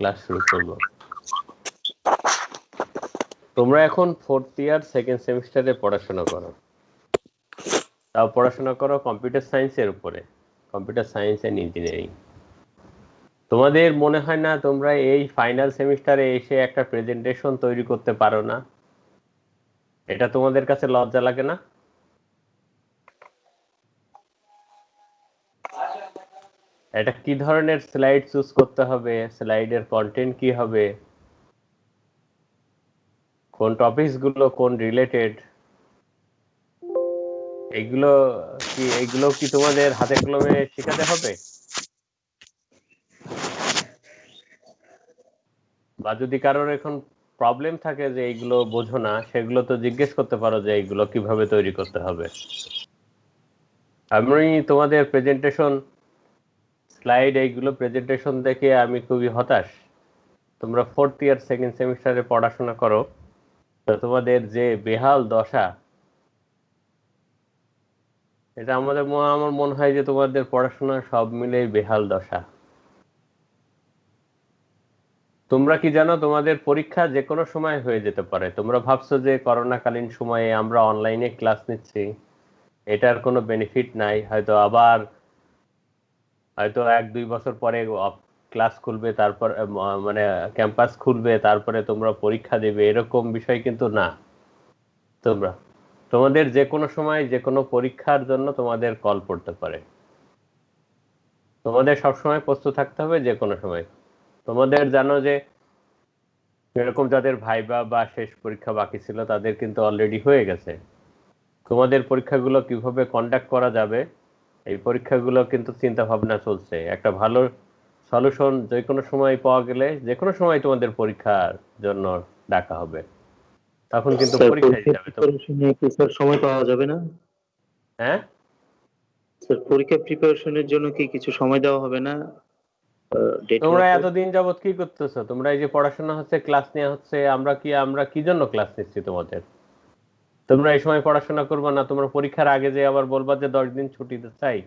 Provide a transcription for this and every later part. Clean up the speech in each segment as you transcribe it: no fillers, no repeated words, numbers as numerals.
Class শুরু করব। তোমরা এখন 4th ইয়ার 2nd সেমিস্টারে পড়াশোনা করো, তাও পড়াশোনা করো কম্পিউটার সায়েন্সের উপরে, কম্পিউটার সায়েন্স এন্ড ইঞ্জিনিয়ারিং। তোমাদের মনে হয় না তোমরা এই ফাইনাল সেমিস্টারে এসে একটা প্রেজেন্টেশন তৈরি করতে পারো না? এটা তোমাদের কাছে লজ্জা লাগে না? এটা কি ধরনের স্লাইড চুজ করতে হবে, স্লাইডের কন্টেন্ট কি হবে, কোন টপিকস গুলো কোন রিলেটেড, এইগুলো কি তোমাদের হাতে কলমে শেখাতে হবে? বা যদি কারোর এখন প্রবলেম থাকে যে এইগুলো বোঝো না, সেগুলো তো জিজ্ঞেস করতে পারো যে এইগুলো কিভাবে তৈরি করতে হবে। আমি তোমাদের প্রেজেন্টেশন স্লাইড এইগুলো প্রেজেন্টেশন দেখে আমি খুবই হতাশ। তোমরা 4th ইয়ার 2nd সেমিস্টারে পড়াশোনা করো, তো তোমাদের যে বেহাল দশা, এটা আমার মনে হয় যে তোমাদের পড়াশোনা সব মিলেই বেহাল দশা। তোমরা কি জানো তোমাদের পরীক্ষা যে কোনো সময় হয়ে যেতে পারে? তোমরা ভাবছো যে করোনাকালীন সময়ে আমরা অনলাইনে ক্লাস নিচ্ছি, এটার কোনো বেনিফিট নাই, হয়তো 1-2 বছর পরে ক্লাস খুলবে, তারপর মানে ক্যাম্পাস খুলবে, তারপরে তোমরা পরীক্ষা দেবে, এরকম বিষয় কিন্তু না। তোমাদের যে কোনো সময় যে কোনো পরীক্ষার জন্য তোমাদের কল পড়তে পারে। তোমাদের সবসময় প্রস্তুত থাকতে হবে যে কোনো সময়। তোমাদের জানো যে এরকম যাদের ভাইবা বা শেষ পরীক্ষা বাকি ছিল তাদের কিন্তু অলরেডি হয়ে গেছে। তোমাদের পরীক্ষাগুলো কিভাবে কন্ডাক্ট করা যাবে, এই পরীক্ষাগুলো কিন্তু চিন্তা ভাবনা চলছে। একটা ভালো সলিউশন যে কোনো সময় পাওয়া গেলে যে কোনো সময় তোমাদের পরীক্ষার জন্য ডাকা হবে, তখন কিন্তু স্যার পরীক্ষা পরীক্ষার দিতে হবে। তো প্রিপারেশনে কি স্যার সময় পাওয়া যাবে না? হ্যাঁ, স্যার পরীক্ষার প্রিপারেশনের জন্য কি কিছু সময় দেওয়া হবে না ডেট তোমরা মতো? এতদিন যাবত কি করতেছো? তোমরা এই যে পড়াশোনা হচ্ছে, ক্লাস নেওয়া হচ্ছে, আমরা কি জন্য ক্লাস নিচ্ছি তোমাদের? তোমরা এই সময় পড়াশোনা করবে না, তোমরা পরীক্ষার আগে যে আবার বলবা যে 10 দিন ছুটি চাই?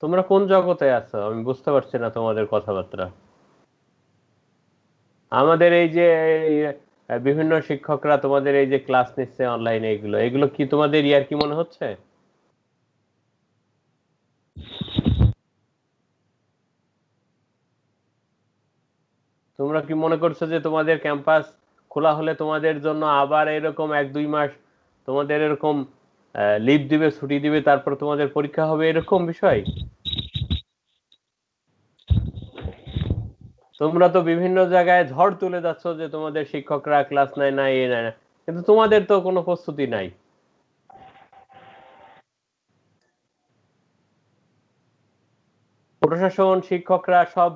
তোমরা কোন জগতে আছো আমি বুঝতে পারছি না তোমাদের কথাবার্তা। আমাদের এই যে বিভিন্ন শিক্ষকরা তোমাদের এই যে ক্লাস নিচ্ছে অনলাইনে, এগুলো এগুলো কি তোমাদের ইয়ার কি মনে হচ্ছে? তোমরা কি মনে করছো যে তোমাদের ক্যাম্পাস খোলা হলে তোমাদের জন্য আবার এরকম 1-2 মাস তোমাদের এরকম লিভ দিবে, ছুটি দিবে, তারপর তোমাদের পরীক্ষা হবে, এরকম বিষয়? তোমরা তো বিভিন্ন জায়গায় ঝড় তুলে যাচ্ছ যে তোমাদের শিক্ষকরা ক্লাস নেয় না, এ নেয় না, কিন্তু তোমাদের তো কোনো প্রস্তুতি নাই। প্রশাসন শিক্ষকরা সব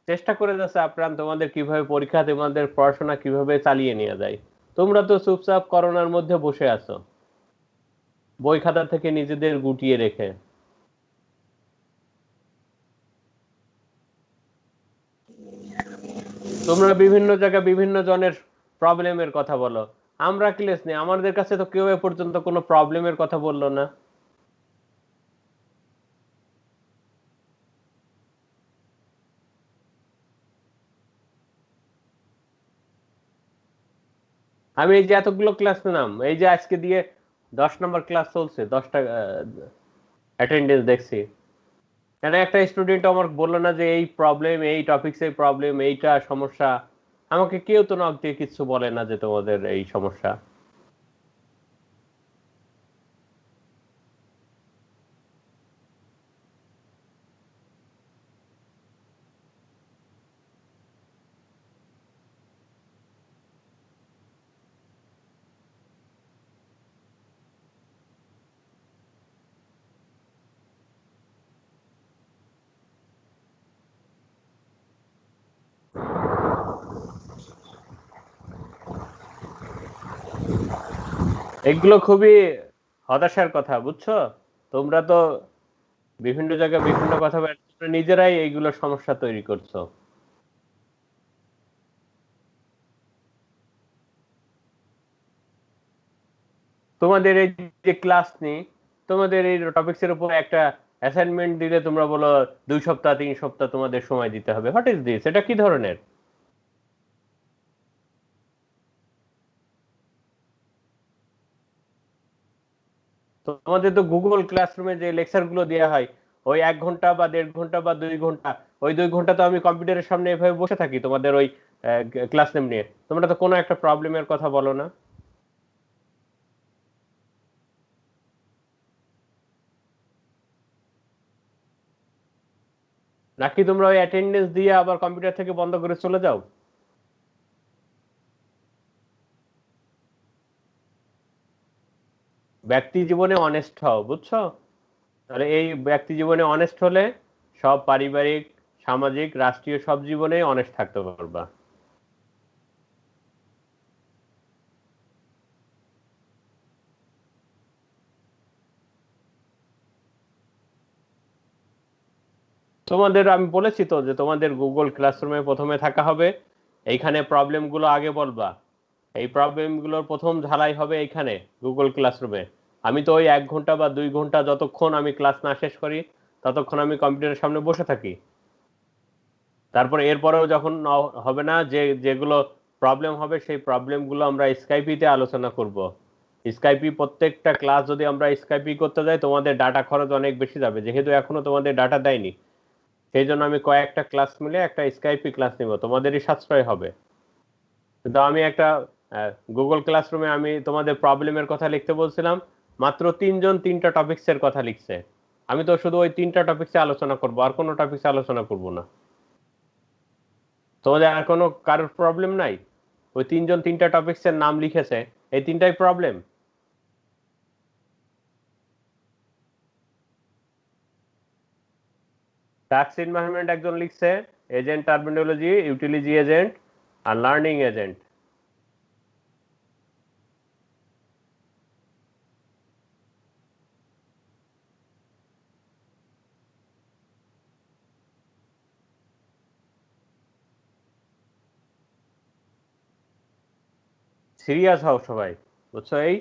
চেষ্টা করে যাচ্ছে আপ্রাণ তোমাদের কিভাবে পরীক্ষা, তোমাদের পড়াশোনা কিভাবে চালিয়ে নেওয়া যায়। তোমরা তো চুপচাপ করোনার মধ্যে বসে আছো, বই খাতা থেকে নিজেদের গুটিয়ে রেখে। তোমরা বিভিন্ন জায়গায় বিভিন্ন জনের প্রবলেমের কথা বলো, আমরা ক্লাস নেই, আমাদের কাছে তো কেউ এ পর্যন্ত কোনো প্রবলেমের কথা বললো না। আমি এই যে এতগুলো ক্লাস নিলাম, এই যে আজকে দিয়ে 10 নম্বর ক্লাস চলছে, 10টা অ্যাটেন্ডেন্স দেখছি, এটা একটা স্টুডেন্ট আমার বললো না যে এই প্রবলেম, এই টপিকস এর প্রবলেম, এইটা সমস্যা। আমাকে কেউ তো নক দিয়ে কিছু বলে না যে তোমাদের এই সমস্যা। এগুলো খুবই হতাশার কথা, বুঝছো? তোমরা তো বিভিন্ন জায়গায় বিভিন্ন কথা বলে তোমরা নিজেরাই এইগুলো সমস্যা তৈরি করছো। তোমাদের এই যে ক্লাস নেই, তোমাদের এই টপিকস এর উপর একটা অ্যাসাইনমেন্ট দিলে তোমরা বলো 2 সপ্তাহ 3 সপ্তাহ তোমাদের সময় দিতে হবে। What is this? এটা কি ধরনের? তোমাদের তো গুগল ক্লাসরুমে যে লেকচার গুলো দেওয়া হয়, ওই 1 ঘন্টা বা 1.5 ঘন্টা বা 2 ঘন্টা, ওই 2 ঘন্টা তো আমি কম্পিউটারের সামনে এভাবে বসে থাকি তোমাদের ওই ক্লাস নেম নিয়ে। তোমরা তো কোনো একটা প্রবলেমের কথা বলো না। নাকি তোমরা ওই অ্যাটেন্ডেন্স দিয়ে আবার কম্পিউটার থেকে বন্ধ করে চলে যাও? ব্যক্তি জীবনে অনেস্ট হও, বুঝছো? তাহলে এই ব্যক্তি জীবনে অনেস্ট হলে সব পারিবারিক, সামাজিক, রাষ্ট্রীয় সব জীবনেই অনেস্ট থাকতে পারবা। তোমাদের আমি বলেছি তো যে তোমাদের গুগল ক্লাসরুমে প্রথমে থাকা হবে, এইখানে প্রবলেম গুলো আগে বলবা। এই প্রবলেম গুলোর প্রথম ঝালাই হবে এইখানে গুগল ক্লাসরুমে। আমি তো ওই 1 ঘন্টা বা 2 ঘন্টা যতক্ষণ আমি ক্লাস না শেষ করি ততক্ষণ আমি কম্পিউটারের সামনে বসে থাকি। তারপর এরপরেও যখন হবে না, যে যেগুলো প্রবলেম হবে সেই প্রবলেম গুলো আমরা স্কাইপিতে আলোচনা করব। স্কাইপি প্রত্যেকটা ক্লাস যদি আমরা স্কাইপি করতে যাই তোমাদের ডাটা খরচ অনেক বেশি যাবে, যেহেতু এখনো তোমাদের ডাটা দেয়নি। সেই জন্য আমি কয়েকটা ক্লাস মিলে একটা স্কাইপি ক্লাস নিব, তোমাদেরই সাশ্রয় হবে। কিন্তু আমি একটা গুগল ক্লাসরুমে আমি তোমাদের প্রবলেমের কথা লিখতে বলছিলাম, মাত্র 3 জন 3টা টপিক্সের কথা লিখছে। আমি তো শুধু ওই 3টা টপিক্সে আলোচনা করব, আর কোনো টপিক্সে আলোচনা করব না। তোমাদের আর কোনো কারোর প্রবলেম নাই? ওই 3জন 3টা টপিক্সের নাম লিখেছে, এই 3টাই প্রবলেম। টাস্ক এনভায়রনমেন্ট একজন লিখছে, agent terminology, utility agent are learning agent. Serious হও সবাই, বুঝছো? এই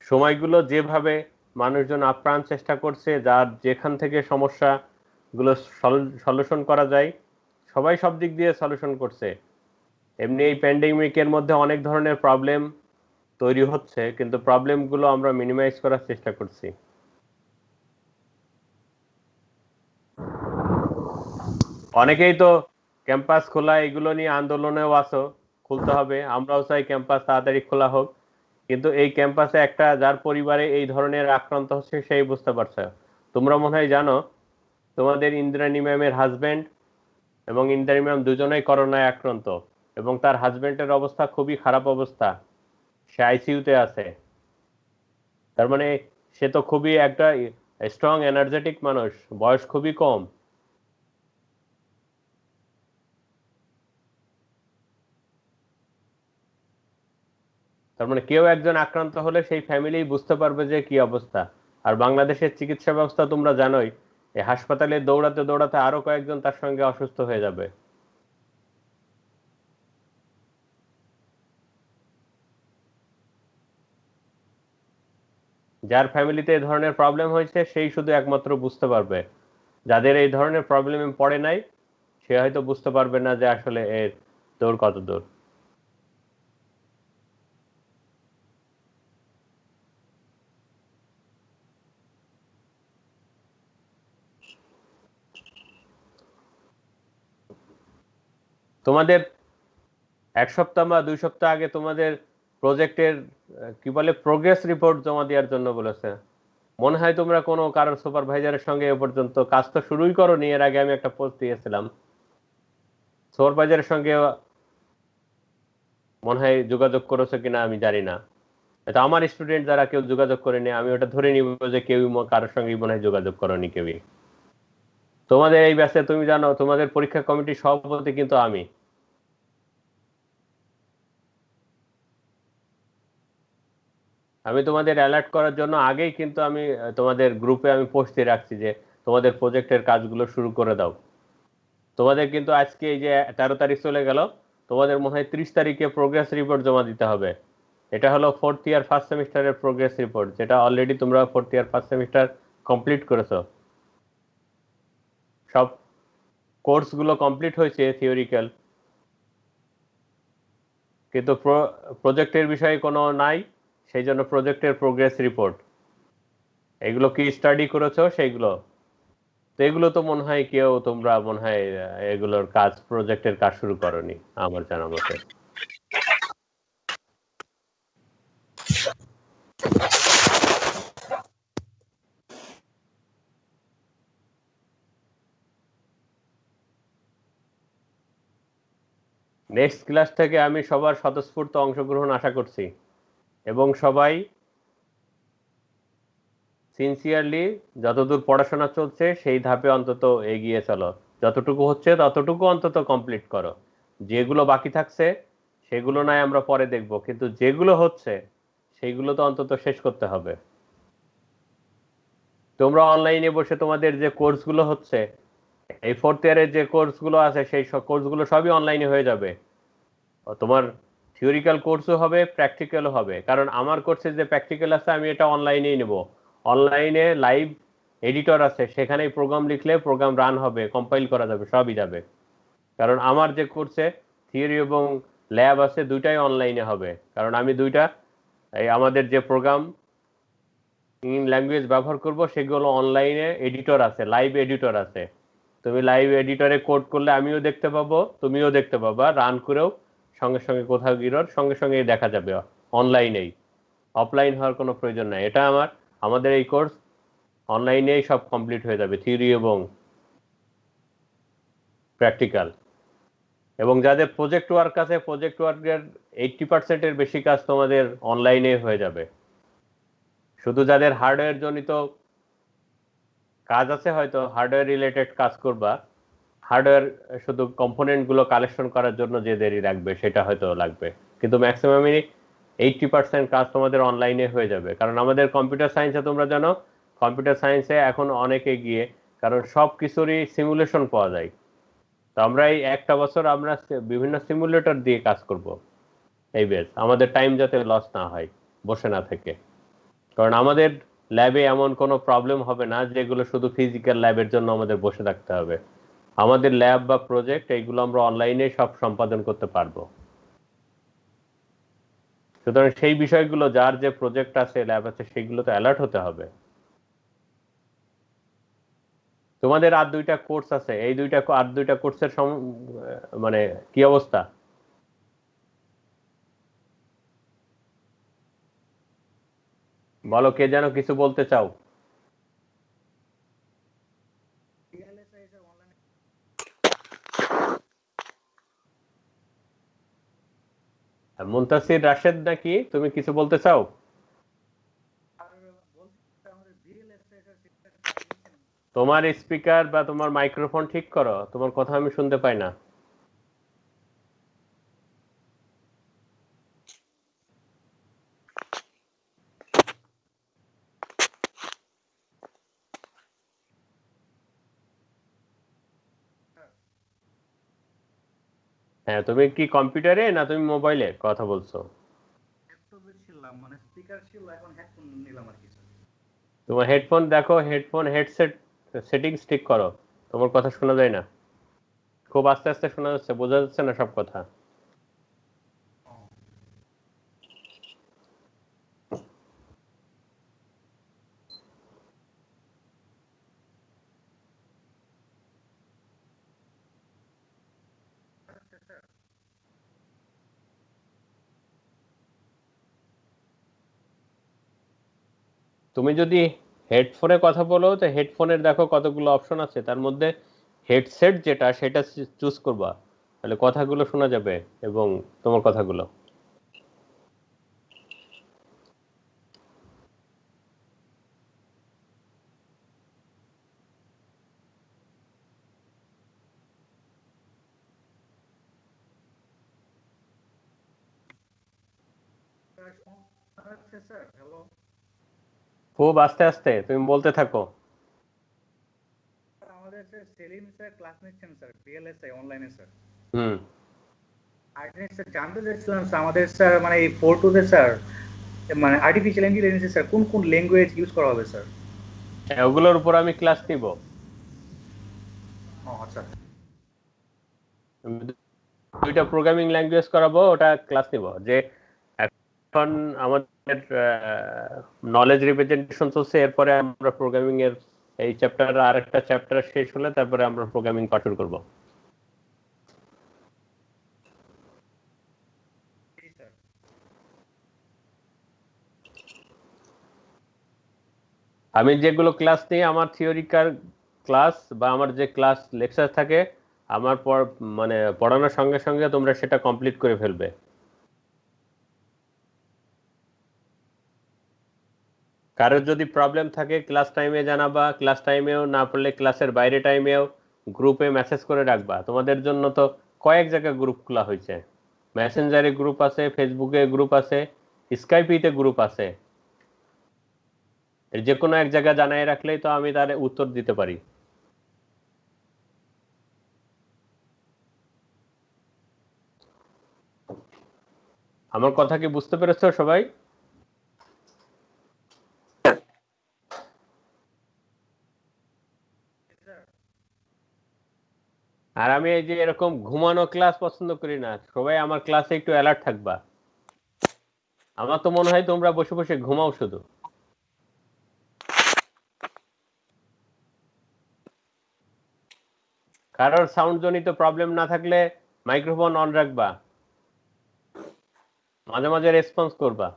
সময়গুলো যেভাবে মানুষজন আপ্রাণ চেষ্টা করছে, যার যেখান থেকে সমস্যা গুলো সলিউশন করা যায়, সবাই সব দিক দিয়ে সলিউশন করছে। এমনি এই প্যান্ডেমিকের মধ্যে অনেক ধরনের প্রবলেম তৈরি হচ্ছে, কিন্তু প্রবলেম গুলো আমরা মিনিমাইজ করার চেষ্টা করছি। অনেকেই তো ক্যাম্পাস খোলা এগুলো নিয়ে আন্দোলনেও আছো। খুলতে হবে, আমরাও চাই ক্যাম্পাস তাড়াতাড়ি খোলা হোক। কিন্তু এই ক্যাম্পাসে একটা যার পরিবারে এই ধরনের আক্রান্ত হচ্ছে সেই বুঝতে পারছে। তোমরা মনে হয় জানো তোমাদের ইন্দ্রাণী ম্যামের হাজবেন্ড এবং ইন্দ্রাণী ম্যাম দুজনেই করোনায় আক্রান্ত, এবং তার হাজবেন্ডের অবস্থা খুবই খারাপ অবস্থা, সে আইসিইউতে আছে। তার মানে সে তো খুবই একটা স্ট্রং এনার্জেটিক মানুষ, বয়স খুবই কম। তার মানে কেউ একজন আক্রান্ত হলে সেই ফ্যামিলি বুঝতে পারবে যে কি অবস্থা। আর বাংলাদেশের চিকিৎসা ব্যবস্থা তোমরা জানোই, এই হাসপাতালে দৌড়াতে দৌড়াতে আরো কয়েকজন তার সঙ্গে অসুস্থ হয়ে যাবে। যার ফ্যামিলিতে এই ধরনের প্রবলেম হয়েছে সেই শুধু একমাত্র বুঝতে পারবে। যাদের এই ধরনের প্রবলেমে পড়ে নাই সে হয়তো বুঝতে পারবে না যে আসলে এর দৌড় কত দূর। তোমাদের 1 সপ্তাহ বা 2 সপ্তাহ আগে তোমাদের প্রজেক্টের কি বলে প্রোগ্রেস রিপোর্ট জমা দেওয়ার জন্য বলেছে। মনে হয় তোমরা কোনো কারোর সুপারভাইজারের সঙ্গে এ পর্যন্ত কাজ তো শুরুই করোনি। এর আগে আমি একটা পোস্ট দিয়েছিলাম, সুপারভাইজারের সঙ্গে মনে হয় যোগাযোগ করেছো কিনা আমি জানি না। এটা আমার স্টুডেন্ট যারা কেউ যোগাযোগ করেনি, আমি ওটা ধরে নিব যে কেউ কারোর সঙ্গে মনে হয় যোগাযোগ করনি কেউই। তোমাদের এই ব্যাচে তুমি জানো তোমাদের পরীক্ষা কমিটির সভাপতি কিন্তু আমি। আমি তোমাদের অ্যালার্ট করার জন্য আগেই কিন্তু আমি তোমাদের গ্রুপে আমি পোস্ট দিয়ে রাখছি যে তোমাদের প্রজেক্টের কাজগুলো শুরু করে দাও। তোমাদের কিন্তু আজকে এই যে 13 তারিখ চলে গেল, তোমাদের মনে হয় 30 তারিখে প্রোগ্রেস রিপোর্ট জমা দিতে হবে। এটা হলো 4th ইয়ার ফার্স্ট সেমিস্টারের প্রোগ্রেস রিপোর্ট, যেটা অলরেডি তোমরা 4th year first semester complete করেছো। সব কোর্সগুলো কমপ্লিট হয়েছে থিওরিক্যাল, কিন্তু প্রজেক্টের বিষয়ে কোনো নাই, সেই জন্য প্রজেক্টের প্রোগ্রেস রিপোর্ট এগুলো কি স্টাডি করেছো সেইগুলো? তো এগুলো তো মনে হয় কেউ তোমরা মনে হয় এগুলোর কাজ প্রজেক্টের কাজ শুরু করনি আমার জানা মতে। নেক্সট ক্লাস থেকে আমি সবার স্বতঃস্ফূর্ত অংশগ্রহণ আশা করছি এবং সবাই সিনসিয়ারলি যতদূর পড়াশোনা চলছে সেই ধাপে অন্তত এগিয়ে চলো, যতটুকু হচ্ছে ততটুকু অন্তত কমপ্লিট করো। যেগুলো বাকি থাকছে সেগুলো নয় আমরা পরে দেখব, কিন্তু যেগুলো হচ্ছে সেইগুলো তো অন্তত শেষ করতে হবে। তোমরা অনলাইনে বসে তোমাদের যে কোর্সগুলো হচ্ছে, এই 4th ইয়ারের যে কোর্সগুলো আছে সেই সব কোর্সগুলো সবই অনলাইনে হয়ে যাবে। তোমার থিওরিক্যাল কোর্সও হবে, প্র্যাকটিক্যালও হবে, কারণ আমার কোর্সে যে প্র্যাকটিক্যাল আছে আমি এটা অনলাইনেই নেব। অনলাইনে লাইভ এডিটর আছে, সেখানেই প্রোগ্রাম লিখলে প্রোগ্রাম রান হবে, কম্পাইল করা যাবে, সবই যাবে। কারণ আমার যে কোর্সে থিওরি এবং ল্যাব আছে দুইটাই অনলাইনে হবে, কারণ আমি দুইটা এই আমাদের যে প্রোগ্রাম ল্যাঙ্গুয়েজ ব্যবহার করব সেগুলো অনলাইনে এডিটর আছে, লাইভ এডিটর আছে। তুমি লাইভ এডিটরে কোড করলে আমিও দেখতে পাবো, তুমিও দেখতে পাবা, রান করেও সঙ্গে সঙ্গে কোথাও গিরোর সঙ্গে সঙ্গে দেখা যাবে অনলাইনেই, অফলাইন হওয়ার কোনো প্রয়োজন নাই। এটা আমাদের এই কোর্স অনলাইনেই সব কমপ্লিট হয়ে যাবে, থিওরি এবং প্র্যাকটিক্যাল। এবং যাদের প্রজেক্ট ওয়ার্ক আছে, প্রজেক্ট ওয়ার্কের 80%-এর বেশি কাজ তোমাদের অনলাইনে হয়ে যাবে। শুধু যাদের হার্ডওয়্যার জনিত কাজ আছে, হয়তো হার্ডওয়্যার রিলেটেড কাজ করবা, হার্ডওয়্যার শুধু কম্পোনেন্টগুলো কালেকশন করার জন্য যে দেরি লাগবে সেটা হয়তো লাগবে, কিন্তু ম্যাক্সিমামই 80% কাজ তোমাদের অনলাইনে হয়ে যাবে। কারণ আমাদের কম্পিউটার সায়েন্সে তোমরা জানো, কম্পিউটার সায়েন্সে এখন অনেক এগিয়ে, কারণ সব কিছুরই সিমুলেশন পাওয়া যায়। তো আমরা এই একটা বছর আমরা বিভিন্ন সিমুলেটর দিয়ে কাজ করব, এই বেশ আমাদের টাইম যাতে লস না হয় বসে না থেকে। কারণ আমাদের ল্যাবে এমন কোনো প্রবলেম হবে না যেগুলো শুধু ফিজিক্যাল ল্যাবের জন্য আমাদের বসে থাকতে হবে। আমাদের ল্যাব বা প্রজেক্ট এইগুলো আমরা অনলাইনে সব সম্পাদন করতে পারবো। সুতরাং সেই বিষয়গুলো, যার যে প্রজেক্ট আছে, ল্যাব আছে, সেগুলো তো অ্যালার্ট হতে হবে। তোমাদের আর দুইটা কোর্স আছে, এই আর দুইটা কোর্সের মানে কি অবস্থা? বলো, কে যেন কিছু বলতে চাও? মুনতাসির রাশেদ নাকি, তুমি কিছু বলতে চাও? তোমার স্পিকার বা তোমার মাইক্রোফোন ঠিক করো, তোমার কথা আমি শুনতে পাই না। হ্যাঁ, তুমি কি কম্পিউটারে না তুমি মোবাইলে কথা বলছো? তোমার হেডফোন দেখো, হেডফোন হেডসেট সেটিংস ঠিক করো, তোমার কথা শোনা যায় না, খুব আস্তে আস্তে শোনা যাচ্ছে, বোঝা যাচ্ছে না সব কথা। তুমি যদি হেডফোনে কথা বলো তো হেডফোনের দেখো কতগুলো অপশন আছে, তার মধ্যে হেডসেট যেটা সেটা চুজ করবা, তাহলে কথাগুলো শোনা যাবে এবং তোমার কথাগুলো। খুব আস্তে আস্তে তুমি বলতে থাকো। আমাদের স্যার সেলিম স্যার ক্লাস নিচ্ছেন স্যার বিএলএসআই অনলাইনে স্যার। হুম। আর স্যার জানতে চাইছিলাম স্যার আমাদের স্যার মানে এই 4 তে স্যার মানে আর্টিফিশিয়াল ইন্টেলিজেন্স স্যার কোন কোন ল্যাঙ্গুয়েজ ইউজ করা হবে স্যার? ওগুলোর উপর আমি ক্লাস নিব। দুইটা প্রোগ্রামিং ল্যাঙ্গুয়েজ করাবো, ওটা ক্লাস নিব। যে এখন আমাদের নলেজ রিপ্রেজেন্টেশন চলছে, এরপরে আমরা প্রোগ্রামিং এর এই চ্যাপ্টার আর একটা চ্যাপ্টার শেষ হলে তারপরে আমরা প্রোগ্রামিং পাঠ শুরু করব। আমি যেগুলো ক্লাস নিই, আমার থিওরিক্যাল ক্লাস বা আমার যে ক্লাস লেকচার থাকে, আমার মানে পড়ানোর সঙ্গে সঙ্গে তোমরা সেটা কমপ্লিট করে ফেলবে। কারোর যদি প্রবলেম থাকে ক্লাস টাইমে জানাবা, ক্লাস টাইমেও না পড়লে ক্লাসের বাইরে টাইমেও গ্রুপে মেসেজ করে রাখবা। তোমাদের জন্য তো কয়েক জায়গায় গ্রুপ খোলা হয়েছে, মেসেঞ্জারে গ্রুপ আছে, ফেসবুকে গ্রুপ আছে, স্কাইপিতে গ্রুপ আছে। যে কোনো এক জায়গায় জানাই রাখলেই তো আমি তার উত্তর দিতে পারি। আমার কথা কি বুঝতে পেরেছো সবাই? আর আমি এই যে এরকম ঘুমানো ক্লাস পছন্দ করি না, সবাই আমার ক্লাসে একটু অ্যালার্ট থাকবা। আমার তো মনে হয় তোমরা বসে বসে ঘুমাও শুধু। কারোর সাউন্ড জনিত প্রবলেম না থাকলে মাইক্রোফোন অন রাখবা, মাঝে মাঝে রেসপন্স করবা।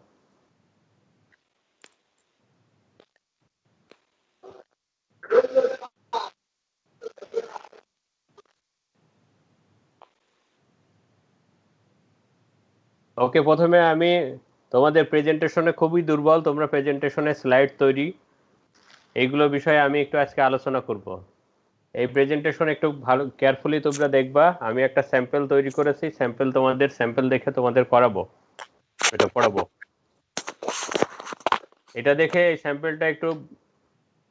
ওকে, প্রথমে আমি তোমাদের প্রেজেন্টেশনে খুবই দুর্বল, তোমরা প্রেজেন্টেশনে স্লাইড তৈরি এইগুলো বিষয়ে আমি একটু আজকে আলোচনা করব। এই প্রেজেন্টেশন একটু ভালো কেয়ারফুলি তোমরা দেখবা। আমি একটা স্যাম্পল তৈরি করেছি, তোমাদের স্যাম্পল দেখে তোমাদের করাবো, এটা পড়াবো। এটা দেখে এই স্যাম্পলটা একটু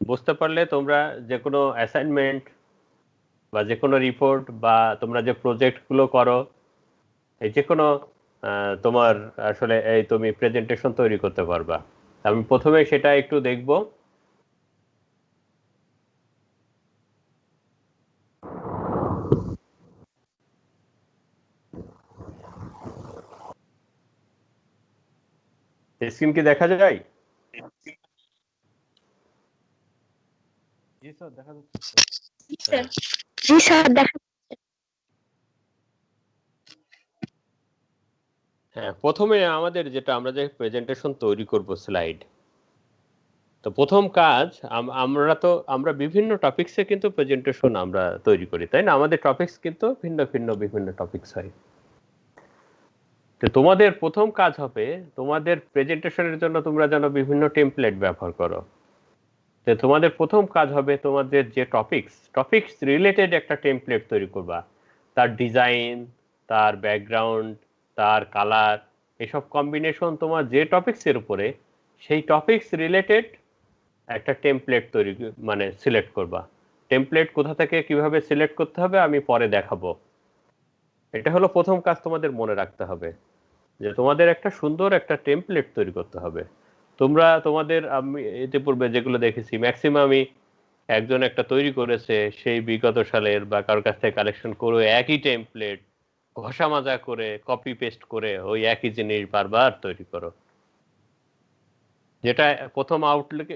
বুঝতে পারলে তোমরা যে কোনো অ্যাসাইনমেন্ট বা যে কোনো রিপোর্ট বা তোমরা যে প্রজেক্টগুলো করো, এই যে কোনো তোমার আসলে এই তুমি প্রেজেন্টেশন তৈরি করতে পারবা। আমি প্রথমে সেটা একটু দেখব। স্ক্রিন কি দেখা যায়? জি স্যার, দেখা যাচ্ছে। জি স্যার, দেখা। হ্যাঁ, প্রথমে আমাদের যেটা আমরা যে প্রেজেন্টেশন তৈরি করব স্লাইড, তো প্রথম কাজ আমরা বিভিন্ন টপিকসে কিন্তু প্রেজেন্টেশন আমরা তৈরি করি, তাই না? আমাদের টপিকস কিন্তু ভিন্ন ভিন্ন বিভিন্ন টপিকস হয়। তো তোমাদের প্রথম কাজ হবে, তোমাদের প্রেজেন্টেশনের জন্য তোমরা যেন বিভিন্ন টেমপ্লেট ব্যবহার করো। তো তোমাদের প্রথম কাজ হবে তোমাদের যে টপিকস রিলেটেড একটা টেমপ্লেট তৈরি করবা। তার ডিজাইন, তার ব্যাকগ্রাউন্ড, তার কালার, এসব কম্বিনেশন তোমার যে টপিকসের উপরে, সেই টপিকস রিলেটেড একটা টেমপ্লেট তৈরি মানে সিলেক্ট করবা। টেমপ্লেট কোথা থেকে কিভাবে সিলেক্ট করতে হবে আমি পরে দেখাবো। এটা হলো প্রথম কাজ, তোমাদের মনে রাখতে হবে যে তোমাদের একটা সুন্দর একটা টেমপ্লেট তৈরি করতে হবে। তোমাদের আমি ইতিপূর্বে যেগুলো দেখেছি ম্যাক্সিমামই একজন একটা তৈরি করেছে সেই বিগত সালের বা কারোর কাছ থেকে কালেকশন করে একই টেমপ্লেট ঘষা মাজা করে কপি পেস্ট করে ওই একই জিনিস বারবার তৈরি করো, যেটা প্রথম আউটলুক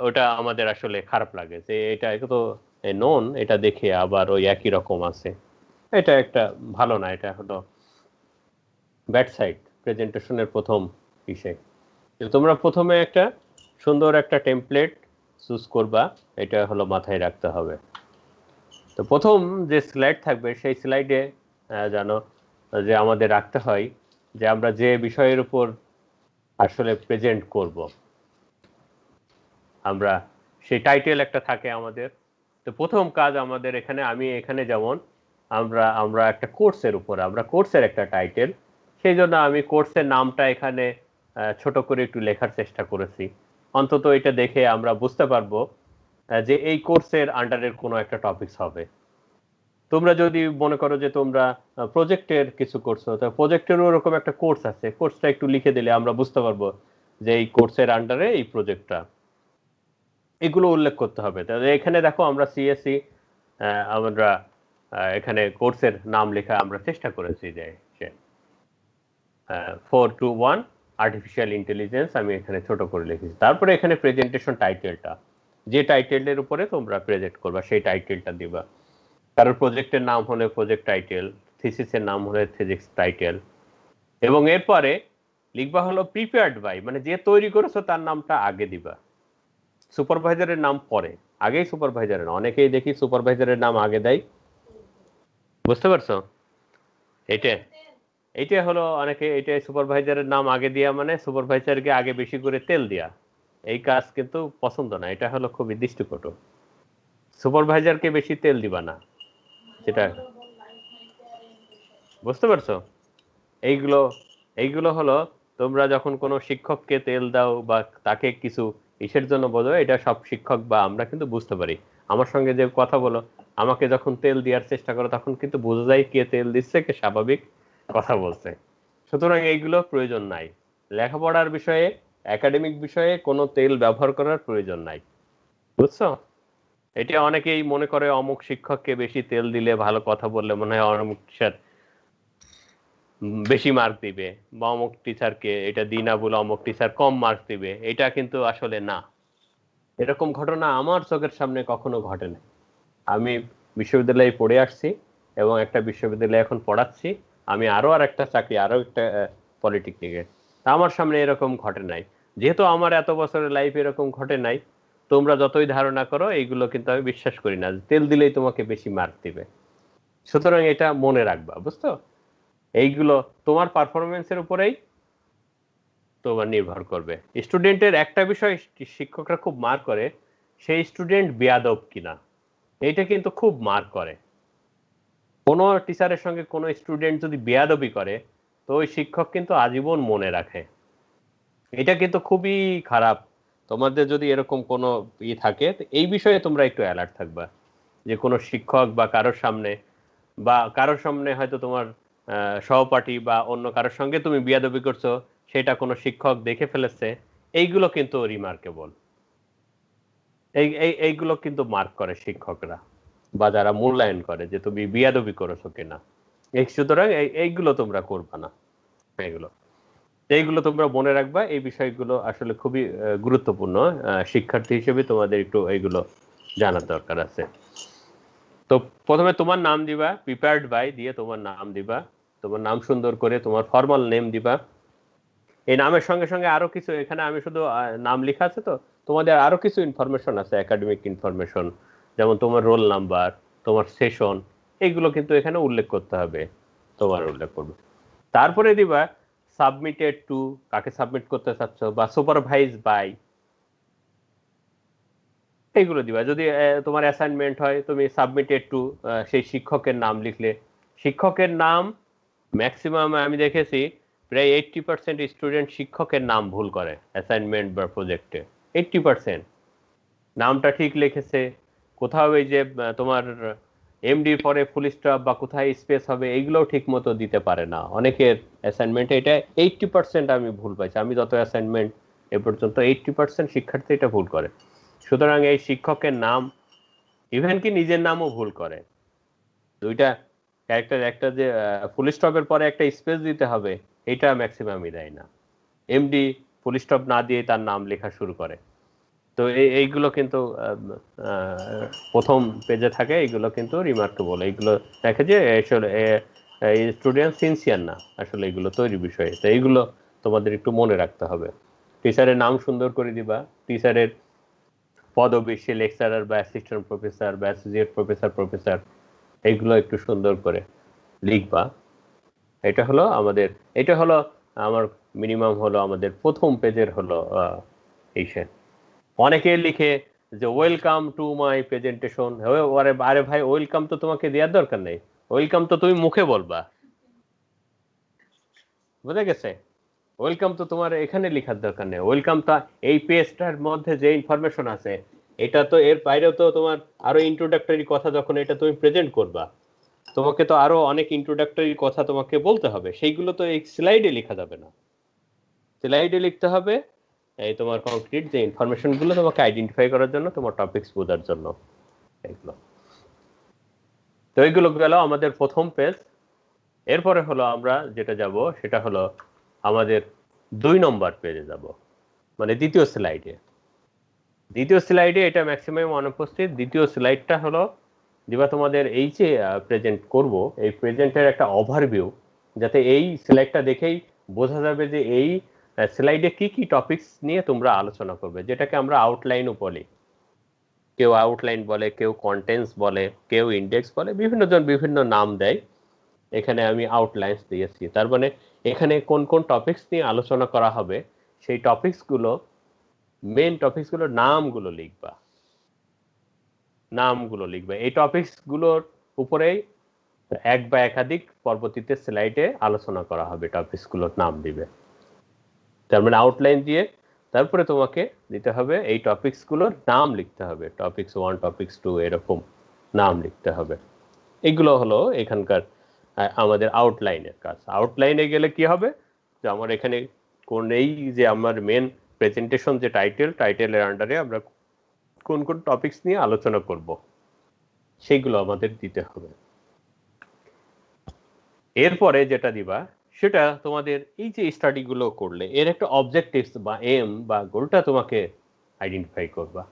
ওটা আমাদের আসলে খারাপ লাগে যে এটা তো নন, এটা দেখে আবার ওই একই রকম আছে। এটা একটা ভালো না, এটা হলো ব্যাড সাইড প্রেজেন্টেশনের প্রথম বিষয়। তোমরা প্রথমে একটা সুন্দর একটা টেমপ্লেট চুজ করবা, এটা হলো মাথায় রাখতে হবে। তো প্রথম যে স্লাইড থাকবে সেই স্লাইডে জানো যে আমাদের রাখতে হয় যে আমরা যে বিষয়ের উপর আসলে প্রেজেন্ট করব, আমরা সেই টাইটেল একটা থাকে আমাদের। তো প্রথম কাজ আমাদের আমি এখানে যেমন আমরা একটা কোর্সের উপর, আমরা কোর্সের একটা টাইটেল, সেই জন্য আমি কোর্সের নামটা এখানে ছোট করে একটু লেখার চেষ্টা করেছি। অন্তত এটা দেখে আমরা বুঝতে পারবো যে এই কোর্সের আন্ডারের কোনো একটা টপিকস হবে। তোমরা যদি মনে করো যে তোমরা প্রজেক্টের কিছু করছো, তো প্রজেক্টেরও ওরকম একটা কোর্স আছে, কোর্সটা একটু লিখে দিলে আমরা বুঝতে পারবো যে এই কোর্সের আন্ডারে এই প্রজেক্টটা, এগুলো উল্লেখ করতে হবে। তাহলে এখানে দেখো আমরা সিএসসি আমরা এখানে কোর্সের নাম লেখা আমরা চেষ্টা করেছি যে 421 আর্টিফিশিয়াল ইন্টেলিজেন্স আমি এখানে ছোট করে লিখেছি। তারপরে এখানে প্রেজেন্টেশন টাইটেলটা, যে টাইটেলের উপরে তোমরা প্রেজেন্ট করবা সেই টাইটেলটা দিবা। কারোর প্রজেক্টের নাম হলে প্রজেক্ট টাইটেল, থিসিসের নাম হলে থিসিস টাইটেল, এবং এরপরে লিখবা হলো প্রিপেয়ার্ড বাই, মানে যে তৈরি করেছো তার নামটা আগে দিবা, সুপারভাইজারের নাম পরে, আগেই সুপারভাইজারের নাম। অনেকেই দেখি সুপারভাইজারের নাম আগে দেয়, বুঝতে পারছো? এইটা হলো অনেকে এটা সুপারভাইজারের নাম আগে দিয়া মানে সুপারভাইজারকে আগে বেশি করে তেল দিয়া, এই কাজ কিন্তু পছন্দ না, এটা হলো খুবই দৃষ্টিকটু। সুপারভাইজারকে বেশি তেল দিবা না, সেটা বুঝতে পারছো? এইগুলো হলো তোমরা যখন কোনো শিক্ষককে তেল দাও বা তাকে কিছু ইসের জন্য বলো, এটা সব শিক্ষক বা আমরা কিন্তু বুঝতে পারি। আমার সঙ্গে যে কথা বলো, আমাকে যখন তেল দেওয়ার চেষ্টা করো তখন কিন্তু বোঝা যায় কে তেল দিচ্ছে, কে স্বাভাবিক কথা বলছে। সুতরাং এইগুলো প্রয়োজন নাই। লেখাপড়ার বিষয়ে, একাডেমিক বিষয়ে কোনো তেল ব্যবহার করার প্রয়োজন নাই, বুঝছো? এটা অনেকেই মনে করে অমুক শিক্ষককে বেশি তেল দিলে, ভালো কথা বললে মনে হয় অমুক টিচার বেশি মার্ক দিবে, বা অমুক টিচারকে এটা দিই না বলে অমুক টিচার কম মার্ক দিবে। এটা কিন্তু আসলে না। এরকম ঘটনা আমার চোখের সামনে কখনো ঘটে নাই। আমি বিশ্ববিদ্যালয়ে পড়ে আসছি এবং একটা বিশ্ববিদ্যালয়ে এখন পড়াচ্ছি। আমি আরো একটা চাকরি, আরো একটা পলিটেকনিকে, আমার সামনে এরকম ঘটে নাই। যেহেতু আমার এত বছরের লাইফ এরকম ঘটে নাই, তোমরা যতই ধারণা করো এইগুলো কিন্তু আমি বিশ্বাস করি না, তেল দিলেই তোমাকে বেশি মার্ক দিবে। সুতরাং এটা মনে রাখবা, বুঝতো? এইগুলো তোমার পারফরমেন্সের উপরেই তোমার নির্ভর করবে। স্টুডেন্টের একটা বিষয় শিক্ষকরা খুব মার্ক করে, সেই স্টুডেন্ট বেয়াদব কিনা, এইটা কিন্তু খুব মার্ক করে। কোনো টিচারের সঙ্গে কোনো স্টুডেন্ট যদি বেয়াদবি করে, তো ওই শিক্ষক কিন্তু আজীবন মনে রাখে। এটা কিন্তু খুবই খারাপ। তোমাদের যদি এরকম কোনো থাকে, এই বিষয়ে তোমরা একটু অ্যালার্ট থাকবা, যে কোনো শিক্ষক বা কারোর সামনে হয়তো তোমার সহপাঠী বা অন্য কারোর সঙ্গে তুমি বিয়াদবি করছো, সেটা কোনো শিক্ষক দেখে ফেলেছে, এইগুলো কিন্তু রিমার্কেবল। এইগুলো কিন্তু মার্ক করে শিক্ষকরা, বা যারা মূল্যায়ন করে যে তুমি বিয়াদবি করেছো কিনা। সুতরাং এইগুলো তোমরা করবা না। এইগুলো তোমরা মনে রাখবা। এই বিষয়গুলো আসলে খুবই গুরুত্বপূর্ণ। শিক্ষার্থী হিসেবে তোমাদের একটু এইগুলো জানার দরকার আছে। তো প্রথমে তোমার নাম দিবা, প্রিপেয়ার্ড বাই দিয়ে তোমার নাম দিবা, তোমার নাম সুন্দর করে তোমার ফর্মাল নেম দিবা। এই নামের সঙ্গে সঙ্গে আরো কিছু, এখানে আমি শুধু নাম লেখা আছে, তো তোমাদের আরো কিছু ইনফরমেশন আছে, একাডেমিক ইনফরমেশন, যেমন তোমার রোল নাম্বার, তোমার সেশন, এইগুলো কিন্তু এখানে উল্লেখ করতে হবে, তোমার উল্লেখ করবে। তারপরে দিবা সাবমিটেড টু, কাকে সাবমিট করতে চাচ্ছ, বা সুপারভাইজ বাই, এইগুলো দিবা। যদি তোমার অ্যাসাইনমেন্ট হয়, তুমি সাবমিটেড টু সেই শিক্ষকের নাম লিখলে। শিক্ষকের নাম ম্যাক্সিমাম আমি দেখেছি প্রায় 80% স্টুডেন্ট শিক্ষকের নাম ভুল করে অ্যাসাইনমেন্ট বা প্রজেক্টে। 80% নামটা ঠিক লিখেছে, কোথাও এই যে তোমার এমডি পরে ফুল স্টপ বা কোথায় স্পেস হবে এইগুলোও ঠিক মতো দিতে পারে না অনেকের অ্যাসাইনমেন্টে। এটা 80% আমি ভুল পাইছি, আমি যত অ্যাসাইনমেন্ট এ পর্যন্ত 80% শিক্ষার্থী এটা ভুল করে। সুতরাং এই শিক্ষকের নাম, ইভেন কি নিজের নামও ভুল করে। দুইটা ক্যারেক্টার, একটা যে ফুল স্টপের পরে একটা স্পেস দিতে হবে, এটা ম্যাক্সিমামই দেয় না। এমডি ফুল স্টপ না দিয়ে তার নাম লেখা শুরু করে। তো এইগুলো কিন্তু প্রথম পেজে থাকে, এইগুলো কিন্তু রিমার্কেবল। এইগুলো দেখে যে আসলে স্টুডেন্ট সিনসিয়ার না আসলে এগুলো তৈরি বিষয়ে। তো এইগুলো তোমাদের একটু মনে রাখতে হবে। টিচারের নাম সুন্দর করে দিবা, টিচারের পদবি, সে লেকচারার বা অ্যাসিস্ট্যান্ট প্রফেসর বা অ্যাসোসিয়েট প্রফেসর, এইগুলো একটু সুন্দর করে লিখবা। এটা হলো আমার মিনিমাম হলো আমাদের প্রথম পেজের হলো এইসে। অনেকে লিখে যে ওয়েলকাম টু মাই প্রেজেন্টেশন। আরে ভাই, ওয়েলকাম তো তোমাকে দেওয়ার দরকার নেই, ওয়েলকাম তো তুমি মুখে বলবা, বুঝে গেছে? ওয়েলকাম তো তোমার এখানে লেখার দরকার নেই। ওয়েলকামটা এই পেজটার মধ্যে যে ইনফরমেশন আছে, এটা তো এর বাইরেও তো তোমার আরো ইন্ট্রোডাক্টরি কথা যখন এটা তুমি প্রেজেন্ট করবা, তোমাকে তো আরো অনেক ইন্ট্রোডাক্টরি কথা তোমাকে বলতে হবে, সেইগুলো তো এই স্লাইডে লেখা যাবে না। স্লাইডে লিখতে হবে এই তোমার কংক্রিট যে ইনফরমেশন গুলো তোমাকে আইডেন্টিফাই করার জন্য, তোমার টপিকস বোঝার জন্য, এইগুলো। তো এইগুলো গেল আমাদের প্রথম পেজ। এরপরে হলো আমরা যেটা যাব সেটা হলো আমাদের 2 নম্বর পেজে যাব, মানে দ্বিতীয় স্লাইডে। দ্বিতীয় স্লাইডে এটা ম্যাক্সিমাম অনুপস্থিত। দ্বিতীয় স্লাইডটা হলো যেটা তোমাদের এই যে প্রেজেন্ট করব, এই প্রেজেন্টের একটা ওভারভিউ, যাতে এই স্লাইডটা দেখেই বোঝা যাবে যে এই স্লাইডে কি কি টপিকস নিয়ে তোমরা আলোচনা করবে, যেটাকে আমরা আউটলাইনও বলি। কেউ আউটলাইন বলে, কেউ কন্টেন্টস বলে, কেউ ইন্ডেক্স বলে, বিভিন্ন জন বিভিন্ন নাম দেয়। এখানে আমি আউটলাইনস দিয়েছি, তার মানে এখানে কোন কোন টপিকস নিয়ে আলোচনা করা হবে সেই টপিকসগুলো, মেইন টপিকসগুলোর নামগুলো লিখবা, নামগুলো লিখবে। এই টপিকসগুলোর উপরেই এক বা একাধিক পরবর্তীতে স্লাইডে আলোচনা করা হবে, টপিকসগুলোর নাম দিবে। তার মানে আউটলাইন দিয়ে তারপরে তোমাকে দিতে হবে এই টপিকসগুলোর নাম লিখতে হবে, টপিকস 1 টপিকস 2 এরকম নাম লিখতে হবে। এগুলো হলো এখানকার আমাদের আউটলাইনের কাজ। আউটলাইনে গেলে কি হবে, যে আমার এখানে কোন এই যে আমার মেন প্রেজেন্টেশন যে টাইটেলের আন্ডারে আমরা কোন কোন টপিকস নিয়ে আলোচনা করব সেইগুলো আমাদের দিতে হবে। এরপরে যেটা দিবা সেটা তোমাদের এই যে স্টাডিগুলো করলে এর একটা অবজেক্টিভস বা এম বা গোলটা তোমাকে আইডেন্টিফাই করবা।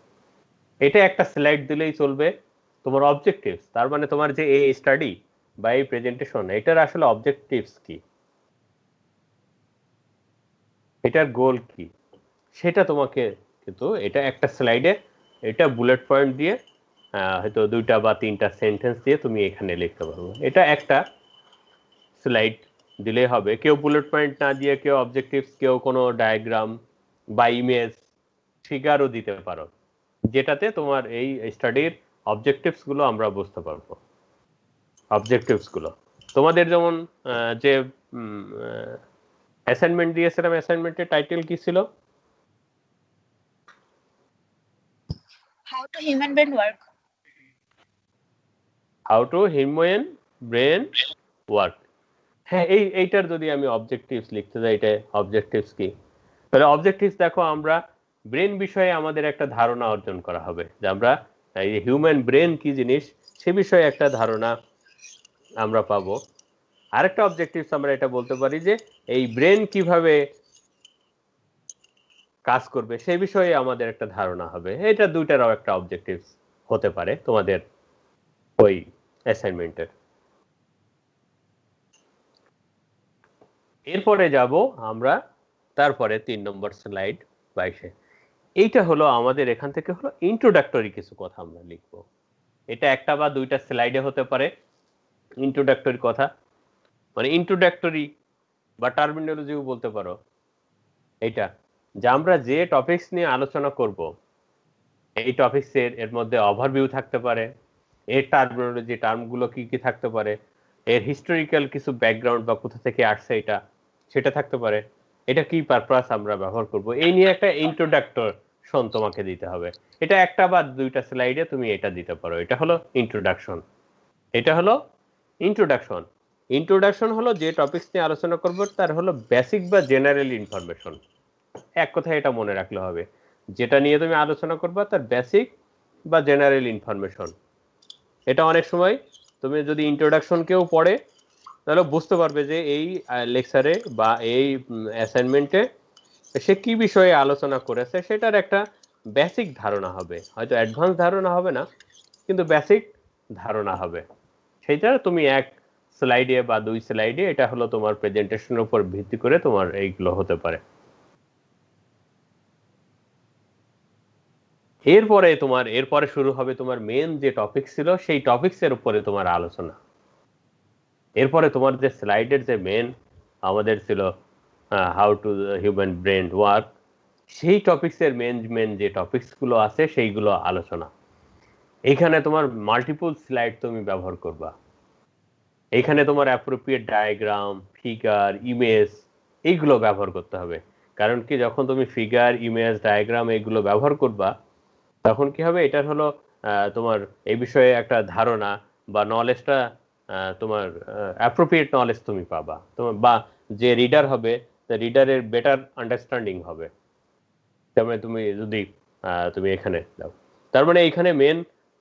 এটা একটা স্লাইড দিলেই চলবে, তোমার অবজেক্টিভস, তার মানে তোমার যে এই স্টাডি বা এই প্রেজেন্টেশন এটার আসলে অবজেক্টিভস কি, এটার গোল কি, সেটা তোমাকে কিন্তু এটা একটা স্লাইডে এটা বুলেট পয়েন্ট দিয়ে হয়তো 2টা বা 3টা সেন্টেন্স দিয়ে তুমি এখানে লিখতে পারবে। এটা একটা স্লাইড দিলেই হবে। কেউ বুলেট পয়েন্ট না দিয়ে কেউ অবজেক্টিভস, কেউ কোনো ডায়াগ্রাম বা ইমেজ ফিগারও দিতে পারো, যেটাতে তোমার এই স্টাডির অবজেক্টিভস গুলো আমরা বুঝতে পারবো। অবজেক্টিভস গুলো তোমাদের যেমন যে অ্যাসাইনমেন্ট দিয়েছিলাম, অ্যাসাইনমেন্টের টাইটেল কি ছিল? How to human brain work. How to human brain work. হ্যাঁ, এইটার যদি আমি অবজেক্টিভস লিখতে যাই, এটা অবজেক্টিভস কি? তাহলে অবজেক্টিভস দেখো, আমরা ব্রেন বিষয়ে আমাদের একটা ধারণা অর্জন করা হবে, যে আমরা এই হিউম্যান ব্রেন কি জিনিস সে বিষয়ে একটা ধারণা আমরা পাবো। আরেকটা অবজেক্টিভস আমরা এটা বলতে পারি যে এই ব্রেন কিভাবে কাজ করবে সেই বিষয়ে আমাদের একটা ধারণা হবে। এটা দুইটারও একটা অবজেক্টিভস হতে পারে তোমাদের ওই অ্যাসাইনমেন্টের। এরপরে যাব আমরা তারপরে 3 নম্বর স্লাইড 22-এ। এইটা হলো আমাদের এখান থেকে হলো ইন্ট্রোডাক্টরি কিছু কথা আমরা লিখব। এটা একটা বা দুইটা স্লাইডে হতে পারে ইন্ট্রোডাক্টরি কথা, মানে ইন্ট্রোডাক্টরি বা টার্মিনোলজিও বলতে পারো। এইটা যে আমরা যে টপিকস নিয়ে আলোচনা করব এই টপিকস এর মধ্যে ওভারভিউ থাকতে পারে, এর টার্মিনোলজি টার্মগুলো কি কি থাকতে পারে, এর হিস্টোরিক্যাল কিছু ব্যাকগ্রাউন্ড বা কোথা থেকে আসছে এটা সেটা থাকতে পারে, এটা কি পারপাস আমরা ব্যবহার করব, এই নিয়ে একটা ইন্ট্রোডাকশন তোমাকে দিতে হবে। এটা একটা বা দুইটা স্লাইডে তুমি এটা দিতে পারো। এটা হলো ইন্ট্রোডাকশন। এটা হলো ইন্ট্রোডাকশন। ইন্ট্রোডাকশন হলো যে টপিকস নিয়ে আলোচনা করব তার হলো বেসিক বা জেনারেল ইনফরমেশন। এক কথায় এটা মনে রাখলে হবে, যেটা নিয়ে তুমি আলোচনা করবা তার বেসিক বা জেনারেল ইনফরমেশন। এটা অনেক সময় তুমি যদি ইন্ট্রোডাকশন কেউ পড়ে তাহলে বুঝতে পারবে যে এই লেকচারে বা এই অ্যাসাইনমেন্টে সে কি বিষয়ে আলোচনা করেছে সেটার একটা বেসিক ধারণা হবে, হয়তো অ্যাডভান্স ধারণা হবে না কিন্তু বেসিক ধারণা হবে। সেইটা তুমি এক স্লাইডে বা 2 স্লাইডে, এটা হলো তোমার প্রেজেন্টেশনের উপর ভিত্তি করে তোমার এইগুলো হতে পারে। এরপরে শুরু হবে তোমার মেন যে টপিক ছিল সেই টপিকসের উপরে তোমার আলোচনা। এরপরে তোমার যে স্লাইডের যে মেন আমাদের ছিল how to human brain work, সেই টপিকসের মেন যে টপিকসগুলো আছে সেইগুলো আলোচনা। এইখানে তোমার মাল্টিপল স্লাইড তুমি ব্যবহার করবা। এইখানে তোমার অ্যাপ্রোপ্রিয়েট ডায়াগ্রাম, ফিগার, ইমেজ এইগুলো ব্যবহার করতে হবে। কারণ কি, যখন তুমি ফিগার, ইমেজ, ডায়াগ্রাম এইগুলো ব্যবহার করবা তখন কি হবে, এটার হলো তোমার এই বিষয়ে একটা ধারণা বা নলেজটা তোমার অ্যাপ্রোপ্রিয়েট নলেজ তুমি পাবা, তোমার বা যে রিডার হবে রিডারের বেটার আন্ডারস্ট্যান্ডিং হবে। তার মানে তুমি যদি তুমি এখানে দাও, তার মানে এইখানে মেন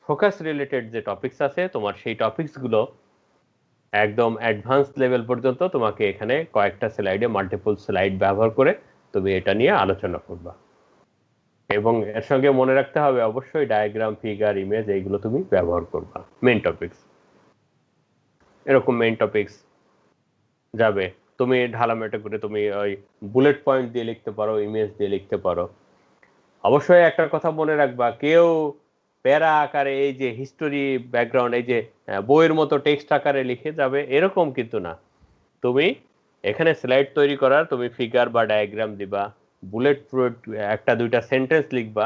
ফোকাস রিলেটেড যে টপিকস আছে তোমার সেই টপিকস গুলো একদম অ্যাডভান্স লেভেল পর্যন্ত তোমাকে এখানে কয়েকটা স্লাইডে মাল্টিপল স্লাইড ব্যবহার করে তুমি এটা নিয়ে আলোচনা করবা। এবং এর সঙ্গে মনে রাখতে হবে অবশ্যই ডায়াগ্রাম, ফিগার, ইমেজ এইগুলো তুমি ব্যবহার করবা। মেইন টপিকস এরকম মেইন টপিকস যাবে, তুমি ঢালামেটা করে তুমি ওই বুলেট পয়েন্ট দিয়ে লিখতে পারো, ইমেজ দিয়ে লিখতে পারো। অবশ্যই একটা কথা মনে রাখবা, কেউ প্যারা আকারে এই যে হিস্টোরি ব্যাকগ্রাউন্ড এই যে বইয়ের মতো টেক্সট আকারে লিখে যাবে এরকম কিন্তু না। তুমি এখানে স্লাইড তৈরি করার তুমি ফিগার বা ডায়াগ্রাম দিবা, বুলেট একটা দুইটা সেন্টেন্স লিখবা,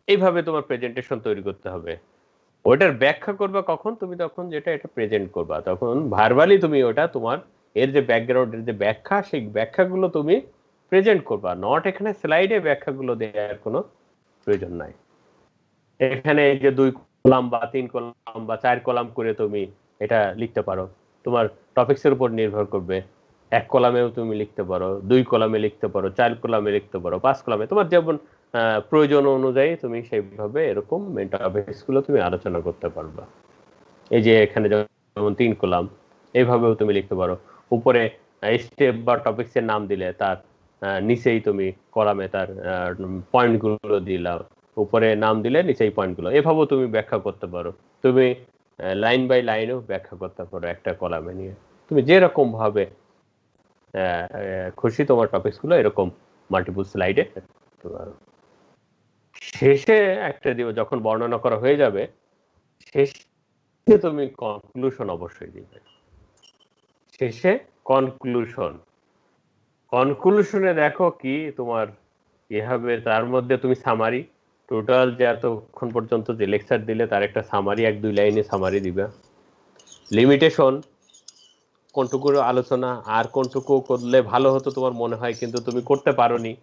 এইভাবে তোমার প্রেজেন্টেশন তৈরি করতে হবে। ওটার ব্যাখ্যা করবা কখন? তুমি তখন যেটা এটা প্রেজেন্ট করবা তখন ভার্বালি তুমি ওটা তোমার এর যে ব্যাকগ্রাউন্ডের যে ব্যাখ্যা সেই ব্যাখ্যাগুলো তুমি প্রেজেন্ট করবা, নট এখানে স্লাইডে ব্যাখ্যাগুলো দেওয়ার কোনো প্রয়োজন নাই। এখানে এই যে 2 কলাম বা 3 কলাম বা 4 কলাম করে তুমি এটা লিখতে পারো, তোমার টপিকসের উপর নির্ভর করবে। 1 কলামেও তুমি লিখতে পারো, 2 কলামে লিখতে পারো, 4 কলামে লিখতে পারো, 5 কলামে, তোমার যেমন প্রয়োজন অনুযায়ী তুমি সেইভাবে এরকম মেইন টপিকসগুলো তুমি আলোচনা করতে পারবা। এই যে এখানে যেমন 3 কলাম এইভাবেও তুমি লিখতে পারো। উপরে স্টেপ বা টপিকসের নাম দিলে তার নিচেই তুমি কলামে তার পয়েন্টগুলো দিলা, উপরে নাম দিলে নিচেই পয়েন্টগুলো, এভাবেও তুমি ব্যাখ্যা করতে পারো। তুমি লাইন বাই লাইনও ব্যাখ্যা করতে পারো একটা কলামে নিয়ে। তুমি যেরকম ভাবে খুশি তোমার টপিকসগুলো এরকম মাল্টিপল স্লাইডে করতে পারো। শেষে একটা দিব, যখন বর্ণনা করা হয়ে যাবে শেষে তুমি কনক্লুশন অবশ্যই দিবে। শেষে কনক্লুশনে দেখো কি তোমার হবে, তার মধ্যে তুমি সামারি, টোটাল যে এতক্ষণ পর্যন্ত যে লেকচার দিলে তার একটা সামারি, 1-2 লাইনে সামারি দিবে। লিমিটেশন, কোনটুকু আলোচনা আর কোনটুকু করলে ভালো হতো তোমার মনে হয় কিন্তু তুমি করতে পারোনি,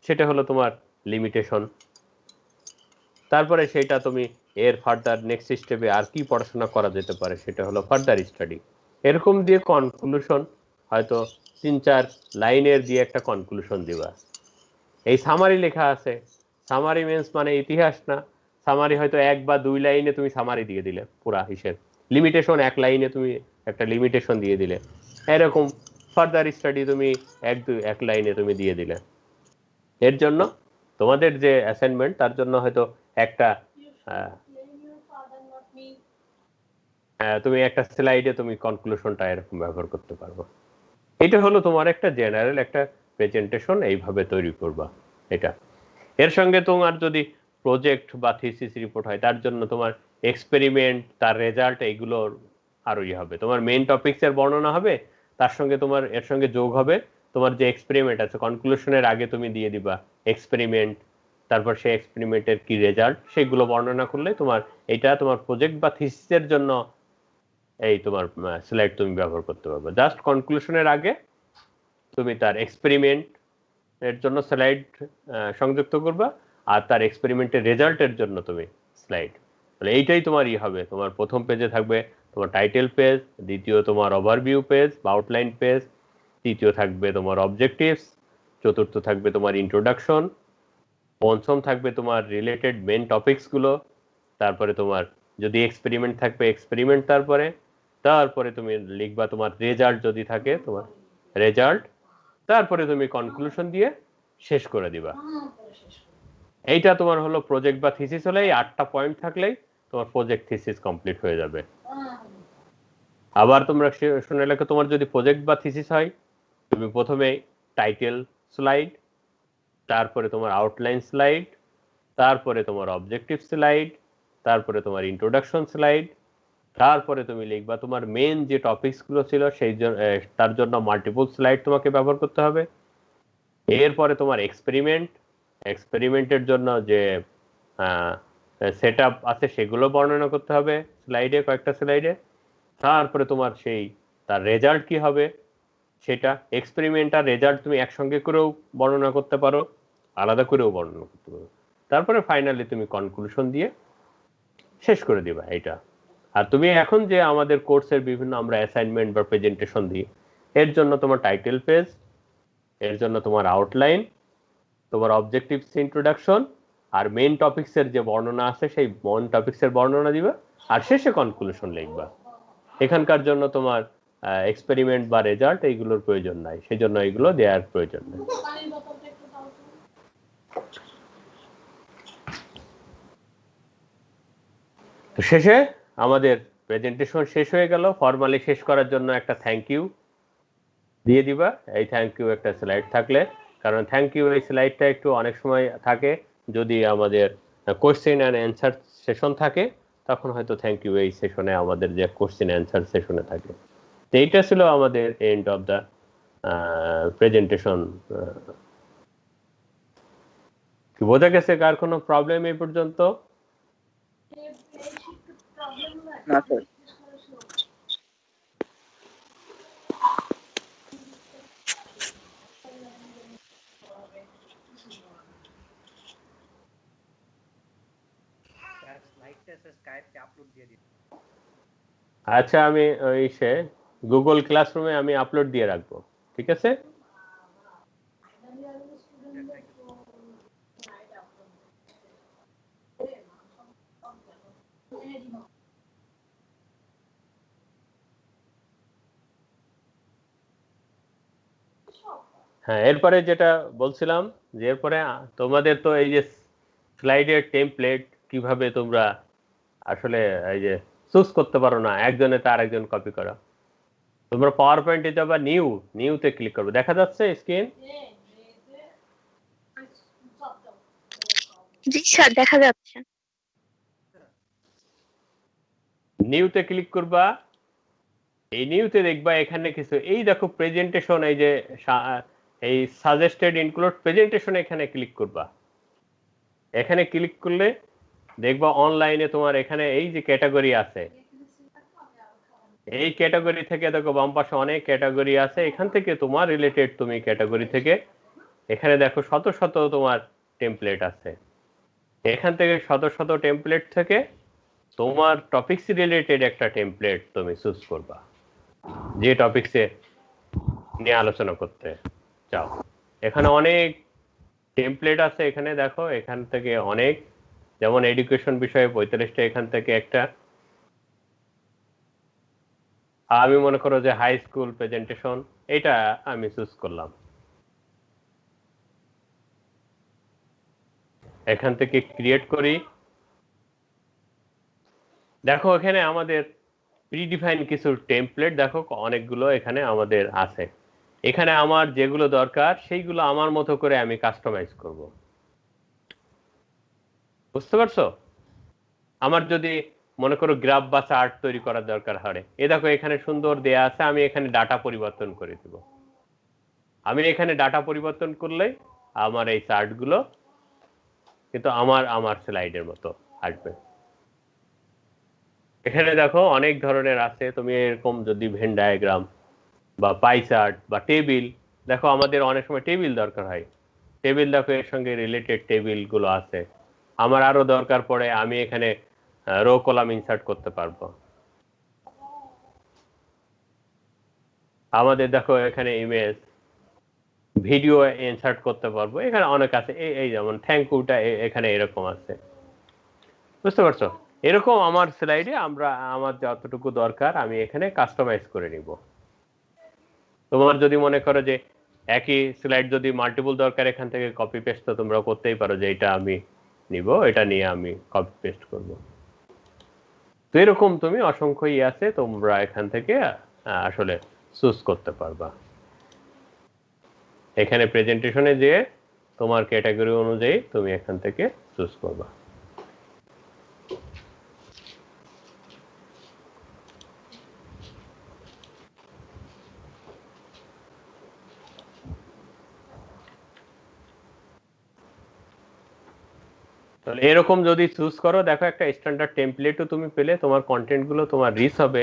সেটা হলো তোমার লিমিটেশন। তারপরে সেটা তুমি এর ফার্দার নেক্সট স্টেপে আর কি পড়াশোনা করা যেতে পারে সেটা হলো ফার্দার স্টাডি। এরকম দিয়ে কনক্লুশন হয়তো 3-4 লাইনের দিয়ে একটা কনক্লুশন দিবা। এই সামারি লেখা আছে, সামারি মিন্স মানে ইতিহাস না, সামারি হয়তো 1 বা 2 লাইনে তুমি সামারি দিয়ে দিলে পুরা হিসেব। লিমিটেশন 1 লাইনে তুমি একটা লিমিটেশন দিয়ে দিলে, এরকম ফার্দার স্টাডি তুমি 1 লাইনে তুমি দিয়ে দিলে। এর জন্য তোমাদের যে অ্যাসাইনমেন্ট তার জন্য হয়তো একটা তুমি একটা স্লাইডে তুমি কনক্লুশনটা এরকম ব্যবহার করতে পারবো। এটা হলো তোমার একটা জেনারেল একটা প্রেজেন্টেশন, এইভাবে তৈরি করবা এটা। এর সঙ্গে তোমার যদি প্রজেক্ট বা থিসিস রিপোর্ট হয় তার জন্য তোমার এক্সপেরিমেন্ট, তার রেজাল্ট, এইগুলোর আরোই হবে। তোমার মেইন টপিকসের বর্ণনা হবে, তার সঙ্গে তোমার এর সঙ্গে যোগ হবে তোমার যে এক্সপেরিমেন্ট আছে, কনক্লুশনের আগে তুমি দিয়ে দিবা এক্সপেরিমেন্ট, তারপর সেই এক্সপেরিমেন্টের কি রেজাল্ট সেগুলো বর্ণনা করলে তোমার এটা তোমার প্রজেক্ট বা থিসিসের জন্য এই তোমার স্লাইড তুমি ব্যবহার করতে পারবে। জাস্ট কনক্লুশনের আগে তুমি তার এক্সপেরিমেন্ট এর জন্য স্লাইড সংযুক্ত করবা, আর তার এক্সপেরিমেন্টের রেজাল্টের জন্য তুমি স্লাইড, মানে এইটাই তোমার হবে। তোমার প্রথম পেজে থাকবে তোমার টাইটেল পেজ, দ্বিতীয় তোমার ওভারভিউ পেজ বা আউটলাইন পেজ, তৃতীয় থাকবে তোমার অবজেক্টিভস, চতুর্থ থাকবে তোমার ইন্ট্রোডাকশন, পঞ্চম থাকবে তোমার রিলেটেড মেন টপিকসগুলো, তারপরে তোমার যদি এক্সপেরিমেন্ট থাকবে এক্সপেরিমেন্ট, তারপরে তুমি লিখবা তোমার রেজাল্ট যদি থাকে তোমার রেজাল্ট, তারপরে তুমি কনক্লুশন দিয়ে শেষ করে দিবা। এইটা তোমার হলো প্রজেক্ট বা থিসিস। হলে এই 8টা পয়েন্ট থাকলেই তোমার প্রজেক্ট থিসিস কমপ্লিট হয়ে যাবে। আবার তোমরা শুনে রাখো, তোমার যদি প্রজেক্ট বা থিসিস হয় তুমি প্রথমে টাইটেল স্লাইড, তারপরে তোমার আউটলাইন স্লাইড, তারপরে তোমার অবজেক্টিভ স্লাইড, তারপরে তোমার ইন্ট্রোডাকশন স্লাইড, তারপরে তুমি লিখবা তোমার মেন যে টপিকসগুলো ছিল সেই তার জন্য মাল্টিপল স্লাইড তোমাকে ব্যবহার করতে হবে। এরপরে তোমার এক্সপেরিমেন্টের জন্য যে সেট আপ আছে সেগুলো বর্ণনা করতে হবে স্লাইডে, কয়েকটা স্লাইডে। তারপরে তোমার সেই তার রেজাল্ট কি হবে সেটা, এক্সপেরিমেন্ট আর রেজাল্ট তুমি একসঙ্গে করেও বর্ণনা করতে পারো, আলাদা করেও বর্ণনা করতে পারো। তারপরে ফাইনালি তুমি কনক্লুশন দিয়ে শেষ করে দিবা এটা। আর তুমি এখন যে আমাদের কোর্সের বিভিন্ন আমরা অ্যাসাইনমেন্ট বা প্রেজেন্টেশন দিই, এর জন্য তোমার টাইটেল পেজ, এর জন্য তোমার আউটলাইন, তোমার অবজেক্টিভস, ইন্ট্রোডাকশন, আর মেইন টপিকসের যে বর্ণনা আছে সেই মেইন টপিকসের বর্ণনা দিবা আর শেষে কনক্লুশন লিখবা। এখানকার জন্য তোমার এক্সপেরিমেন্ট বা রেজাল্ট এইগুলোর প্রয়োজন নাই, সেজন্য এগুলো দেওয়ার প্রয়োজন নেই। তো শেষে আমাদের প্রেজেন্টেশন শেষ হয়ে গেল। ফর্মালি শেষ করার জন্য একটা থ্যাংক ইউ দিয়ে দিবা। এই থ্যাংক ইউ একটা স্লাইড থাকলে, কারণ থ্যাংক ইউ এই স্লাইডটা একটু অনেক সময় থাকে যদি আমাদের কোশ্চেন অ্যান্ড অ্যান্সার সেশন থাকে, তখন হয়তো থ্যাংক ইউ এই সেশনে আমাদের যে কোশ্চেন অ্যান্সার সেশনে থাকে। তো এইটা ছিল আমাদের এন্ড অফ দ্য প্রেজেন্টেশন। কি বোঝা গেছে? কার কোনো প্রবলেম এই পর্যন্ত? না স্যার। আচ্ছা, আমি ওই গুগল ক্লাসরুমে আমি আপলোড দিয়ে রাখবো, ঠিক আছে? হ্যাঁ, এরপরে যেটা বলছিলাম যে এরপরে তোমাদের তো এই যে স্লাইডের টেমপ্লেট কিভাবে তোমরা আসলে এই যে চুজ করতে পারো না একজনে তার একজন কপি করা। তোমরা পাওয়ার পয়েন্টে যাবা, নিউতে ক্লিক করবে। দেখা যাচ্ছে স্ক্রিন? জি স্যার, দেখা যাচ্ছে। নিউতে ক্লিক করবা। এই নিউতে দেখবা এখানে কিছু, এই দেখো প্রেজেন্টেশন, এই যে এই সাজেস্টেড ইনক্লুড প্রেজেন্টেশন, এখানে ক্লিক করবা। এখানে ক্লিক করলে দেখবা অনলাইনে তোমার এখানে এই যে ক্যাটাগরি আছে, এই ক্যাটাগরি থেকে দেখো বাম পাশে অনেক ক্যাটাগরি আছে। এখান থেকে তোমার রিলেটেড তুমি ক্যাটাগরি থেকে এখানে দেখো শত শত তোমার টেমপ্লেট আছে। এখান থেকে শত শত টেমপ্লেট থেকে তোমার টপিকস রিলেটেড একটা টেমপ্লেট তুমি চুজ করবা, যে টপিকসে নিয়ে আলোচনা করতে চাও। এখানে অনেক টেমপ্লেট আছে, এখানে দেখো এখান থেকে অনেক, যেমন এডুকেশন বিষয়ে 45টা, এখান থেকে একটা। আমি মনে করো যে হাই স্কুল প্রেজেন্টেশন, এটা আমি চুজ করলাম। এখান থেকে ক্রিয়েট করি। দেখো এখানে আমাদের প্রিডিফাইন কিছু টেমপ্লেট দেখো অনেকগুলো এখানে আমাদের আছে। এখানে আমার যেগুলো দরকার সেইগুলো আমার মতো করে আমি কাস্টমাইজ করব। বুঝতে পারছো? আমার যদি মনে করো গ্রাফ বা চার্ট তৈরি করার দরকার হয়, এ দেখো এখানে সুন্দর দেয়া আছে, আমি এখানে ডাটা পরিবর্তন করে দেব। আমি এখানে ডাটা পরিবর্তন করলে আমার এই চার্টগুলো কিন্তু আমার স্লাইডের মতো আসবে। এখানে দেখো অনেক ধরনের আছে, তুমি এরকম যদি ভেন ডায়াগ্রাম বা পাই চার্ট বা টেবিল, দেখো আমাদের অনেক সময় টেবিল দরকার হয়। টেবিল দেখো এর সঙ্গে রিলেটেড টেবিল গুলো আছে। আমার আরো দরকার পড়ে আমি এখানে রো কলাম ইনসার্ট করতে পারবো। আমাদের দেখো এখানে ইমেজ, ভিডিও ইনসার্ট করতে পারবো। এখানে অনেক আছে, এই যেমন থ্যাংক ইউটা এখানে এরকম আছে। বুঝতে পারছো? এরকম আমার স্লাইডে আমার যতটুকু দরকার আমি এখানে কাস্টমাইজ করে নিব। তোমার যদি মনে করো যে একই স্লাইড যদি মাল্টিপল দরকার, এখান থেকে কপি পেস্ট তো তোমরা করতেই পারো, যে এটা আমি নিব, এটা নিয়ে আমি কপি পেস্ট করব। তো এরকম তুমি অসংখ্য আছে, তোমরা এখান থেকে আসলে চুজ করতে পারবা। এখানে প্রেজেন্টেশনে যে তোমার ক্যাটাগরি অনুযায়ী তুমি এখান থেকে চুজ করবা। তাহলে এরকম যদি চুজ করো, দেখো একটা স্ট্যান্ডার্ড টেমপ্লেটও তুমি পেলে, তোমার কন্টেন্ট গুলো তোমার রিচ হবে।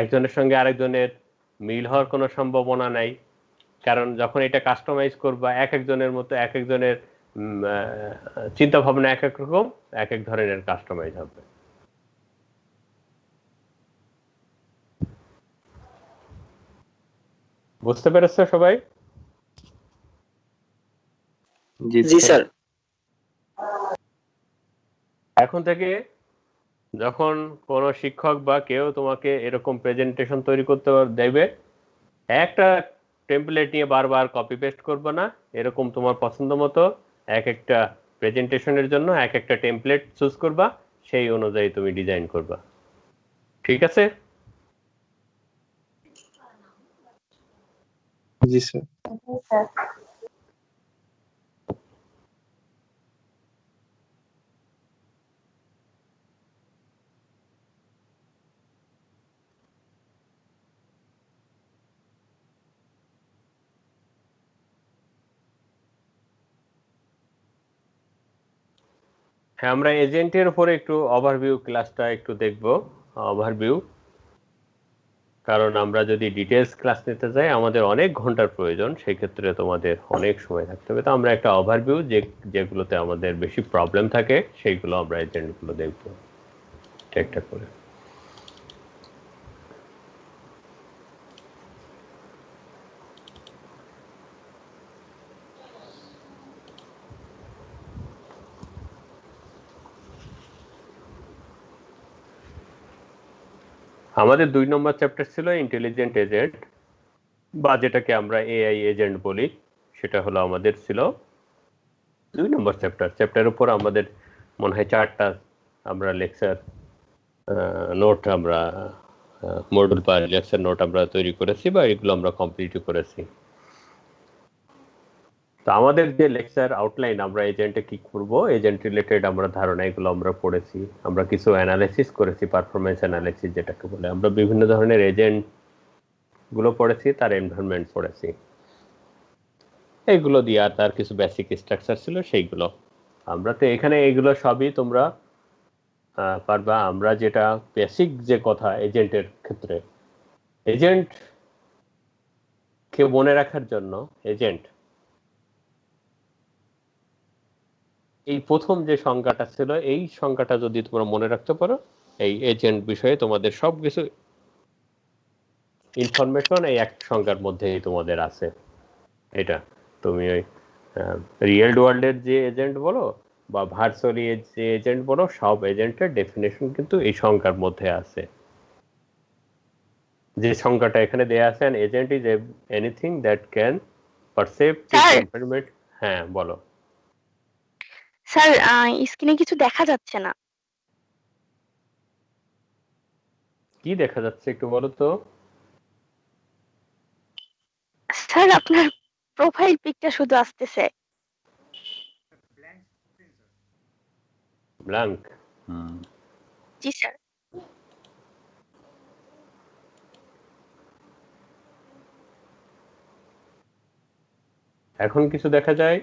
একজনের সঙ্গে আরেকজনের মিল হওয়ার কোনো সম্ভাবনা নাই, কারণ যখন এটা কাস্টমাইজ করবা এক একজনের মতো, এক একজনের চিন্তা ভাবনা এক এক রকম, এক এক ধরনের কাস্টমাইজ হবে। বুঝতে পেরেছো সবাই? জি স্যার। এখন থেকে যখন কোনো শিক্ষক বা কেউ তোমাকে এরকম প্রেজেন্টেশন তৈরি করতে দেবে, একটা টেমপ্লেট নিয়ে বারবার কপি পেস্ট করবে না, এরকম তোমার পছন্দ মতো এক একটা প্রেজেন্টেশনের জন্য এক একটা টেমপ্লেট চুজ করবা, সেই অনুযায়ী তুমি ডিজাইন করবা। ঠিক আছে? জি স্যার। হ্যাঁ, আমরা এজেন্টের উপরে একটু ওভারভিউ ক্লাসটা একটু দেখব। ওভারভিউ, কারণ আমরা যদি ডিটেলস ক্লাস নিতে যাই আমাদের অনেক ঘন্টার প্রয়োজন, সেই ক্ষেত্রে তোমাদের অনেক সময় থাকতে হবে। তো আমরা একটা ওভারভিউ, যেগুলোতে আমাদের বেশি প্রবলেম থাকে সেইগুলো আমরা এজেন্টগুলো দেখব একটা করে। আমাদের 2 নম্বর চ্যাপ্টার ছিল ইন্টেলিজেন্ট এজেন্ট, বা যেটাকে আমরা এআই এজেন্ট বলি, সেটা হলো আমাদের ছিল 2 নম্বর চ্যাপ্টারের উপর আমাদের মনে হয় 4টা আমরা লেকচার নোট, আমরা মডিউল বা লেকচার নোট আমরা তৈরি করেছি, বা এগুলো আমরা কমপ্লিটও করেছি। তো আমাদের যে লেকচার আউটলাইন, আমরা এজেন্টে কি করব, এজেন্ট রিলেটেড আমরা ধারণা এগুলো আমরা পড়েছি। আমরা কিছু অ্যানালাইসিস করেছি, পারফরমেন্স অ্যানালাইসিস যেটাকে বলে। আমরা বিভিন্ন ধরনের এজেন্ট গুলো পড়েছি, তার এনভায়রনমেন্ট পড়েছি, এইগুলো দিয়ে আর তার কিছু বেসিক স্ট্রাকচার ছিল সেইগুলো আমরা। তো এখানে এইগুলো সবই তোমরা পারবা। আমরা যেটা বেসিক যে কথা এজেন্টের ক্ষেত্রে, এজেন্ট কে মনে রাখার জন্য, এজেন্ট এই প্রথম যে সংজ্ঞাটা ছিল, এই সংজ্ঞাটা যদি তোমরা মনে রাখতে পারো, এই এজেন্ট বিষয়ে তোমাদের সবকিছু ইনফরমেশন এই এক সংজ্ঞার মধ্যেই তোমাদের আছে। এটা তুমি ওই রিয়েল ওয়ার্ল্ডের যে এজেন্ট বলো বা ভার্চুয়ালি যে এজেন্ট বলো, সব এজেন্টের ডেফিনেশন কিন্তু এই সংজ্ঞার মধ্যে আছে। যে সংজ্ঞাটা এখানে দেয়া আছে, an agent is anything that can perceive the sir environment। হ্যাঁ বলো। স্যার স্ক্রিনে কিছু দেখা যাচ্ছে না। কি দেখা যাচ্ছে একটু বলো তো। স্যার আপনার প্রোফাইল পিকটা শুধু আসতেছে। ব্ল্যাঙ্ক। জি স্যার। এখন কিছু দেখা যায়?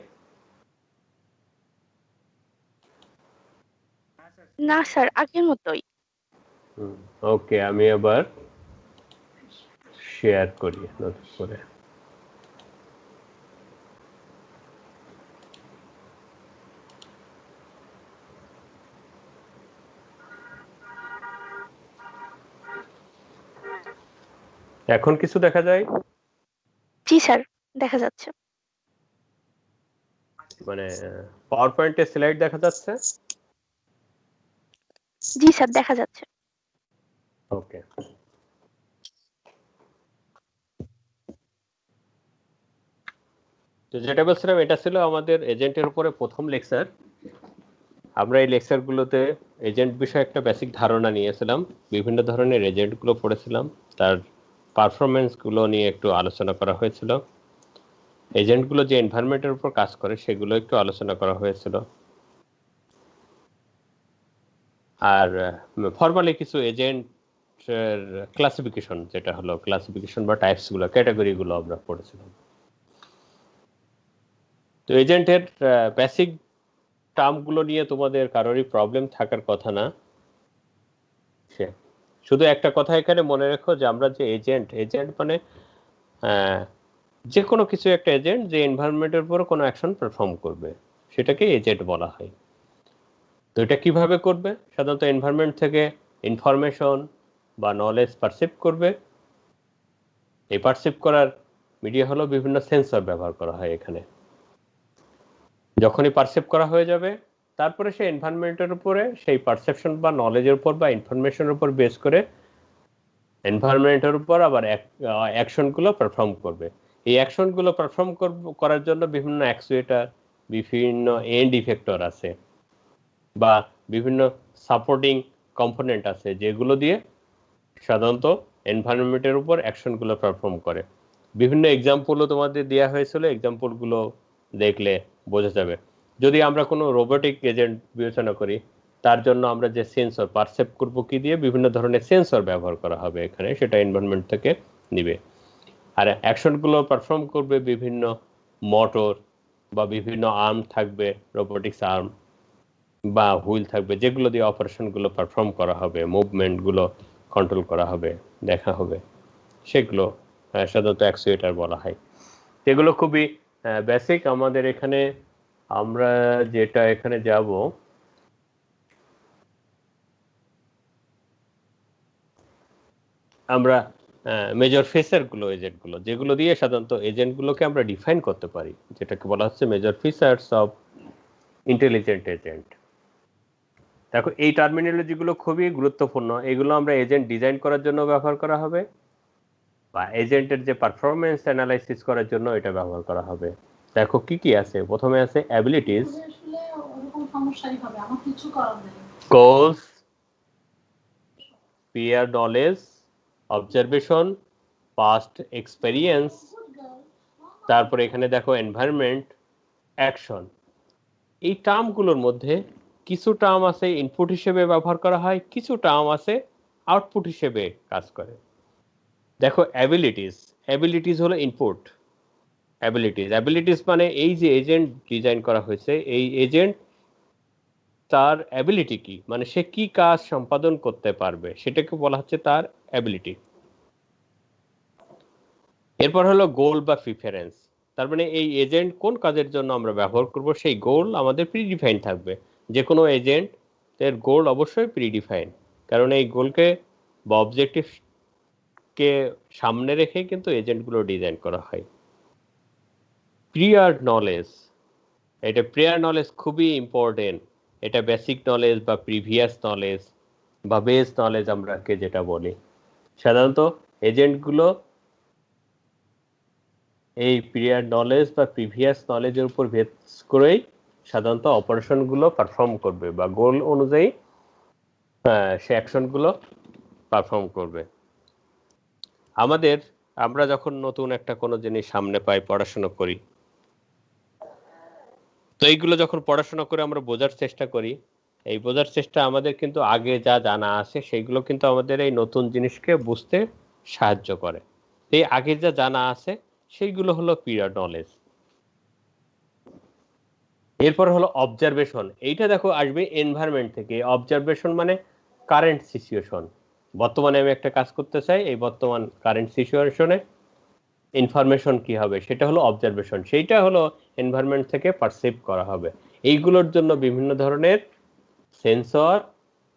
না স্যার, আগের মতোই। ওকে, আমি আবার শেয়ার করি নতুন করে। এখন কিছু দেখা যায়? জি স্যার, দেখা যাচ্ছে। মানে পাওয়ার পয়েন্টে স্লাইড দেখা যাচ্ছে? জি স্যার, দেখা যাচ্ছে। ওকে। তো যেটা বলছিলাম, এটা ছিল আমাদের এজেন্টের উপরে প্রথম লেকচার। আমরা এই লেকচারগুলোতে এজেন্ট বিষয়ে একটা বেসিক ধারণা নিয়েছিলাম, বিভিন্ন ধরনের এজেন্টগুলো পড়েছিলাম, তার পারফরমেন্সগুলো নিয়ে একটু আলোচনা করা হয়েছিল, এজেন্টগুলো যে এনভায়রনমেন্টের উপর কাজ করে সেগুলো একটু আলোচনা করা হয়েছিল, আর ফর্মালি কিছু এজেন্টের ক্লাসিফিকেশন, যেটা হলো ক্লাসিফিকেশন বা টাইপসগুলো, ক্যাটাগরিগুলো আমরা পড়েছিলাম। তো এজেন্টের বেসিক টার্মগুলো নিয়ে তোমাদের কারোরই প্রবলেম থাকার কথা না। শুধু একটা কথা এখানে মনে রেখো যে আমরা যে এজেন্ট মানে যে কোনো কিছু একটা এজেন্ট যে এনভায়রনমেন্টের উপর কোনো অ্যাকশন পারফর্ম করবে, সেটাকে এজেন্ট বলা হয়। তো এটা কিভাবে করবে? সাধারণত এনভায়রনমেন্ট থেকে ইনফরমেশন বা নলেজ পারসিভ করবে। এই পারসিভ করার মিডিয়া হলো বিভিন্ন সেন্সর ব্যবহার করা হয় এখানে। যখনই পারসিভ করা হয়ে যাবে তারপরে সেই এনভায়রনমেন্টের উপরে সেই পারসেপশন বা নলেজের উপর বা ইনফরমেশনের উপর বেস করে এনভায়রনমেন্টের উপর আবার অ্যাকশনগুলো পারফর্ম করবে। এই অ্যাকশনগুলো পারফর্ম করার জন্য বিভিন্ন অ্যাকচুয়েটার, বিভিন্ন এন্ড ইফেক্টর আছে বা বিভিন্ন সাপোর্টিং কম্পোনেন্ট আছে যেগুলো দিয়ে সাধারণত এনভায়রনমেন্টের উপর অ্যাকশনগুলো পারফর্ম করে। বিভিন্ন এক্সাম্পলও তোমাদের দেওয়া হয়েছিল, এক্সাম্পলগুলো দেখলে বোঝা যাবে। যদি আমরা কোনো রোবোটিক এজেন্ট বিবেচনা করি, তার জন্য আমরা যে সেন্সর পারসেপ্ট করবো কি দিয়ে, বিভিন্ন ধরনের সেন্সর ব্যবহার করা হবে এখানে, সেটা এনভায়রনমেন্ট থেকে নিবে। আর অ্যাকশনগুলো পারফর্ম করবে বিভিন্ন মোটর বা বিভিন্ন আর্ম থাকবে, রোবোটিক্স আর্ম বা হুইল থাকবে, যেগুলো দিয়ে অপারেশনগুলো পারফর্ম করা হবে, মুভমেন্টগুলো কন্ট্রোল করা হবে, দেখা হবে, সেগুলো সাধারণত অ্যাকচুয়েটার বলা হয়। এগুলো খুবই বেসিক। আমাদের এখানে আমরা যেটা এখানে যাব, আমরা মেজর ফিচারগুলো, এজেন্টগুলো যেগুলো দিয়ে সাধারণত এজেন্টগুলোকে আমরা ডিফাইন করতে পারি, যেটাকে বলা হচ্ছে major features of intelligent agent. দেখো এই টার্মিনোলজিগুলো খুবই গুরুত্বপূর্ণ। এগুলো আমরা এজেন্ট ডিজাইন করার জন্য ব্যবহার করা হবে বা এজেন্টের যে পারফরমেন্স অ্যানালাইসিস করার জন্য এটা ব্যবহার করা হবে। দেখো কি কি আছে। প্রথমে আছে abilities, goals, peer knowledge, observation, past experience, তারপরে এখানে দেখো এনভায়রনমেন্ট, অ্যাকশন। এই টার্মগুলোর মধ্যে কিছু টার্ম আছে ইনপুট হিসেবে ব্যবহার করা হয়, কিছু টার্ম আছে আউটপুট হিসেবে কাজ করে। দেখো অ্যাবিলিটিস হলো ইনপুট। অ্যাবিলিটিস মানে এই যে এজেন্ট ডিজাইন করা হয়েছে, এই এজেন্ট তার অ্যাবিলিটি কি, মানে সে কি কাজ সম্পাদন করতে পারবে, সেটাকে বলা হচ্ছে তার অ্যাবিলিটি। এরপর হলো গোল বা প্রিফারেন্স, তার মানে এই এজেন্ট কোন কাজের জন্য আমরা ব্যবহার করব সেই গোল আমাদের প্রিডিফাইন থাকবে। যে কোনো এজেন্ট এর গোল অবশ্যই প্রিডিফাইন, কারণ এই গোলকে বা অবজেক্টিভকে সামনে রেখে কিন্তু এজেন্টগুলো ডিজাইন করা হয়। প্রিয়ার নলেজ, এটা প্রিয়ার নলেজ খুবই ইম্পর্টেন্ট। এটা বেসিক নলেজ বা প্রিভিয়াস নলেজ বা বেস নলেজ আমরা যেটা বলি। সাধারণত এজেন্টগুলো এই প্রিয়ার নলেজ বা প্রিভিয়াস নলেজের উপর ভিত্তি করেই সাধারণত অপারেশনগুলো পারফর্ম করবে বা গোল অনুযায়ী সে অ্যাকশনগুলো পারফর্ম করবে। আমরা যখন নতুন একটা কোনো জিনিস সামনে পাই, পড়াশোনা করি, তো এইগুলো যখন পড়াশোনা করে আমরা বোঝার চেষ্টা করি, এই বোঝার চেষ্টা আমাদের কিন্তু আগে যা জানা আছে সেইগুলো কিন্তু আমাদের এই নতুন জিনিসকে বুঝতে সাহায্য করে। এই আগে যা জানা আছে সেইগুলো হলো প্রিয়ার নলেজ। এরপর হলো অবজারভেশন। এইটা দেখো আসবে এনভায়রনমেন্ট থেকে। অবজারভেশন মানে কারেন্ট সিচুয়েশন, বর্তমানে আমি একটা কাজ করতে চাই, এই বর্তমান কারেন্ট সিচুয়েশনে ইনফরমেশন কি হবে সেটা হলো অবজারভেশন। সেইটা হলো এনভায়রনমেন্ট থেকে পারসিভ করা হবে। এইগুলোর জন্য বিভিন্ন ধরনের সেন্সর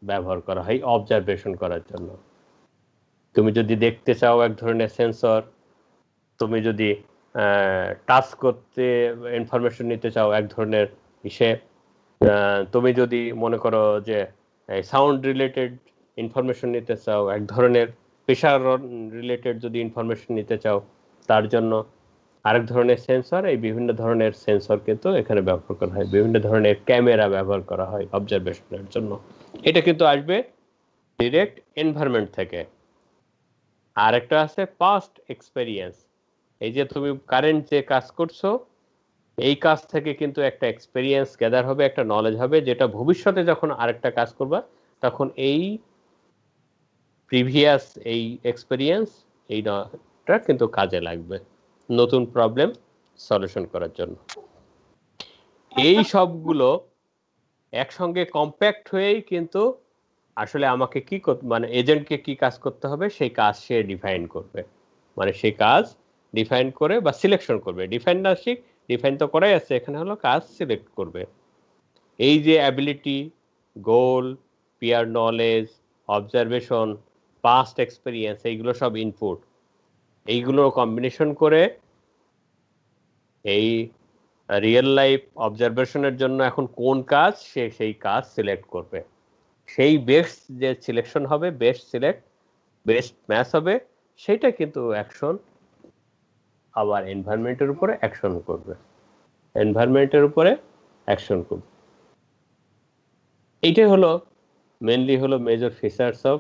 ব্যবহার করা হয় অবজারভেশন করার জন্য। তুমি যদি দেখতে চাও এক ধরনের সেন্সর, তুমি যদি টাচ করতে ইনফরমেশন নিতে চাও এক ধরনের ইসে, তুমি যদি মনে করো যে সাউন্ড রিলেটেড ইনফরমেশন নিতে চাও এক ধরনের, প্রেশার রিলেটেড যদি ইনফরমেশন নিতে চাও তার জন্য আরেক ধরনের সেন্সর। এই বিভিন্ন ধরনের সেন্সর কিন্তু এখানে ব্যবহার করা হয়। বিভিন্ন ধরনের ক্যামেরা ব্যবহার করা হয় অবজারভেশনের জন্য। এটা কিন্তু আসবে ডিরেক্ট এনভায়রনমেন্ট থেকে। আর একটা আছে পাস্ট এক্সপেরিয়েন্স। এই যে তুমি কারেন্ট যে কাজ করছো, এই কাজ থেকে কিন্তু একটা এক্সপেরিয়েন্স গ্যাদার হবে, একটা নলেজ হবে, যেটা ভবিষ্যতে যখন আরেকটা কাজ করবা তখন এই প্রিভিয়াস এই এক্সপেরিয়েন্স এইটা কিন্তু কাজে লাগবে নতুন প্রবলেম সলিউশন করার জন্য। এই সবগুলো একসঙ্গে কম্প্যাক্ট হয়েই কিন্তু আসলে আমাকে কি মানে এজেন্টকে কি কাজ করতে হবে সেই কাজ সে ডিফাইন করবে, মানে সেই কাজ ডিফাইন করে বা সিলেকশন করবে। ডিফাইন তো করাই আছে, এখানে হলো কাজ সিলেক্ট করবে। এই যে ability, goal, peer knowledge, observation, past experience, এইগুলো সব ইনপুট। এইগুলো কম্বিনেশন করে এই রিয়েল লাইফ অবজারভেশনের জন্য এখন কোন কাজ সে সেই কাজ সিলেক্ট করবে, সেই বেস্ট যে সিলেকশন হবে, বেস্ট ম্যাচ হবে, সেটা কিন্তু অ্যাকশন আবার এনভায়রনমেন্টের উপরে অ্যাকশন করবে, এইটাই হলো মেনলি হলো মেজর ফিচার্স অফ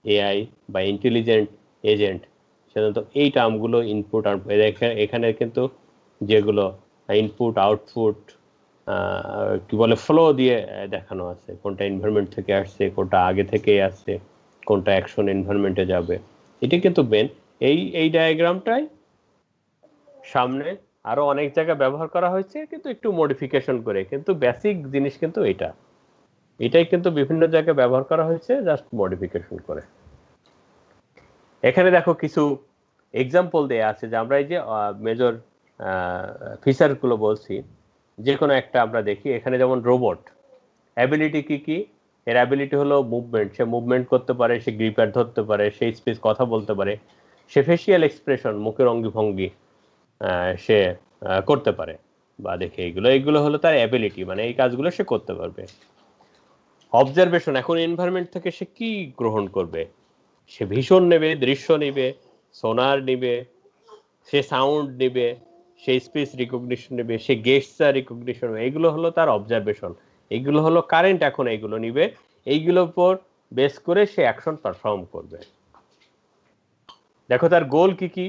এআই বা ইন্টেলিজেন্ট এজেন্ট। সাধারণত এই টার্মগুলো ইনপুট আউটপুট, এখানে কিন্তু যেগুলো ইনপুট আউটপুট কি বলে ফ্লো দিয়ে দেখানো আছে, কোনটা এনভায়রনমেন্ট থেকে আসছে, কোনটা আগে থেকে আসছে, কোনটা অ্যাকশন এনভায়রনমেন্টে যাবে, এটা কিন্তু মেন। এই ডায়াগ্রামটাই সামনে আরো অনেক জায়গায় ব্যবহার করা হয়েছে, কিন্তু একটু মডিফিকেশন করে, কিন্তু বেসিক জিনিস কিন্তু এটাই কিন্তু বিভিন্ন জায়গায় ব্যবহার করা হয়েছে, জাস্ট মডিফিকেশন করে। এখানে দেখো কিছু এক্সাম্পল দেয়া আছে যে আমরা এই যে মেজর ফিচার গুলো বলছি, যে কোনো একটা আমরা দেখি। এখানে যেমন রোবট অ্যাবিলিটি কি কি, এর অ্যাবিলিটি হলো মুভমেন্ট, সে মুভমেন্ট করতে পারে, সে গ্রিপার ধরতে পারে, সে স্পেস কথা বলতে পারে, সে ফেসিয়াল এক্সপ্রেশন মুখের অঙ্গভঙ্গি সে করতে পারে বা দেখে, এইগুলো হলো তার অ্যাবিলিটি, মানে এই কাজগুলো সে করতে পারবে। অবজারভেশন, এখন এনভায়রনমেন্ট থেকে সে কি গ্রহণ করবে, সে ভিশন নেবে, দৃশ্য নেবে, সোনার নেবে, সে সাউন্ড নেবে, সে স্পেস রিকগনিশন নেবে, সে গেস্টার রিকগনিশন, এইগুলো হলো তার অবজারভেশন, এইগুলো হলো কারেন্ট, এখন এইগুলো নিবে, এইগুলোর উপর বেস করে সে অ্যাকশন পারফর্ম করবে। দেখো তার গোল কি কি,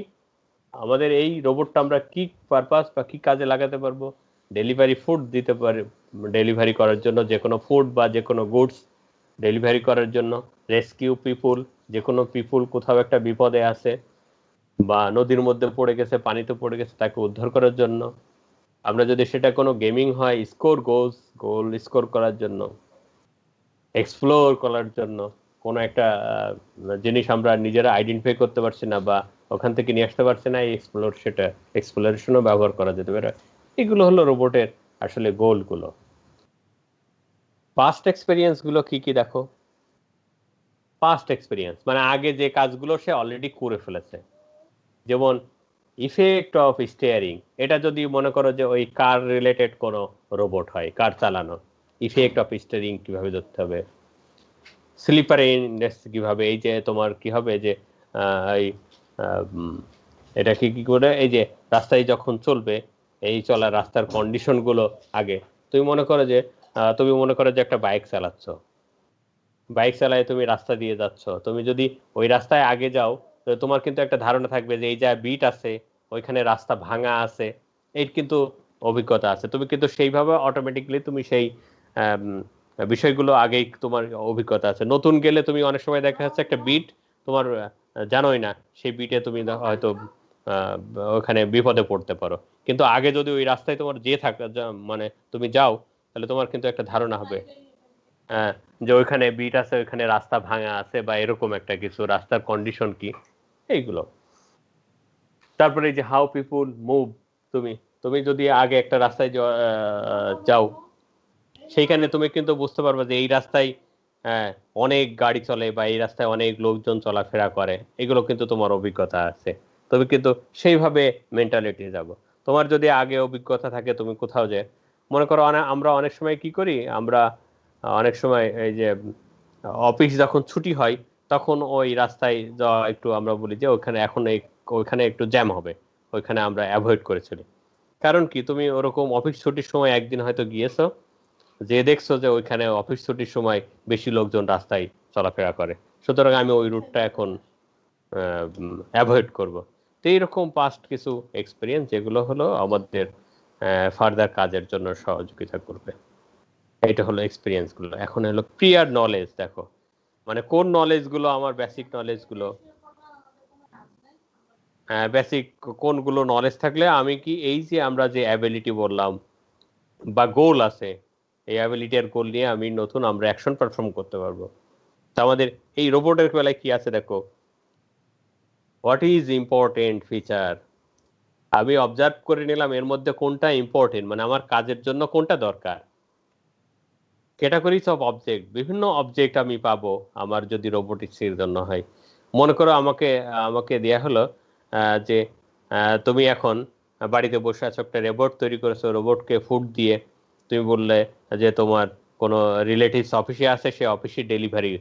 আমাদের এই রোবটটা আমরা কি পারপাস বা কি কাজে লাগাতে পারবো, ডেলিভারি ফুড দিতে পারে, ডেলিভারি করার জন্য, যে কোনো ফুড বা যে কোনো গুডস ডেলিভারি করার জন্য, রেস্কিউ পিপুল, যে কোনো পিপুল কোথাও একটা বিপদে আছে বা নদীর মধ্যে পড়ে গেছে, পানিতে পড়ে গেছে, তাকে উদ্ধার করার জন্য। আমরা যদি সেটা কোনো গেমিং হয়, গোল স্কোর করার জন্য, এক্সপ্লোর করার জন্য, কোনো একটা জিনিস আমরা নিজেরা আইডেন্টিফাই করতে পারছি না বা ওখান থেকে নিয়ে আসতে পারছি না, এই এক্সপ্লোরেশনও ব্যবহার করা যেতে পারে। এগুলো হলো রোবটের আসলে গোলগুলো। পাস্ট এক্সপেরিয়েন্স গুলো কি কি দেখো, পাস্ট এক্সপেরিয়েন্স মানে আগে যে কাজগুলো সে অলরেডি করে ফেলেছে। যেমন ইফেক্ট অফ স্টিয়ারিং, এটা যদি মনে করো যে ওই কার রিলেটেড কোনো রোবট হয়, কার চালানো, ইফেক্ট অফ স্টিয়ারিং কিভাবে ধরতে হবে, স্লিপার ইন্ডেক্স কিভাবে, এই যে তোমার কি হবে যে এটা কি কি করে, এই যে রাস্তায় যখন চলবে, এই চলা রাস্তার কন্ডিশন গুলো আগে তুমি মনে করো যে একটা বাইক চালায় তুমি রাস্তা দিয়ে যাচ্ছ, তুমি যদি ওই রাস্তায় আগে যাও, তো তোমার কিন্তু একটা ধারণা থাকবে যে এই যা বিট আছে ওইখানে রাস্তা ভাঙা আছে, এর কিন্তু অভিজ্ঞতা আছে, তুমি কিন্তু সেইভাবে অটোমেটিকলি তুমি সেই বিষয়গুলো আগেই তোমার অভিজ্ঞতা আছে। নতুন গেলে তুমি অনেক সময় দেখা যাচ্ছে একটা বিট তোমার জানোই না, সেই বিটে তুমি হয়তো ওখানে বিপদে পড়তে পারো, কিন্তু আগে যদি ওই রাস্তায় তোমার মানে তুমি যাও, তাহলে তোমার কিন্তু একটা ধারণা হবে যে ওইখানে বিট আছে, ওইখানে রাস্তা ভাঙা আছে বা এরকম একটা কিছু, রাস্তার কন্ডিশন কি, এইগুলো। তারপরে এই যে হাউ পিপুল মুভ, তুমি যদি আগে একটা রাস্তায় যাও, সেইখানে তুমি কিন্তু বুঝতে পারবে যে এই রাস্তায় অনেক গাড়ি চলে বা এই রাস্তায় অনেক লোকজন চলাফেরা করে, এগুলো কিন্তু তোমার অভিজ্ঞতা আছে, তুমি কিন্তু সেইভাবে মেন্টালিটি যাব। তোমার যদি আগে অভিজ্ঞতা থাকে, তুমি কোথাও যে মনে করো, আমরা অনেক সময় কি করি, আমরা অনেক সময় এই যে অফিস যখন ছুটি হয়, তখন ওই রাস্তায় যাওয়া একটু আমরা বলি যে ওইখানে একটু জ্যাম হবে, ওইখানে আমরা অ্যাভয়েড করে চলি। কারণ কি, তুমি ওরকম অফিস ছুটির সময় একদিন হয়তো গিয়েছো, যে দেখছো যে ওইখানে অফিস ছুটির সময় বেশি লোকজন রাস্তায় চলাফেরা করে, সুতরাং আমি ওই রুটটা এখন অ্যাভয়েড করব। তো এইরকম পাস্ট কিছু এক্সপিরিয়েন্স, যেগুলো হলো আমাদের ফার্দার কাজের জন্য সহযোগিতা করবে। এটা হলো এক্সপিরিয়েন্স গুলো। এখন হলো প্রিয়ার নলেজ, দেখো মানে কোন নলেজ গুলো আমার বেসিক নলেজ গুলো, বেসিক কোনগুলো নলেজ থাকলে আমি কি এই যে আমরা যে অ্যাবিলিটি বললাম বা গোল আছে, এই অ্যাবিলিটি আর গোল নিয়ে আমরা অ্যাকশন পারফর্ম করতে পারবো। তো আমাদের এই রোবটের বেলায় কি আছে দেখো, হোয়াট ইজ ইম্পর্টেন্ট ফিচার, আমি অবজার্ভ করে নিলাম এর মধ্যে কোনটা ইম্পর্টেন্ট, মানে আমার কাজের জন্য কোনটা দরকার। ক্যাটাগরিজ অফ অবজেক্ট, বিভিন্ন অবজেক্ট আমি পাবো আমার যদি রোবোটিক্স এর জন্য হয়। মনে করো আমাকে দেয়া হলো যে তুমি এখন বাড়িতে বসে আছো, একটা রোবট তৈরি করেছো, রোবটকে ফুড দিয়ে তুমি বললে যে তোমার কোনো রিলেটিভস অফিসে আছে, সে অফিসে ডেলিভারি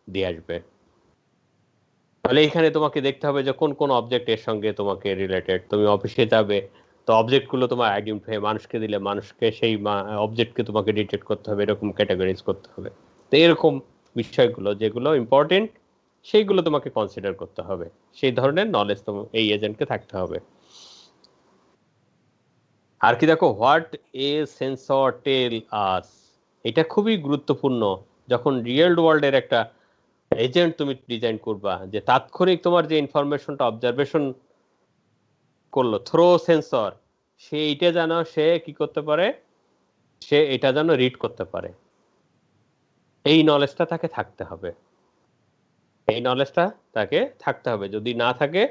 দিয়ে আসবে। তাহলে এখানে তোমাকে দেখতে হবে যে কোন কোন অবজেক্ট এর সঙ্গে তোমাকে রিলেটেড। তুমি অফিসে যাবে, তো অবজেক্টগুলো তোমার আইডেন্টিফাই, মানুষকে দিলে মানুষকে সেই অবজেক্টকে তোমাকে ডিটেক্ট করতে হবে, এরকম ক্যাটাগরাইজ করতে হবে। তো এরকম বিষয়গুলো যেগুলো ইম্পর্টেন্ট সেইগুলো তোমাকে কনসিডার করতে হবে, সেই ধরনের নলেজ এই এজেন্টকে থাকতে হবে। আর কি দেখো, হোয়াট এ সেন্সর টেল আস, এটা খুবই গুরুত্বপূর্ণ যখন রিয়েল ওয়ার্ল্ডের একটা এজেন্ট তুমি ডিজাইন করবা, যে তাৎক্ষণিক তোমার যে ইনফরমেশনটা অবজারভেশন করলো থ্রো সেন্সর, সে এটা যেন সে কি করতে পারে, সে এটা যেন রিড করতে পারে, এই নলেজটা তাকে থাকতে হবে, এই নলেজটা তাকে থাকতে হবে। যদি না থাকে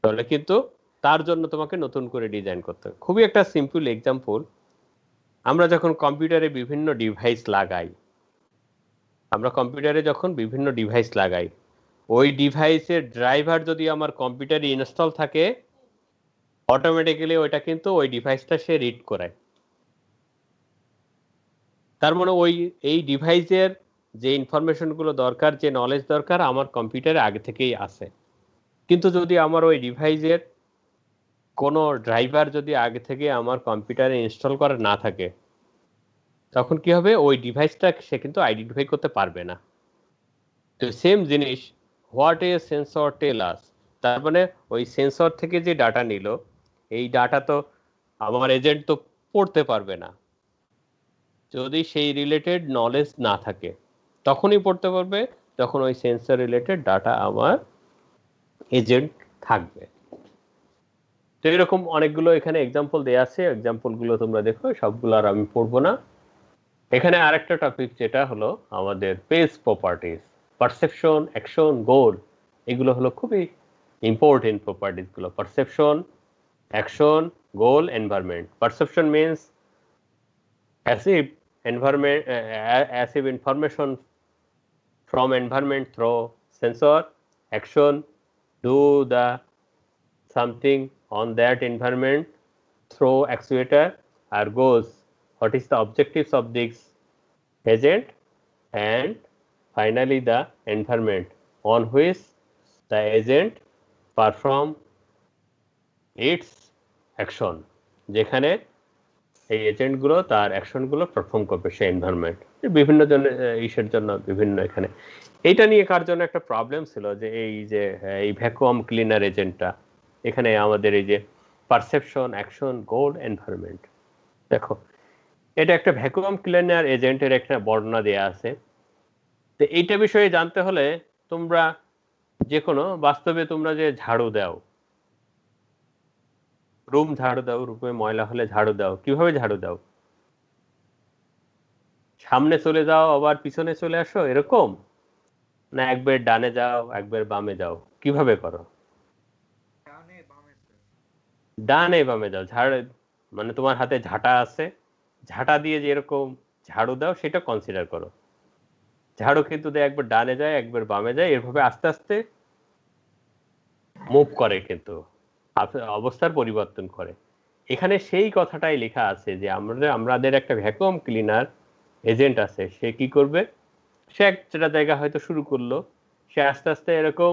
তাহলে কিন্তু তার জন্য তোমাকে নতুন করে ডিজাইন করতে হবে। খুবই একটা সিম্পল এক্সাম্পল, আমরা যখন কম্পিউটারে বিভিন্ন ডিভাইস লাগাই, আমরা কম্পিউটারে যখন বিভিন্ন ডিভাইস লাগাই, ওই ডিভাইসের ড্রাইভার যদি আমার কম্পিউটারে ইনস্টল থাকে, অটোমেটিক্যালি ওইটা কিন্তু ওই ডিভাইসটা সে রিড করায়। তার মানে ওই এই ডিভাইসের যে ইনফরমেশনগুলো দরকার, যে নলেজ দরকার, আমার কম্পিউটারে আগে থেকেই আছে। কিন্তু যদি আমার ওই ডিভাইসের কোনো ড্রাইভার যদি আগে থেকে আমার কম্পিউটারে ইনস্টল করা না থাকে, তখন কি হবে, ওই ডিভাইসটা সে কিন্তু আইডেন্টিফাই করতে পারবে না। তো সেম জিনিস, হোয়াট এ সেন্সর টেল আস, তার মানে ওই সেন্সর থেকে যে ডাটা নিল, এই ডাটা তো আমার এজেন্ট তো পড়তে পারবে না, যদি সেই রিলেটেড নলেজ না থাকে। তখনই পড়তে পারবে যখন ওই সেন্সর রিলেটেড ডাটা আমার এজেন্ট থাকবে। তো এরকম অনেকগুলো এখানে এক্সাম্পল দেয়া আছে, এক্সাম্পলগুলো তোমরা দেখো, সবগুলো আর আমি পড়বো না। এখানে আরেকটা টপিক যেটা হলো আমাদের PEAS properties, perception, action, goal, এগুলো হলো খুবই ইম্পর্টেন্ট প্রপার্টিজ গুলো। Perception, action, goal, environment. Perception means passive environment, passive information from environment through sensor. Action, do the something on that environment through actuator. Or goals, what is the objectives of this agent, and finally the environment on which the agent perform its action, যেখানে এই agent গুলো তার action গুলো perform করবে সেই environment. বিভিন্ন জনের ইসের জন্য বিভিন্ন, এখানে এইটা নিয়ে কার জন্য একটা প্রবলেম ছিল, যে এই ভ্যাকুয়াম ক্লিনার এজেন্টটা, এখানে আমাদের এই যে পারসেপশন, অ্যাকশন, গোল, এনভায়রনমেন্ট, দেখো এটা একটা ভ্যাকুয়াম ক্লিনার এজেন্টের একটা বর্ণনা দেয়া আছে। তো এইটা বিষয়ে জানতে হলে তোমরা যে কোনো, বাস্তবে তোমরা যে ঝাড়ু দাও, রুম ঝাড়ু দাও, রুমে ময়লা হলে ঝাড়ু দাও, কিভাবে ঝাড়ু দাও? সামনে চলে যাও আবার পিছনে চলে আসো, এরকম? না একবার ডানে যাও একবার বামে যাও, কিভাবে করো? ডানে বামে যাও। মানে তোমার হাতে ঝাঁটা আছে, ঝাঁটা দিয়ে যে এরকম ঝাড়ু দাও, সেটা কনসিডার করো। ঝাড়ু কিন্তু একবার ডানে যায় একবার বামে যায়, এভাবে আস্তে আস্তে মুভ করে, কিন্তু অবস্থার পরিবর্তন করে। এখানে সেই কথাটাই লেখা আছে যে আমাদের একটা ভ্যাকুয়াম ক্লিনার এজেন্ট আছে, সে কি করবে, সে একটা জায়গা হয়তো শুরু করলো, সে আস্তে আস্তে এরকম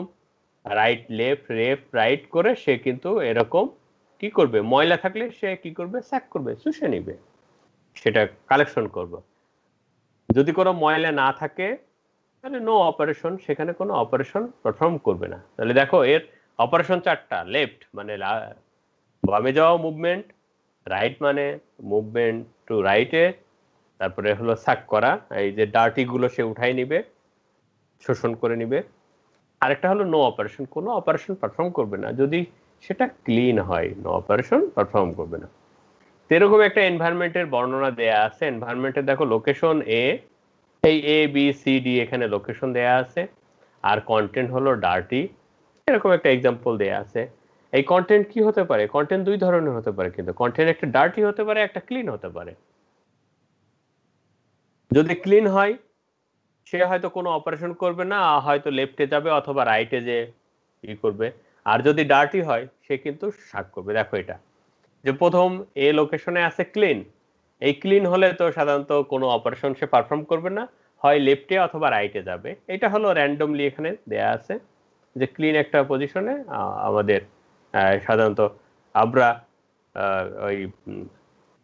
রাইট লেফট লেফট রাইট করে সে কিন্তু এরকম কি করবে, ময়লা থাকলে সে কি করবে, স্যাক করবে, শুষে নিবে, সেটা কালেকশন করবে। যদি কোনো ময়লা না থাকে তাহলে নো অপারেশন, সেখানে কোনো অপারেশন পারফর্ম করবে না। তাহলে দেখো এর অপারেশন চারটা। লেফট মানে বামে যাওয়া মুভমেন্ট, রাইট মানে মুভমেন্ট টু রাইটে, তারপরে হলো সাক করা, এই যে ডার্টি গুলো সে উঠাই নিবে, শোষণ করে নিবে। আরেকটা হলো নো অপারেশন, কোনো অপারেশন পারফর্ম করবে না যদি সেটা ক্লিন হয়, নো অপারেশন পারফর্ম করবে না। এরকম একটা এনভায়রনমেন্টের বর্ণনা দেয়া আছে। এনভায়রনমেন্টে দেখো লোকেশন এ, এই এ বি সি ডি এখানে লোকেশন দেয়া আছে, আর কন্টেন্ট হলো ডার্টি, এরকম একটা এক্সাম্পল দেয়া আছে। এই কন্টেন্ট কি হতে পারে, কন্টেন্ট দুই ধরনের হতে পারে, কিন্তু কন্টেন্ট একটা ডার্টি হতে পারে, একটা ক্লিন হতে পারে। যদি ক্লিন হয় সে হয়তো কোনো অপারেশন করবে না, হয়তো লেফটে যাবে অথবা রাইটে যে ই করবে। আর যদি ডার্টি হয় সে কিন্তু শাক করবে। দেখো এটা যে প্রথম এ লোকেশনে আছে ক্লিন, এই ক্লিন হলে তো সাধারণত কোনো অপারেশন সে পারফর্ম করবে না, হয় লেফটে অথবা রাইটে যাবে। এটা হলো র্যান্ডমলি এখানে দেয়া আছে যে ক্লিন একটা পজিশনে আমাদের সাধারণত আমরা ওই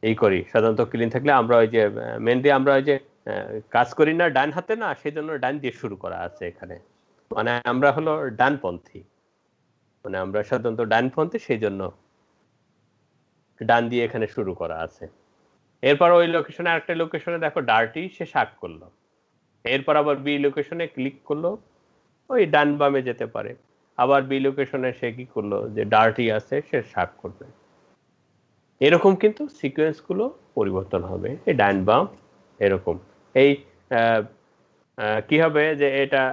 এই করি, সাধারণত ক্লিন থাকলে আমরা ওই যে মেনলি আমরা ওই যে কাজ করি না ডান হাতে না, সেই জন্য ডান দিয়ে শুরু করা আছে এখানে, মানে আমরা হলো ডানপন্থী, মানে আমরা সাধারণত ডানপন্থী, সেই জন্য ডান দিয়ে এখানে শুরু করা আছে। এরপর ওই লোকেশনে আরেকটা লোকেশনে দেখো ডার্টি সে শাক করলো, এরপর আবার বি লোকেশনে ক্লিক করলো, ওই ডান বামে যেতে পারে, আবার বি লোকেশনে সে কি করলো যে ডার্টি আছে সে শাক করবে। এরকম কিন্তু সিকোয়েন্স গুলো পরিবর্তন হবে, এই ডান বাম এরকম। এই কি হবে যে এটা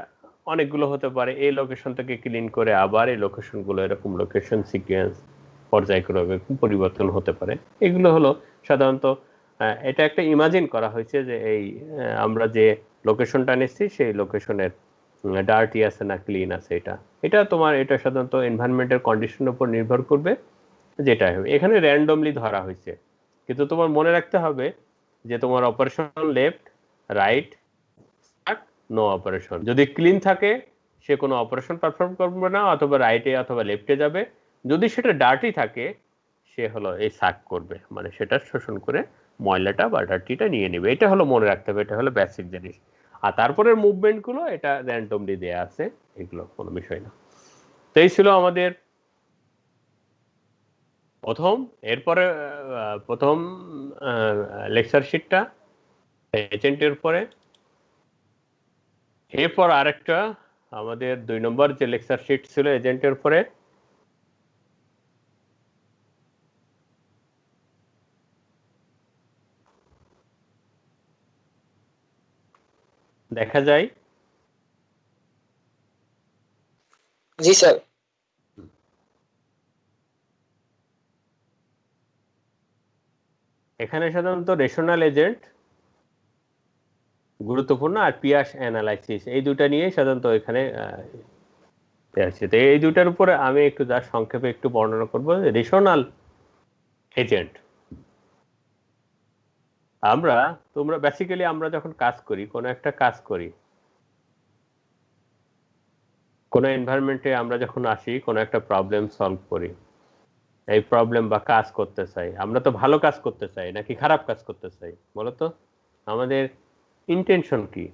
অনেকগুলো হতে পারে, এই লোকেশন থেকে ক্লিন করে আবার এই লোকেশন গুলো এরকম লোকেশন সিকোয়েন্স পর্যায়ক্রমে পরিবর্তন হতে পারে। এগুলো হলো সাধারণত এটা একটা ইমাজিন করা হয়েছে যে এই আমরা যে লোকেশনটা নিচ্ছি সেই লোকেশনের ডার্টি আছে না ক্লিন আছে, এটা তোমার এটা সাধারণত এনভায়রনমেন্টের কন্ডিশনের উপর নির্ভর করবে, যেটা হবে এখানে র্যান্ডমলি ধরা হয়েছে। কিন্তু তোমার মনে রাখতে হবে যে তোমার operation left right no operation, যদি ক্লিন থাকে সে কোনো অপারেশন পারফর্ম করবে না, অথবা রাইটে অথবা লেফটে যাবে। যদি সেটা ডার্টি থাকে সে হলো এই সাক করবে, মানে সেটা শোষণ করে ময়লাটা বা ডার্টিটা নিয়ে নেবে। এটা হলো মনে রাখতে হবে, এটা হলো বেসিক জিনিস। আর তারপরের মুভমেন্ট গুলো এটা র্যান্ডমলি দেয়া আছে, এগুলো কোনো বিষয় না। তো এই ছিল আমাদের প্রথম। এরপরে প্রথম লেকচার শিটটা এজেন্টের পরে, এরপর আরেকটা আমাদের 2 নম্বর যে লেকচার শিট ছিল এজেন্টের পরে, দেখা যায় জি স্যার। এখানে সাধারণত রেশনাল এজেন্ট গুরুত্বপূর্ণ, আর পিয়াস অ্যানালাইসিস, এই দুটা নিয়ে সাধারণত এখানে আছে। তো এই দুটার উপরে আমি একটু যা সংক্ষেপে একটু বর্ণনা করব। রেশনাল এজেন্ট তোমরা বেসিক্যালি আমরা যখন কাজ করি, কোনো একটা কাজ করি, কোনো এনভায়রনমেন্টে আমরা যখন আসি, কোনো একটা প্রবলেম সলভ করি, এই প্রবলেম বা কাজ করতে চাই, আমরা তো ভালো কাজ করতে চাই নাকি খারাপ কাজ করতে চাই বলো তো? আমাদের ইন্টেনশন কি?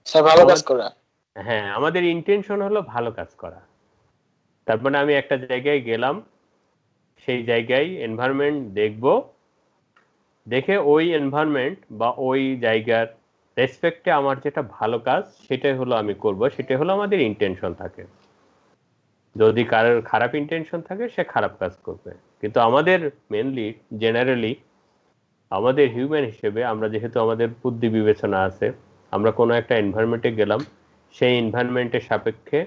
স্যার ভালো কাজ করা। হ্যাঁ, আমাদের ইন্টেনশন হলো ভালো কাজ করা। তার মানে আমি একটা জায়গায় গেলাম, সেই জায়গায় এনভায়রনমেন্ট দেখব, দেখে ওই এনভায়রনমেন্ট বা ওই জায়গার রেসপেক্টে আমার যেটা ভালো কাজ সেটাই হলো আমি করব, সেটাই হলো আমাদের ইন্টেনশন থাকে। যদি কারোর খারাপ ইন্টেনশন থাকে সে খারাপ কাজ করবে। কিন্তু আমাদের মেনলি জেনারেলি আমাদের হিউম্যান হিসেবে আমরা যেহেতু আমাদের বুদ্ধি বিবেচনা আছে, আমরা কোনো একটা এনভায়রনমেন্টে গেলাম, সেই এনভায়রনমেন্টের সাপেক্ষে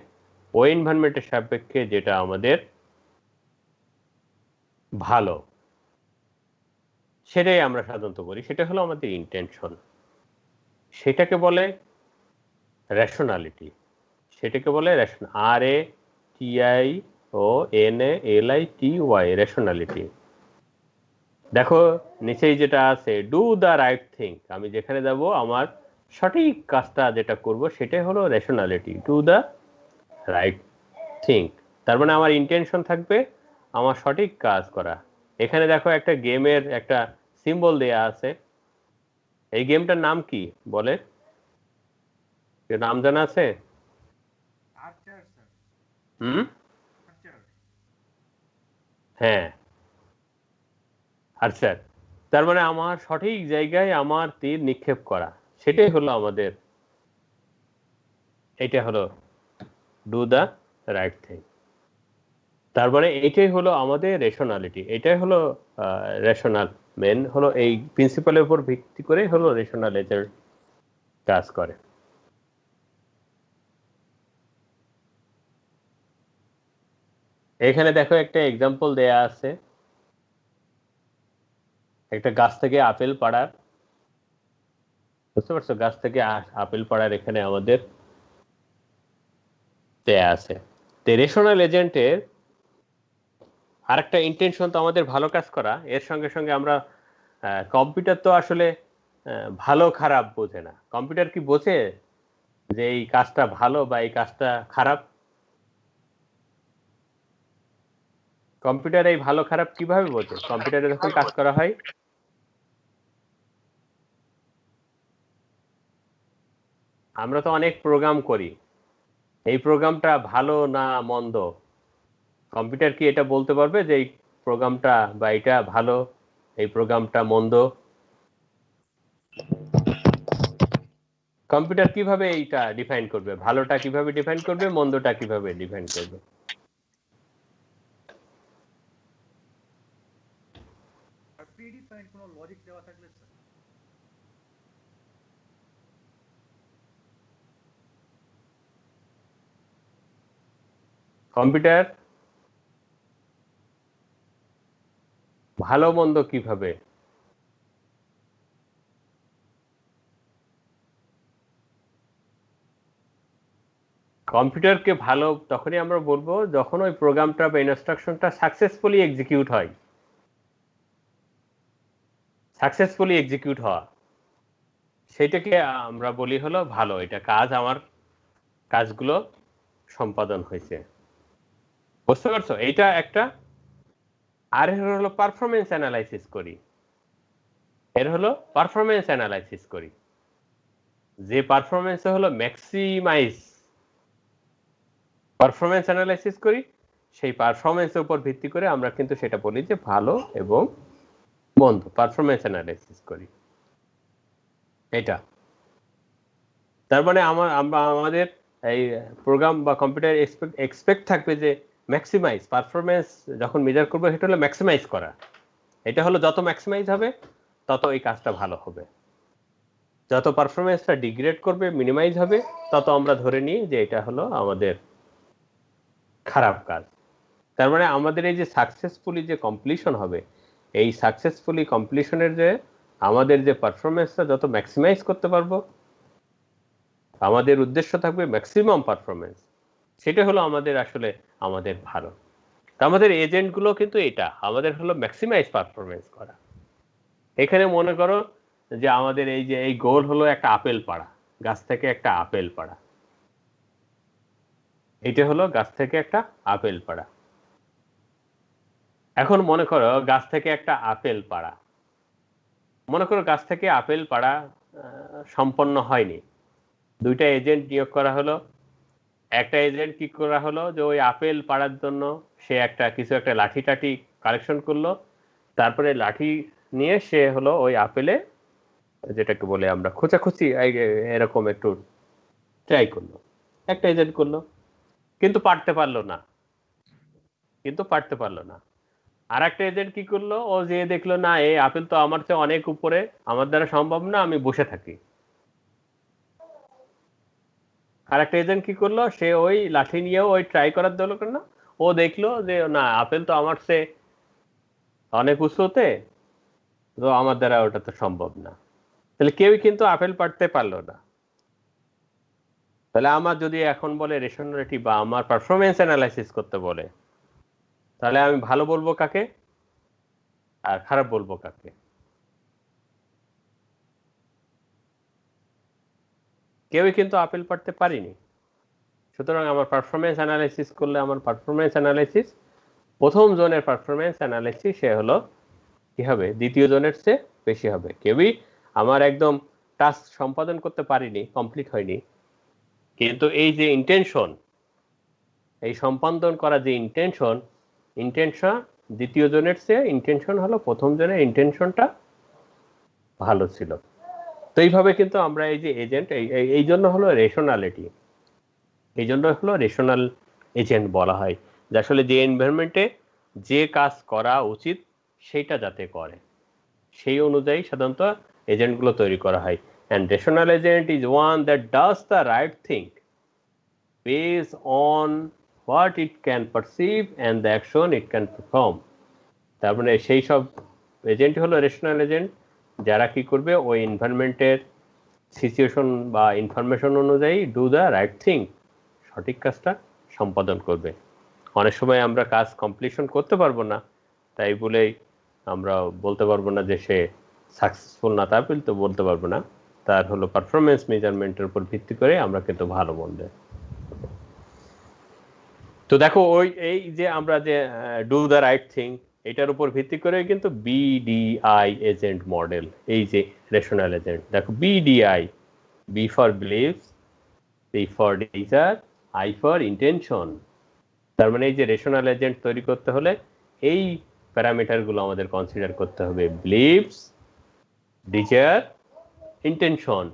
ওই এনভায়রনমেন্টের সাপেক্ষে যেটা আমাদের ভালো সেটাই আমরা সাধারণত করি, সেটা হলো আমাদের ইন্টেনশন। সেটাকে বলে রেশনালিটি, সেটাকে বলে RATIONALITY রেশনালিটি। দেখো নিচেই যেটা আছে ডু দ্য রাইট থিং, আমি যেখানে যাব আমার সঠিক কাজটা যেটা করব সেটাই হলো rationality, do the right thing. তার মানে আমার ইন্টেনশন থাকবে আমার সঠিক কাজ করা। এখানে দেখো একটা গেমের একটা সিম্বল দেয়া আছে, এই গেমটার নাম কি বলে? নাম জানা আছে? হ্যাঁ, আচ্ছা। তার মানে আমার সঠিক জায়গায় আমার তীর নিক্ষেপ করা, সেটাই হলো আমাদের, এটা হলো ডু দ্য রাইট থিং। তার মানে এটাই হলো আমাদের রেশনালিটি, এটাই হলো রেশনাল মেন, হলো এই প্রিন্সিপালের উপর ভিত্তি করে হলো রেশনাল এজেন্ট কাজ করে। এখানে দেখো একটা এক্সাম্পল দেয়া আছে, একটা গাছ থেকে আপেল পাড়ার, বুঝতে পারছো? গাছ থেকে আপেল পাড়ার এখানে আমাদের দেয়া আছে। রেশনাল এজেন্টের আরেকটা ইন্টেনশন তো আমাদের ভালো কাজ করা, এর সঙ্গে সঙ্গে আমরা কম্পিউটার তো আসলে ভালো খারাপ বোঝে না। কম্পিউটার কি বোঝে যে এই কাজটা ভালো বা এই কাজটা খারাপ? কম্পিউটার এই ভালো খারাপ কিভাবে বোঝে? কম্পিউটারে যখন কাজ করা হয় আমরা তো অনেক প্রোগ্রাম করি, এই প্রোগ্রামটা ভালো না মন্দ, কম্পিউটার কি এটা বলতে পারবে যে এই প্রোগ্রামটা বা এটা ভালো, এই প্রোগ্রামটা মন্দ? কম্পিউটার কিভাবে এইটা ডিফাইন করবে? ভালোটা কিভাবে ডিফাইন করবে, মন্দটা কিভাবে ডিফাইন করবে? আর প্রিডিফাইন্ড কোনো লজিক দেওয়া থাকলে স্যার কম্পিউটার ভালো মন্দ কিভাবে? কম্পিউটারকে ভালো তখনই আমরা বলবো যখন ওই প্রোগ্রামটা বা ইনস্ট্রাকশনটা সাকসেসফুলি এক্সিকিউট হয়। সাকসেসফুলি এক্সিকিউট হওয়া, সেটাকে আমরা বলি হলো ভালো, এটা কাজ, আমার কাজগুলো সম্পাদন হয়েছে। বুঝতে পারছো? এইটা একটা। আর এর হলো পারফরমেন্স অ্যানালাইসিস করি, এর হলো পারফরমেন্স অ্যানালাইসিস করি, যে পারফরমেন্স হলো ম্যাক্সিমাইজ পারফরমেন্স অ্যানালাইসিস করি, সেই পারফরমেন্সের উপর ভিত্তি করে আমরা কিন্তু সেটা বলি যে ভালো এবং মন্দ, পারফরমেন্স অ্যানালাইসিস করি। এটা তার মানে আমাদের এই প্রোগ্রাম বা কম্পিউটার এক্সপেক্ট থাকবে যে ম্যাক্সিমাইজ পারফরমেন্স যখন মেজার করবো সেটা হলো ম্যাক্সিমাইজ করা। এটা হলো যত ম্যাক্সিমাইজ হবে তত এই কাজটা ভালো হবে, যত পারফরমেন্সটা ডিগ্রেড করবে, মিনিমাইজ হবে, তত আমরা ধরে নিই যে এটা হলো আমাদের খারাপ কাজ। তার মানে আমাদের এই যে সাকসেসফুলি যে কমপ্লিশন হবে, এই সাকসেসফুলি কমপ্লিশনের যে আমাদের যে পারফরমেন্সটা যত ম্যাক্সিমাইজ করতে পারবো, আমাদের উদ্দেশ্য থাকবে ম্যাক্সিমাম পারফরমেন্স, সেটা হলো আমাদের আসলে আমাদের ভালো। আমাদের এজেন্টগুলো কিন্তু এটা আমাদের হলো ম্যাক্সিমাইজ পারফরমেন্স করা। এখানে মনে করো যে আমাদের এই যে এই গোল হলো একটা আপেল পাড়া, গাছ থেকে একটা আপেল পাড়া, এটা হলো গাছ থেকে একটা আপেল পাড়া। এখন মনে করো গাছ থেকে একটা আপেল পাড়া, মনে করো গাছ থেকে আপেল পাড়া সম্পন্ন হয়নি, দুইটা এজেন্ট নিয়োগ করা হলো। একটা এজেন্ট কি করা হলো যে ওই আপেল পাড়ার জন্য সে একটা কিছু একটা লাঠি টাঠি কালেকশন করলো, তারপরে লাঠি নিয়ে সে হলো ওই আপেলে, যেটাকে বলে আমরা খোঁচাখুচি এরকম একটু ট্রাই করলো, একটা এজেন্ট করলো, কিন্তু পারতে পারলো না। আর একটা এজেন্ট কি করলো, ও যে দেখলো না এই আপেল তো আমার চেয়ে অনেক উপরে, আমার দ্বারা সম্ভব না, আমি বসে থাকি। আর একটা এজেন্ট কি করলো, সে ওই লাঠি নিয়েও ওই ট্রাই করার দরকার না, ও দেখলো যে না আপেল তো আমার চেয়ে অনেক উঁচুতে, তো আমার দ্বারা ওটা তো সম্ভব না। তাহলে কেউই কিন্তু আপেল পাড়তে পারলো না। তাহলে আমার যদি এখন বলে রেশনালিটি বা আমার পারফরমেন্স অ্যানালাইসিস করতে বলে, তাহলে আমি ভালো বলবো কাকে আর খারাপ বলবো কাকে? কেউই কিন্তু আপেল পাড়তে পারিনি। সুতরাং আমার পারফরমেন্স অ্যানালাইসিস করলে আমার পারফরমেন্স অ্যানালাইসিস, প্রথম জনের পারফরমেন্স অ্যানালাইসিস সে হলো কি হবে, দ্বিতীয় জনের চেয়ে বেশি হবে। কেউই আমার একদম টাস্ক সম্পাদন করতে পারিনি, কমপ্লিট হয়নি, কিন্তু এই যে ইন্টেনশন, এই সম্পাদন করা যে ইন্টেনশন দ্বিতীয় জনের চেয়ে ইন্টেনশন হলো প্রথম জনের ইন্টেনশনটা ভালো ছিল। তো এইভাবে কিন্তু আমরা এই যে এজেন্ট, এই জন্য হলো রেশনালিটি, এই জন্য হলো রেশনাল এজেন্ট বলা হয়, যে আসলে যে এনভায়রনমেন্টে যে কাজ করা উচিত সেইটা যাতে করে, সেই অনুযায়ী সাধারণত এজেন্টগুলো তৈরি করা হয়। And rational agent is one that does the right thing based on what it can perceive and the action it can perform. তার মানে সেই সব এজেন্ট হলো রেশনাল এজেন্ট, যারা কি করবে ওই এনভায়রনমেন্টের সিচুয়েশন বা ইনফরমেশন অনুযায়ী ডু দ্য রাইট থিং, সঠিক কাজটা সম্পাদন করবে। অনেক সময় আমরা কাজ কমপ্লিশন করতে পারবো না, তাই বলেই আমরা বলতে পারবো না যে সে সাকসেসফুল না, তা তো বলতে পারবো না। তার হলো পারফরমেন্স মেজারমেন্টের উপর ভিত্তি করে আমরা কিন্তু ভালো মন্দ। তো দেখো ওই এই যে আমরা যে ডু দ্য রাইট থিং, এটার উপর ভিত্তি করে কিন্তু বিডিআই এজেন্ট মডেল, এই যে রেশনাল এজেন্ট। দেখো BDI, B for believes, C for desire, I for intention. তার মানে এই যে রেশনাল এজেন্ট তৈরি করতে হলে এই প্যারামিটারগুলো আমাদের কনসিডার করতে হবে, বিলিভস, ডিজায়ার, ইন্টেনশন।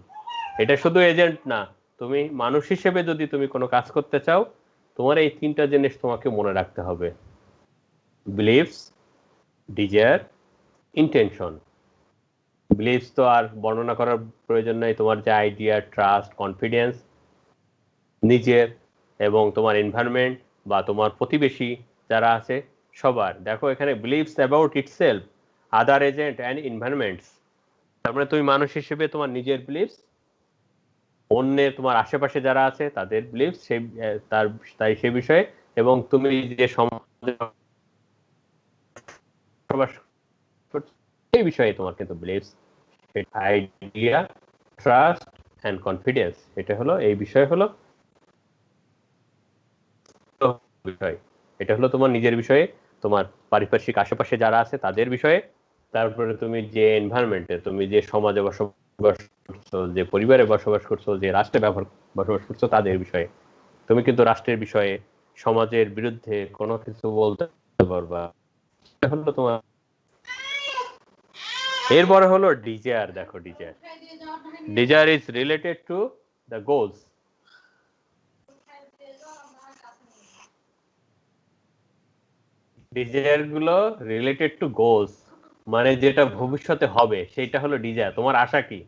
এটা শুধু এজেন্ট না, তুমি মানুষ হিসেবে যদি তুমি কোনো কাজ করতে চাও, তোমার এই তিনটা জিনিস তোমাকে মনে রাখতে হবে, বিলিভস, ডিজায়ার, ইন্টেনশন। বিলিভস তো আর বর্ণনা করার প্রয়োজন নাই, তোমার যে আইডিয়া, ট্রাস্ট, কনফিডেন্স নিজের এবং তোমার এনভায়রনমেন্ট বা তোমার প্রতিবেশী যারা আছে সবার। দেখো এখানে believes about itself, other agent and environments. তার মানে তুমি মানুষ হিসেবে তোমার নিজের বিলিভস, অন্যের তোমার আশেপাশে যারা আছে তাদের বিলিভস তাই সে বিষয়ে, এবং তুমি যে সমাজে বসবাস করছো সেই বিষয়ে তোমার কিন্তু believes, idea, trust and confidence. এটা হলো এই বিষয়, হলো বিষয়, এটা হলো তোমার নিজের বিষয়ে, তোমার পারিপার্শ্বিক আশেপাশে যারা আছে তাদের বিষয়ে, তারপরে তুমি যে এনভায়রনমেন্টে, তুমি যে সমাজে বসবাস করছো, যে পরিবারে বসবাস করছো, যে রাষ্ট্রে বসবাস করছো তাদের বিষয়ে। তুমি কিন্তু রাষ্ট্রের বিষয়ে, সমাজের বিরুদ্ধে কোনো কিছু বলতে পারবা। এটা হলো তোমার। এরপরে হলো ডিজায়ার। দেখো desire is related to the goals. Desire গুলো রিলেটেড টু গোলস, মানে যেটা ভবিষ্যতে হবে সেটা হলো ডিজায়ার। তোমার আশা কি?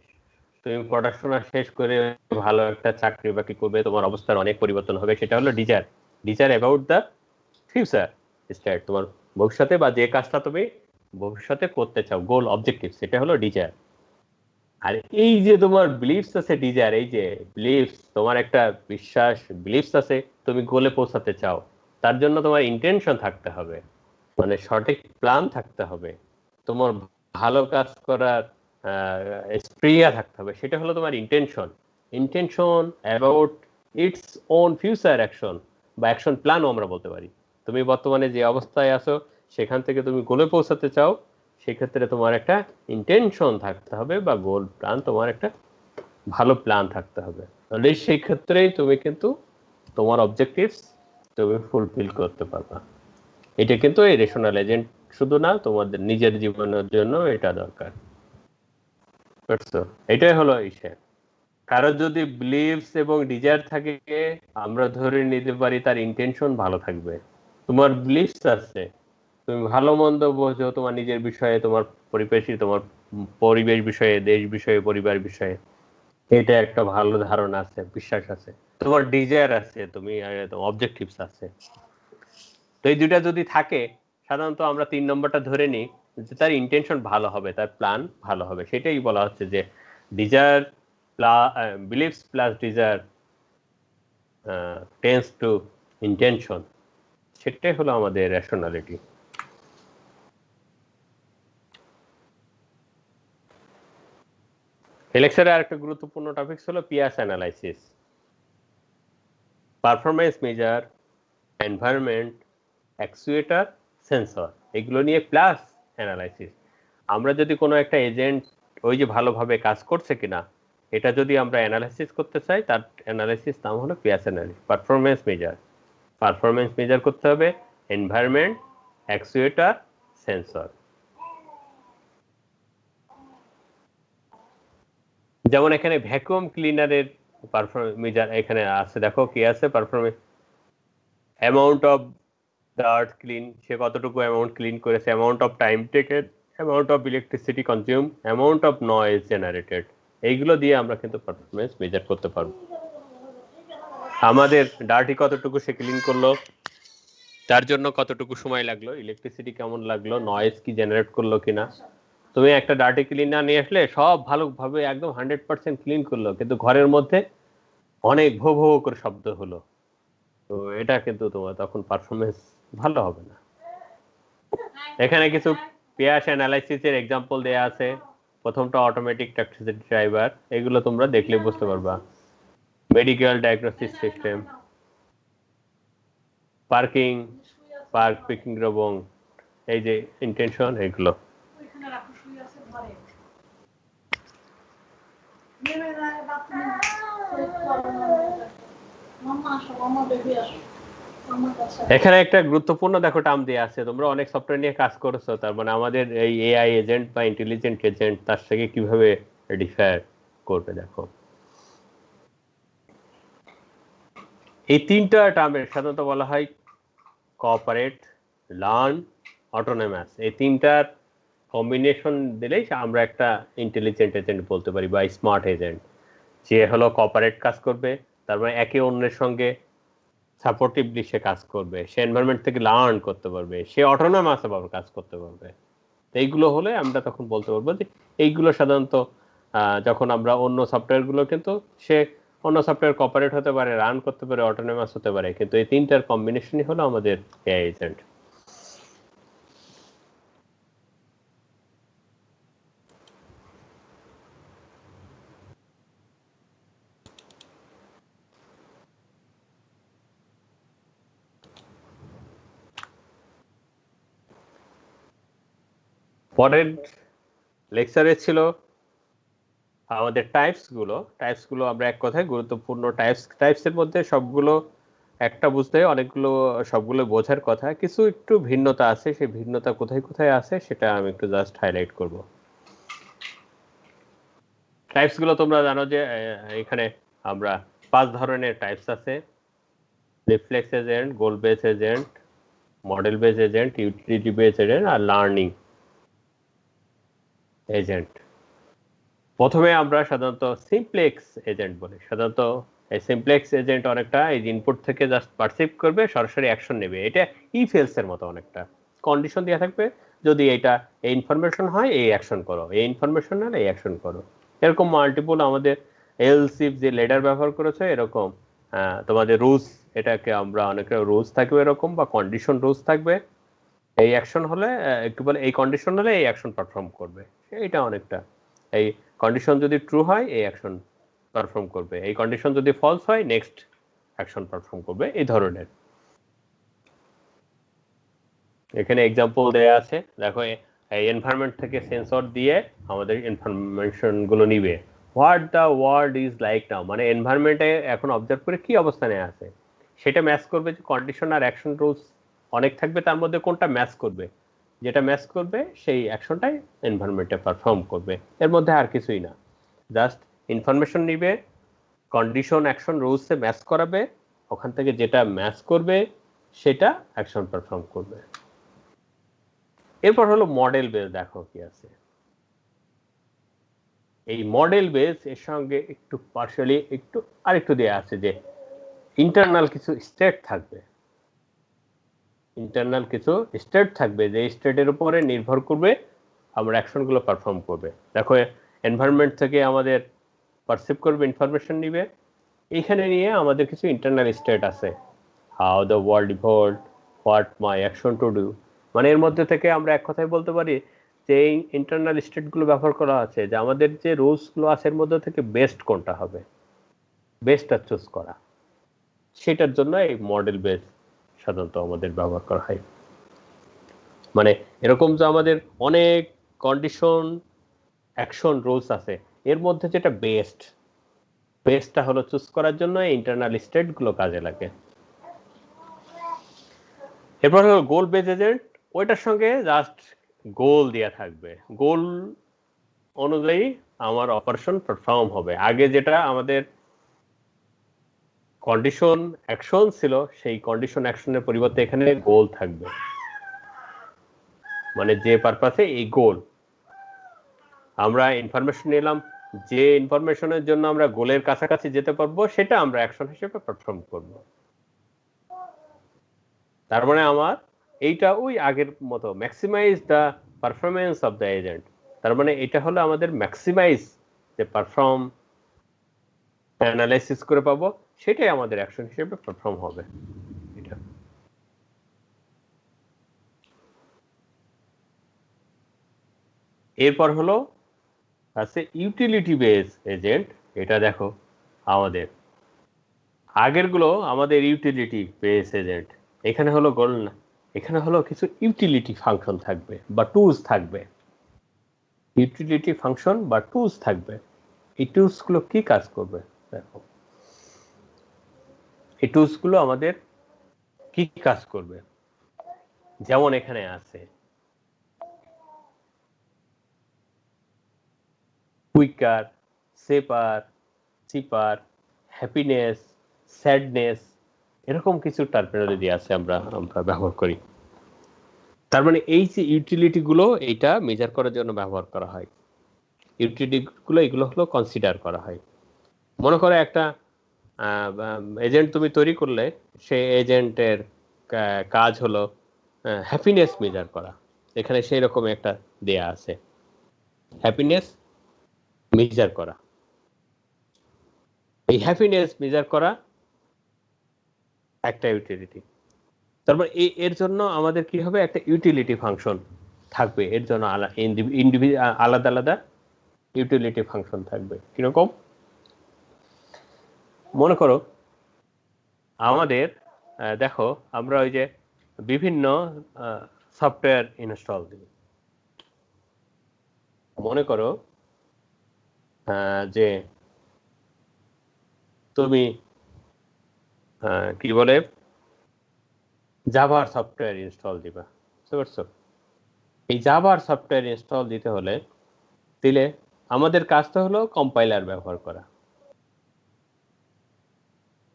তুমি পড়াশোনা শেষ করে ভালো একটা চাকরি বাকরি করবে, তোমার অবস্থার অনেক পরিবর্তন হবে, সেটা হলো desire. Desire about the future state, তোমার ভবিষ্যতে বা যে কাজটা তুমি ভবিষ্যতে করতে চাও, গোল, অবজেক্টিভ, সেটা হলো ডিজায়ার। আর এই যে তোমার বিলিফস আছে, ডিজায়ার, এই যে বিলিফস, তোমার একটা বিশ্বাস, বিলিফস আছে, তুমি গোলে পৌঁছাতে চাও, তার জন্য তোমার ইন্টেনশন থাকতে হবে, মানে সঠিক প্ল্যান থাকতে হবে, তোমার ভালো কাজ করার স্প্রিয়া থাকতে হবে, সেটা হলো তোমার intention. Intention about its own future action বা অ্যাকশন প্ল্যানও আমরা বলতে পারি। তুমি বর্তমানে যে অবস্থায় আছো সেখান থেকে তুমি গোলে পৌঁছাতে চাও, সেক্ষেত্রে তোমার একটা ইন্টেনশন থাকতে হবে বা গোল প্ল্যান, তোমার একটা ভালো প্ল্যান থাকতে হবে। তাহলে সেই ক্ষেত্রেই তুমি কিন্তু তোমার অবজেক্টিভস তুমি ফুলফিল করতে পারবা। এটা কিন্তু এই রেশনাল এজেন্ট শুধু না, তোমাদের নিজের জীবনের জন্য এটা দরকার। বুঝছো? এটাই হলো ইসে। কারো যদি বিলিভস এবং ডিজায়ার থাকে, আমরা ধরে নিতে পারি তার ইন্টেনশন ভালো থাকবে। তোমার বিলিভস আছে, তুমি ভালো মন্দ বোঝো তোমার নিজের বিষয়ে, তোমার পরিবেশী, তোমার পরিবেশ বিষয়ে, দেশ বিষয়ে, পরিবার বিষয়ে, এটা একটা ভালো ধারণা আছে, বিশ্বাস আছে। তোমার ডিজায়ার আছে, তুমি অবজেক্টিভস আছে। তো এই দুইটা যদি থাকে, সাধারণত আমরা 3 নম্বরটা ধরে নিই যে তার ইন্টেনশন ভালো হবে, তার প্ল্যান ভালো হবে। সেটাই বলা হচ্ছে যে desire plus believes plus desire tends to intention. সেটাই হলো আমাদের রেশনালিটি। এই লেকচারে আরেকটা গুরুত্বপূর্ণ টপিক হলো PEAS analysis, performance measure, environment, actuator, sensor, এগুলো নিয়ে প্লাস অ্যানালাইসিস। আমরা যদি কোনো একটা এজেন্ট ওই যে ভালোভাবে কাজ করছে কিনা এটা যদি আমরা অ্যানালাইসিস করতে চাই, তার অ্যানালাইসিস নাম হলো পিয়াস অ্যানালিসিস। পারফরমেন্স মেজার করতে হবে, এনভায়রনমেন্ট, অ্যাকচুয়েটার, সেন্সর। যেমন এখানে ভ্যাকুয়াম ক্লিনারের পারফরমেন্স মেজার এখানে আছে, দেখো কি আছে, performance amount of dirt clean, সে কতটুকু অ্যামাউন্ট ক্লিন করেছে, amount of time taken, amount of electricity consume, amount of noise generated. এইগুলো দিয়ে আমরা কিন্তু পারফরমেন্স মেজার করতে পারবো। আমাদের ডার্টি কতটুকু সে ক্লিন করলো, তার জন্য কতটুকু সময় লাগলো, ইলেকট্রিসিটি কেমন লাগলো, নয়েজ কি জেনারেট করলো কিনা। তুমি একটা ডার্টি ক্লিনার নিয়ে আসলে সব ভালোভাবে একদম 100% ক্লিন করলো, কিন্তু ঘরের মধ্যে অনেক ভো ভো করে শব্দ হলো, তো এটা কিন্তু তোমার তখন পারফরমেন্স ভালো হবে না। এখানে কিছু পেয়াস অ্যানালাইসিসের এক্সাম্পল দেয়া আছে। প্রথমটা অটোমেটিক ট্যাক্সি ড্রাইভার, এগুলো তোমরা দেখলে বুঝতে পারবা। Medical diagnosis system, parking, park picking এবং এই যে ইন্টেনশন, এগুলো এখানে একটা গুরুত্বপূর্ণ দেখো টার্ম দিয়ে আছে। তোমরা অনেক সফটওয়্যার নিয়ে কাজ করেছো, তার মানে আমাদের এই এআই এজেন্ট বা ইন্টেলিজেন্ট এজেন্ট তার থেকে কিভাবে ডিফার করবে। দেখো এই তিনটা টার্মের সাধারণত বলা হয় কোঅপারেট, লার্ন, অটোনমাস। এই তিনটার কম্বিনেশন দিলেই আমরা একটা ইন্টেলিজেন্ট এজেন্ট বলতে পারি বা স্মার্ট এজেন্ট। যে হলো কোঅপারেট কাজ করবে, তারপরে একে অন্যের সঙ্গে সাপোর্টিভলি সে কাজ করবে, সে এনভায়রনমেন্ট থেকে লার্ন করতে পারবে, সে অটোনমাস ভাবে কাজ করতে পারবে। এইগুলো হলে আমরা তখন বলতে পারবো যে এইগুলো সাধারণত যখন আমরা অন্য সফটওয়্যার গুলো, কিন্তু সে অন্য সফটওয়্যার কোঅপারেট হতে পারে, রান করতে পারে, অটোনমাস হতে পারে, কিন্তু এই তিনটার কম্বিনেশনই হলো আমাদের এআই এজেন্ট। পরের লেকচারে ছিল আমাদের টাইপস গুলো আমরা এক কথায় গুরুত্বপূর্ণ টাইপসের মধ্যে সবগুলো একটা বুঝতে অনেকগুলো সবগুলো বোঝার কথা, কিছু একটু ভিন্নতা আছে। সেই ভিন্নতা কোথায় কোথায় আছে সেটা আমি একটু জাস্ট হাইলাইট করব। টাইপস গুলো তোমরা জানো যে এখানে আমরা 5 ধরনের টাইপস আছে: reflex agent, goal base agent, model base agent, utility base agent are learning agent. প্রথমে আমরা সাধারণত সিমপ্লেক্স এজেন্ট বলি। সাধারণত এই সিমপ্লেক্স এজেন্ট অনেকটা এই ইনপুট থেকে জাস্ট পারসিভ করবে, সরাসরি অ্যাকশন নেবে। এটা ইফ এলস এর মতো, অনেকটা কন্ডিশন দেওয়া থাকবে, যদি এটা এই ইনফরমেশন হয় এই অ্যাকশন করো, এই ইনফরমেশন হলে এই অ্যাকশন করো। এরকম মাল্টিপল আমাদের এলস ইফ যে লেডার ব্যবহার করেছে, এরকম তোমাদের রুলস, এটাকে আমরা অনেকটা রুলস থাকবে এরকম, বা কন্ডিশন রুলস থাকবে। এই অ্যাকশন হলে একটু বলে এই কন্ডিশন হলে এই অ্যাকশন পারফর্ম করবে। এইটা অনেকটা এই কন্ডিশন যদি ট্রু হয় এই অ্যাকশন পারফর্ম করবে, এই কন্ডিশন যদি ফলস হয় নেক্সট অ্যাকশন পারফর্ম করবে, এই ধরনের। এখানে এক্সাম্পল দেয়া আছে, দেখো এই এনভায়রনমেন্ট থেকে সেন্সর দিয়ে আমাদের ইনফরমেশন গুলো নিবে। What the world is like নাও, মানে এনভায়রনমেন্টে এখন অবজার্ভ করে কি অবস্থানে আছে সেটা ম্যাচ করবে। যে কন্ডিশন আর অ্যাকশন রুলস অনেক থাকবে, তার মধ্যে কোনটা ম্যাচ করবে, যেটা ম্যাচ করবে সেই অ্যাকশনটাই এনভায়রনমেন্টে পারফর্ম করবে। এর মধ্যে আর কিছুই না, জাস্ট ইনফরমেশন নিবে, কন্ডিশন অ্যাকশন রুলসে ম্যাচ করাবে, ওখান থেকে যেটা ম্যাচ করবে সেটা অ্যাকশন পারফর্ম করবে। এরপর হলো মডেল বেস। দেখো কি আছে এই মডেল বেস, এর সঙ্গে একটু পার্শালি একটু আরেকটু দেয়া আছে যে ইন্টারনাল কিছু স্টেট থাকবে। ইন্টারনাল কিছু স্টেট থাকবে, যে স্টেটের উপরে নির্ভর করবে আমরা অ্যাকশনগুলো পারফর্ম করবে। দেখো এনভায়রনমেন্ট থেকে আমাদের পারসিভ করবে, ইনফরমেশন নিবে, এইখানে নিয়ে আমাদের কিছু ইন্টারনাল স্টেট আছে। How the world evolved, what my action to do. মানে এর মধ্যে থেকে আমরা এক কথায় বলতে পারি যে এই ইন্টারনাল স্টেটগুলো ব্যবহার করা আছে, যে আমাদের যে রুলসগুলো আছে এর মধ্যে থেকে বেস্ট কোনটা হবে, বেস্টটা চুজ করা, সেটার জন্য এই মডেল বেস সাধারণত আমাদের ব্যবহার করা হয়। মানে এরকম যে আমাদের অনেক কন্ডিশন অ্যাকশন রুলস আছে, এর মধ্যে যেটা বেস্টটা হলো চুজ করার জন্য ইন্টারনাল স্টেটগুলো কাজে লাগে। এরপর হলো গোল বেস এজেন্ট, ওইটার সঙ্গে জাস্ট গোল দেয়া থাকবে, গোল অনুযায়ী আমার অপারেশন পারফর্ম হবে। আগে যেটা আমাদের কন্ডিশন অ্যাকশন ছিল, সেই কন্ডিশন অ্যাকশনের পরিবর্তে এখানে গোল থাকবে, মানে যে পারপাসে এই গোল আমরা ইনফরমেশন নিলাম, যে ইনফরমেশনের জন্য আমরা গোলের কাছাকাছি যেতে পারবো সেটা আমরা অ্যাকশন হিসেবে পারফর্ম করব। তার মানে আমার এইটা ওই আগের মতো maximize the performance of the agent. তার মানে এটা হলো আমাদের ম্যাক্সিমাইজ যে পারফর্ম অ্যানালাইসিস করে পাবো, সেটাই আমাদের অ্যাকশন হিসেবে পারফর্ম হবে। এটা এরপর হলো আছে ইউটিলিটি বেস এজেন্ট। এটা দেখো আমাদের আগের গুলো আমাদের ইউটিলিটি বেস এজেন্ট, এখানে হলো গোল না, এখানে হলো কিছু ইউটিলিটি ফাংশন থাকবে বা টুলস থাকবে। ইউটিলিটি ফাংশন বা টুলস থাকবে। এই টুলস গুলো কি কাজ করবে দেখো, এই টুলস গুলো আমাদের কি কাজ করবে, যেমন এখানে আছে কুইকার, সেপার, চিপার, হ্যাপিনেস, স্যাডনেস, এরকম কিছু টার্মিনোলজি আছে আমরা ব্যবহার করি। তার মানে এই যে ইউটিলিটি গুলো এইটা মেজার করার জন্য ব্যবহার করা হয়। ইউটিলিটি গুলো এগুলো হলো কনসিডার করা হয়। মনে করো একটা এজেন্ট তুমি তৈরি করলে, সেই এজেন্টের কাজ হলো হ্যাপিনেস মেজার করা। এখানে সেই রকম একটা দেয়া আছে, হ্যাপিনেস মেজার করা। এই হ্যাপিনেস মেজার করা একটা ইউটিলিটি। তারপর এর জন্য আমাদের কি হবে, একটা ইউটিলিটি ফাংশন থাকবে। এর জন্য আলাদা আলাদা ইউটিলিটি ফাংশন থাকবে। কিরকম, মনে করো আমাদের দেখো আমরা ওই যে বিভিন্ন সফটওয়্যার ইনস্টল দিই। মনে করো যে তুমি কি বলে জাভার সফটওয়্যার ইনস্টল দিবা, বুঝতে পারছো? এই জাভার সফটওয়্যার ইনস্টল দিতে হলে দিলে আমাদের কাজটা হলো কম্পাইলার ব্যবহার করা।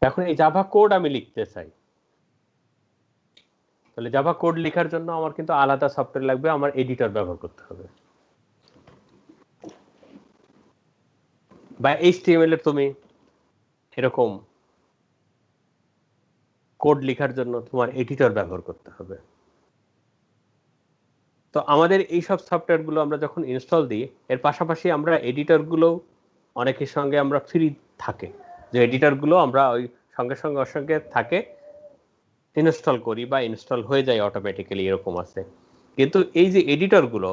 এখন এই জাভা কোড আমি লিখতে চাই, তাহলে জাভা কোড লেখার জন্য আমার কিন্তু আলাদা সফটওয়্যার লাগবে, আমার এডিটর ব্যবহার করতে হবে। বা HTML এর তুমি এরকম কোড লেখার জন্য তোমার এডিটর ব্যবহার করতে হবে। তো আমাদের এই সব সফটওয়্যার গুলো আমরা যখন ইনস্টল দিই, এর পাশাপাশি আমরা এডিটর গুলো অনেকের সঙ্গে আমরা ফ্রি থাকে, যে এডিটর গুলো আমরা ওই সঙ্গে সঙ্গে ওর সঙ্গে থাকে ইনস্টল করি বা ইনস্টল হয়ে যায় অটোমেটিক্যালি, এরকম আছে। কিন্তু এই যে এডিটর গুলো,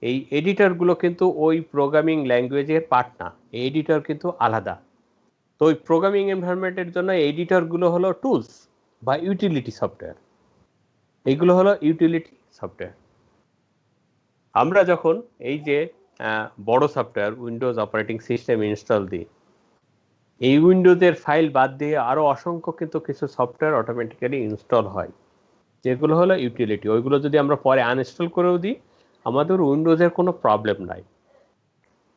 এই এডিটর গুলো কিন্তু ওই প্রোগ্রামিং ল্যাঙ্গুয়েজের পার্ট না, এই এডিটর কিন্তু আলাদা। তো ওই প্রোগ্রামিং এনভায়রনমেন্টের জন্য এডিটর গুলো হলো টুলস বা ইউটিলিটি সফটওয়্যার। এইগুলো হলো ইউটিলিটি সফটওয়্যার। আমরা যখন এই যে বড় software Windows operating system install দিই, এই উইন্ডোজের ফাইল বাদ দিয়ে আরো অসংখ্য কিন্তু কিছু সফটওয়্যার অটোমেটিক্যালি ইনস্টল হয়, যেগুলো হলো ইউটিলিটি। ওইগুলো যদি আমরা পরে আনইনস্টল করেও দিই, আমাদের উইন্ডোজের কোনো প্রবলেম নাই।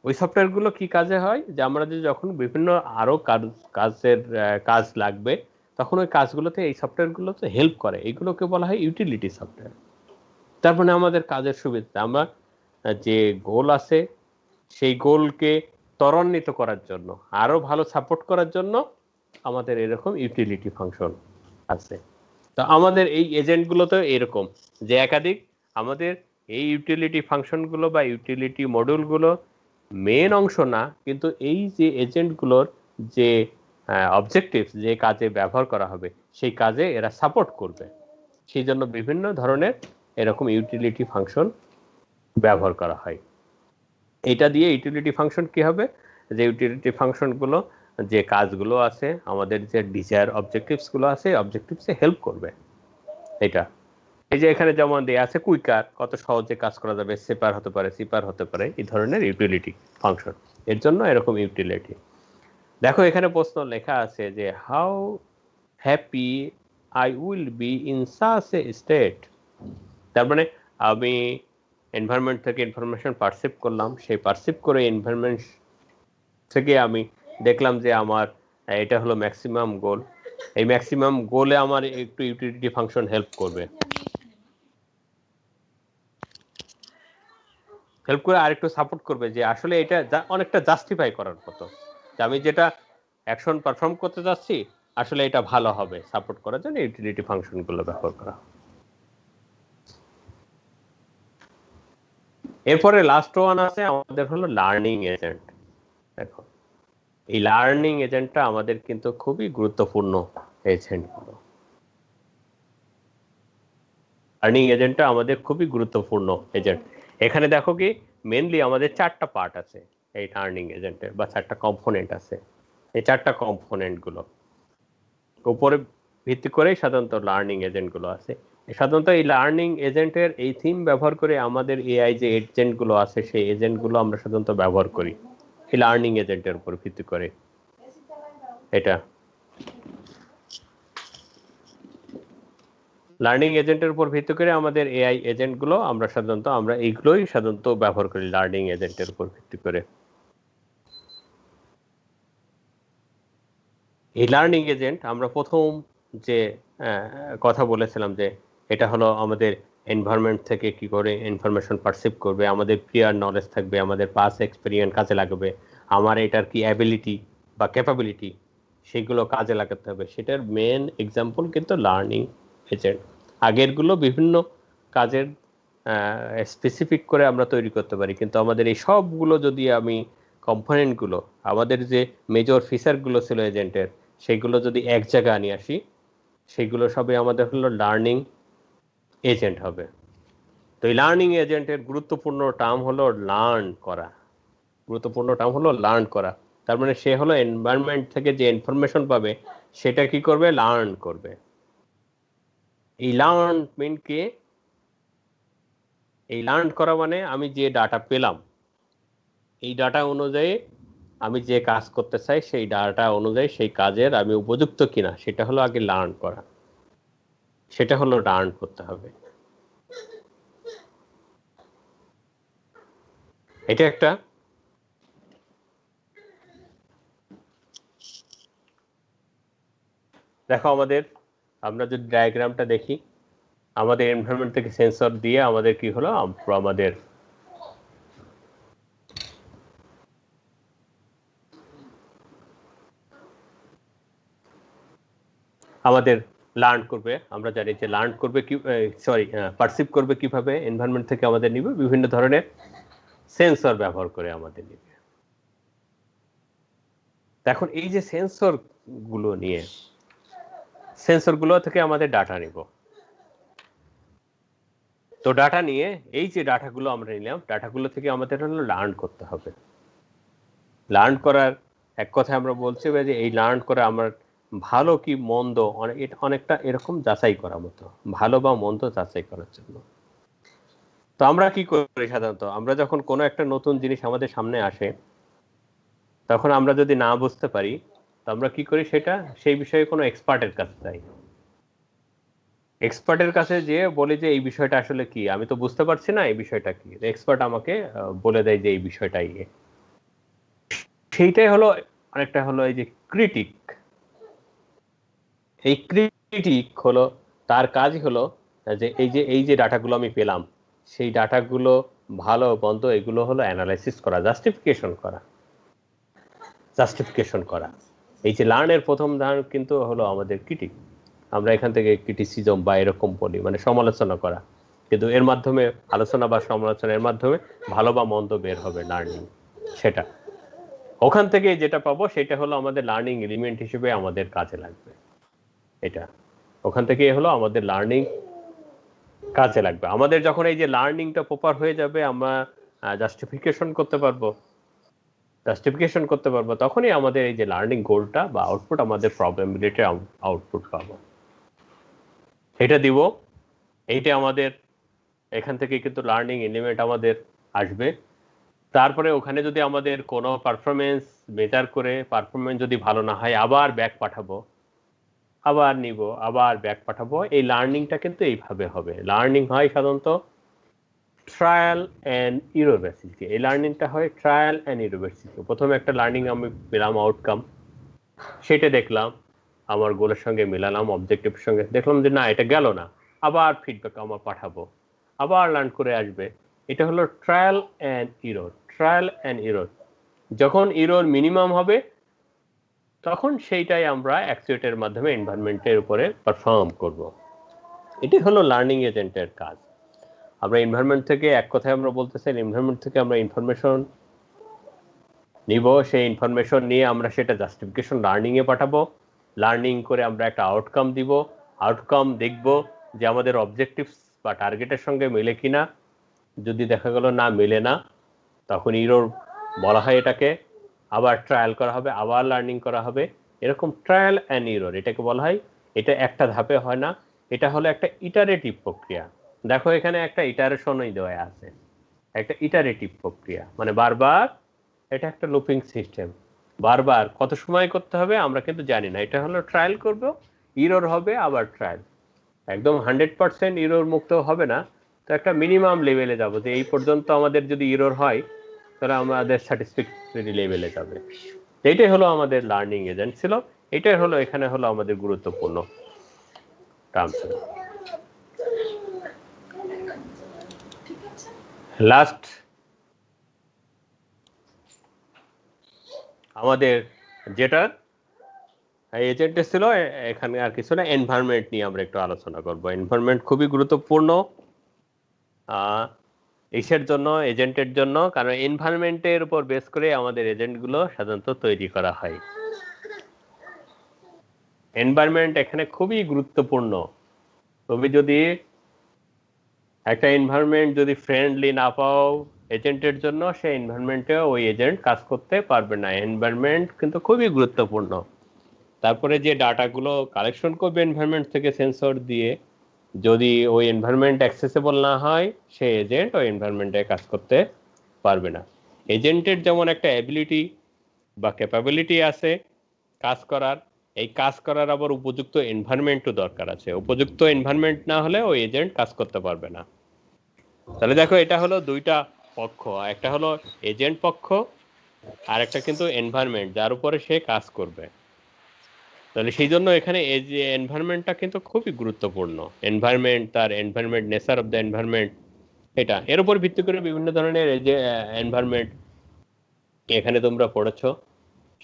ওই সফটওয়্যারগুলো কি কাজে হয়, যে আমরা যে যখন বিভিন্ন আরো কাজ লাগবে, তখন ওই কাজগুলোতে এই সফটওয়্যারগুলোতে হেল্প করে, এইগুলোকে বলা হয় ইউটিলিটি সফটওয়্যার। তার মানে আমাদের কাজের সুবিধা, আমরা যে গোল আছে সেই গোলকে ত্বরান্বিত করার জন্য, আরো ভালো সাপোর্ট করার জন্য আমাদের এরকম ইউটিলিটি ফাংশন আছে। তো আমাদের এই এজেন্টগুলোতে এরকম যে একাধিক আমাদের এই ইউটিলিটি ফাংশনগুলো বা ইউটিলিটি মডিউলগুলো মেন অংশ না, কিন্তু এই যে এজেন্টগুলোর যে অবজেক্টিভ, যে কাজে ব্যবহার করা হবে সেই কাজে এরা সাপোর্ট করবে। সেই জন্য বিভিন্ন ধরনের এরকম ইউটিলিটি ফাংশন ব্যবহার করা হয়। এটা দিয়ে ইউটিলিটি ফাংশন কি হবে, যে ইউটিলিটি ফাংশনগুলো যে কাজগুলো আছে, আমাদের যে ডিজায়ার অবজেক্টিভস গুলো আছে, অবজেক্টিভসে হেল্প করবে। এটা এই যে এখানে যেমন দেয়া আছে কুইকার, কত সহজে কাজ করা যাবে, সেপার হতে পারে, সিপার হতে পারে, এই ধরনের ইউটিলিটি ফাংশন। এর জন্য এরকম ইউটিলিটি। দেখো এখানে প্রশ্ন লেখা আছে যে how happy I will be in such a state. তার মানে আমি এনভায়রনমেন্ট থেকে ইনফরমেশন পারসিভ করলাম, সেই পারসিভ করে এনভায়রনমেন্ট থেকে আমি দেখলাম যে আমার এটা হলো ম্যাক্সিমাম গোল। এই ম্যাক্সিমাম গোলে আমার একটু ইউটিলিটি ফাংশন হেল্প করবে, হেল্প করে আরেকটু সাপোর্ট করবে, যে আসলে এটা অনেকটা জাস্টিফাই করার মতো, যে আমি যেটা অ্যাকশন পারফর্ম করতে যাচ্ছি আসলে এটা ভালো হবে, সাপোর্ট করার জন্য ইউটিলিটি ফাংশনগুলো ব্যবহার করা। এরপরে লাস্ট ওয়ান আছে আমাদের হলো লার্নিং এজেন্ট। দেখো এই লার্নিং এজেন্টটা আমাদের কিন্তু খুবই গুরুত্বপূর্ণ এজেন্টগুলো। লার্নিং এজেন্টটা আমাদের খুবই গুরুত্বপূর্ণ এজেন্ট। এখানে দেখো কি মেনলি আমাদের 4টা পার্ট আছে এই লার্নিং এজেন্টের, বা 4টা কম্পোনেন্ট আছে। এই 4টা কম্পোনেন্ট গুলো উপরে ভিত্তি করেই সাধারণত লার্নিং এজেন্ট গুলো আছে। সাধারণত এই লার্নিং এজেন্টের এই থিম ব্যবহার করে আমাদের এআই যে এজেন্ট গুলো আছে সেই এজেন্ট গুলো আমরা সাধারণত ব্যবহার করি এই লার্নিং এজেন্টের উপর ভিত্তি করে। এটা লার্নিং এজেন্টের উপর ভিত্তি করে আমাদের এআই এজেন্ট গুলো আমরা এইগুলোই সাধারণত ব্যবহার করি লার্নিং এজেন্টের উপর ভিত্তি করে। এই লার্নিং এজেন্ট আমরা প্রথম যে কথা বলেছিলাম যে এটা হলো আমাদের এনভায়রনমেন্ট থেকে কি করে ইনফরমেশন পারসিভ করবে, আমাদের প্রিয়ার নলেজ থাকবে, আমাদের পাস এক্সপেরিয়েন্স কাজে লাগবে, আমার এটার কি অ্যাবিলিটি বা ক্যাপাবিলিটি সেগুলো কাজে লাগাতে হবে। সেটার মেন এক্সাম্পল কিন্তু লার্নিং এজেন্ট। আগেরগুলো বিভিন্ন কাজের স্পেসিফিক করে আমরা তৈরি করতে পারি, কিন্তু আমাদের এই সবগুলো যদি আমি কম্পোনেন্টগুলো আমাদের যে মেজর ফিচারগুলো ছিল এজেন্টের সেগুলো যদি এক জায়গায় নিয়ে আসি সেগুলো সবই আমাদের হলো লার্নিং এজেন্ট হবে। তো এই লার্নিং এজেন্টের গুরুত্বপূর্ণ টার্ম হলো লার্ন করা। তার মানে সে হলো এনভায়রনমেন্ট থেকে যে ইনফরমেশন পাবে সেটা কি করবে, লার্ন করবে। এই লার্ন মিন কি? এই লার্ন করা মানে আমি যে ডাটা পেলাম এই ডাটা অনুযায়ী আমি যে কাজ করতে চাই সেই ডাটা অনুযায়ী সেই কাজের আমি উপযুক্ত কিনা সেটা হলো আগে লার্ন করা, সেটা হলো লার্ন করতে হবে। এটা একটা দেখো আমরা যদি ডায়াগ্রামটা দেখি আমাদের এনভায়রনমেন্ট থেকে সেন্সর দিয়ে আমাদের কি হলো, আমাদের লার্ন করবে। আমরা জানি যে লার্ন করবে কি, পারসিভ করবে কিভাবে, এনভায়রনমেন্ট থেকে আমাদের নিবে বিভিন্ন ধরনের সেন্সর ব্যবহার করে আমাদের নিবে। এখন এই যে সেন্সরগুলো থেকে আমাদের ডাটা নিব। তো ডাটা নিয়ে এই যে ডাটাগুলো আমরা নিলাম ডাটাগুলো থেকে আমাদের হলো লার্ন করতে হবে। লার্ন করার এক কথা আমরা বলছি যে এই লার্ন করা আমার ভালো কি মন্দ অনেকটা এরকম যাচাই করার মতো, ভালো বা মন্দ যাচাই করার জন্য। তো আমরা কি করি সাধারণত, আমরা যখন কোনো একটা নতুন জিনিস আমাদের সামনে আসে তখন আমরা যদি না বুঝতে পারি তো আমরা কি করি, সেই বিষয়ে কোনো এক্সপার্টের কাছে যাই। এক্সপার্টের কাছে যেয়ে বলি যে এই বিষয়টা আসলে কি, আমি তো বুঝতে পারছি না এই বিষয়টা কি। এক্সপার্ট আমাকে বলে দেয় যে এই বিষয়টা ইয়ে। সেইটাই হলো অনেকটা হলো এই যে ক্রিটিক। এই ক্রিটিক হলো তার কাজই হলো যে এই যে ডাটাগুলো আমি পেলাম সেই ডাটাগুলো ভালো মন্দ এগুলো হলো অ্যানালাইসিস করা, জাস্টিফিকেশন করা। এই যে লার্নের প্রথম ধারণ কিন্তু হলো আমাদের ক্রিটিক। আমরা এখান থেকে ক্রিটিসিজম বা এরকম বলি, মানে সমালোচনা করা, কিন্তু এর মাধ্যমে আলোচনা বা সমালোচনার মাধ্যমে ভালো বা মন্দ বের হবে লার্নিং। সেটা ওখান থেকে যেটা পাবো সেটা হলো আমাদের লার্নিং এলিমেন্ট হিসেবে আমাদের কাজে লাগবে। এটা ওখান থেকে হলো আমাদের লার্নিং কাজে লাগবে। আমাদের যখন এই যে লার্নিংটা প্রপার হয়ে যাবে আমরা জাস্টিফিকেশন করতে পারবো তখনই আমাদের এই যে লার্নিং গোলটা বা আউটপুট আমাদের প্রবলেম রিলেটেড আউটপুট পাবো, এটা দিব। এইটা আমাদের এখান থেকে কিন্তু লার্নিং এলিমেন্ট আমাদের আসবে। তারপরে ওখানে যদি আমাদের কোনো পারফরমেন্স মেজার করে পারফরমেন্স যদি ভালো না হয় আবার ব্যাক পাঠাবো, আবার নিব, আবার ব্যাক পাঠাবো। এই লার্নিংটা কিন্তু এইভাবে হবে। লার্নিং হয় সাধারণত ট্রায়াল অ্যান্ড এরর বেসিসে। এই লার্নিংটা হয় ট্রায়াল অ্যান্ড এরর বেসিসে। প্রথমে একটা লার্নিং আমি পেলাম আউটকাম, সেটা দেখলাম, আমার গোলের সঙ্গে মেলালাম, অবজেক্টিভের সঙ্গে দেখলাম যে না এটা গেল না, আবার ফিডব্যাক আমার পাঠাবো, আবার লার্ন করে আসবে। এটা হলো ট্রায়াল অ্যান্ড এরর। যখন এরর মিনিমাম হবে তখন সেইটাই আমরা অ্যাকচুয়েটের মাধ্যমে এনভায়রনমেন্টের উপরে পারফর্ম করব। এটাই হলো লার্নিং এজেন্টের কাজ। আমরা এনভায়রনমেন্ট থেকে এক কথায় আমরা বলতে চাই এনভায়রনমেন্ট থেকে আমরা ইনফরমেশন নিব, সেই ইনফরমেশন নিয়ে আমরা সেটা জাস্টিফিকেশন লার্নিংয়ে পাঠাবো, লার্নিং করে আমরা একটা আউটকাম দিব, আউটকাম দেখব যে আমাদের অবজেক্টিভস বা টার্গেটের সঙ্গে মেলে কিনা। যদি দেখা গেল না মেলে না, তখন ইরোর বলা হয় এটাকে, আবার ট্রায়াল করা হবে, আবার লার্নিং করা হবে, এরকম ট্রায়াল অ্যান্ড ইরোর এটাকে বলা হয়। এটা একটা ধাপে হয় না, এটা হলো একটা ইটারেটিভ প্রক্রিয়া। দেখো এখানে একটা ইটারেশনই দেওয়া আছে, একটা ইটারেটিভ প্রক্রিয়া মানে বারবার, এটা একটা লুপিং সিস্টেম, বারবার কত সময় করতে হবে আমরা কিন্তু জানি না। এটা হলো ট্রায়াল করব, ইরোর হবে, আবার ট্রায়াল। একদম 100% ইরোর মুক্ত হবে না, তো একটা মিনিমাম লেভেলে যাব, যে এই পর্যন্ত আমাদের যদি ইরোর হয় তাহলে আমাদের স্যাটিসফ্যাক্টরি লেভেলে যাবে। এইটাই হলো আমাদের লার্নিং এজেন্ট ছিল, এটাই হলো এখানে হলো আমাদের গুরুত্বপূর্ণ টার্ম ছিল। লাস্ট আমাদের যেটা এজেন্টের ছিল, এখানে আর কিছু না, এনভায়রনমেন্ট নিয়ে আমরা একটু আলোচনা করব। এনভায়রনমেন্ট খুবই গুরুত্বপূর্ণ ইসের জন্য, এজেন্টের জন্য, কারণ এনভায়রনমেন্টের উপর বেস করে আমাদের এজেন্টগুলো সাধারণত তৈরি করা হয়। এনভায়রনমেন্ট এখানে খুবই গুরুত্বপূর্ণ। তুমি যদি একটা এনভায়রনমেন্ট যদি ফ্রেন্ডলি না পাও এজেন্টের জন্য, সেই এনভায়রনমেন্টে ওই এজেন্ট কাজ করতে পারবে না। এনভায়রনমেন্ট কিন্তু খুবই গুরুত্বপূর্ণ। তারপরে যে ডাটাগুলো কালেকশন করবে এনভায়রনমেন্ট থেকে সেন্সর দিয়ে, যদি ওই এনভায়রনমেন্ট অ্যাক্সেসেবল না হয়, সেই এজেন্ট ওই এনভায়রনমেন্টে কাজ করতে পারবে না। এজেন্টের যেমন একটা অ্যাবিলিটি বা ক্যাপাবিলিটি আছে কাজ করার, এই কাজ করার আবার উপযুক্ত এনভায়রনমেন্টও দরকার আছে। উপযুক্ত এনভায়রনমেন্ট না হলে ওই এজেন্ট কাজ করতে পারবে না। তাহলে দেখো এটা হলো দুইটা পক্ষ, একটা হলো এজেন্ট পক্ষ, আর একটা কিন্তু এনভায়রনমেন্ট যার উপরে সে কাজ করবে। তাহলে সেই জন্য এখানে এই যে এনভায়রনমেন্টটা কিন্তু খুবই গুরুত্বপূর্ণ। এনভায়রনমেন্ট, তার environment, nature of the environment, এটা এর উপর ভিত্তি করে বিভিন্ন ধরনের এই যে এনভায়রনমেন্ট এখানে তোমরা পড়েছো,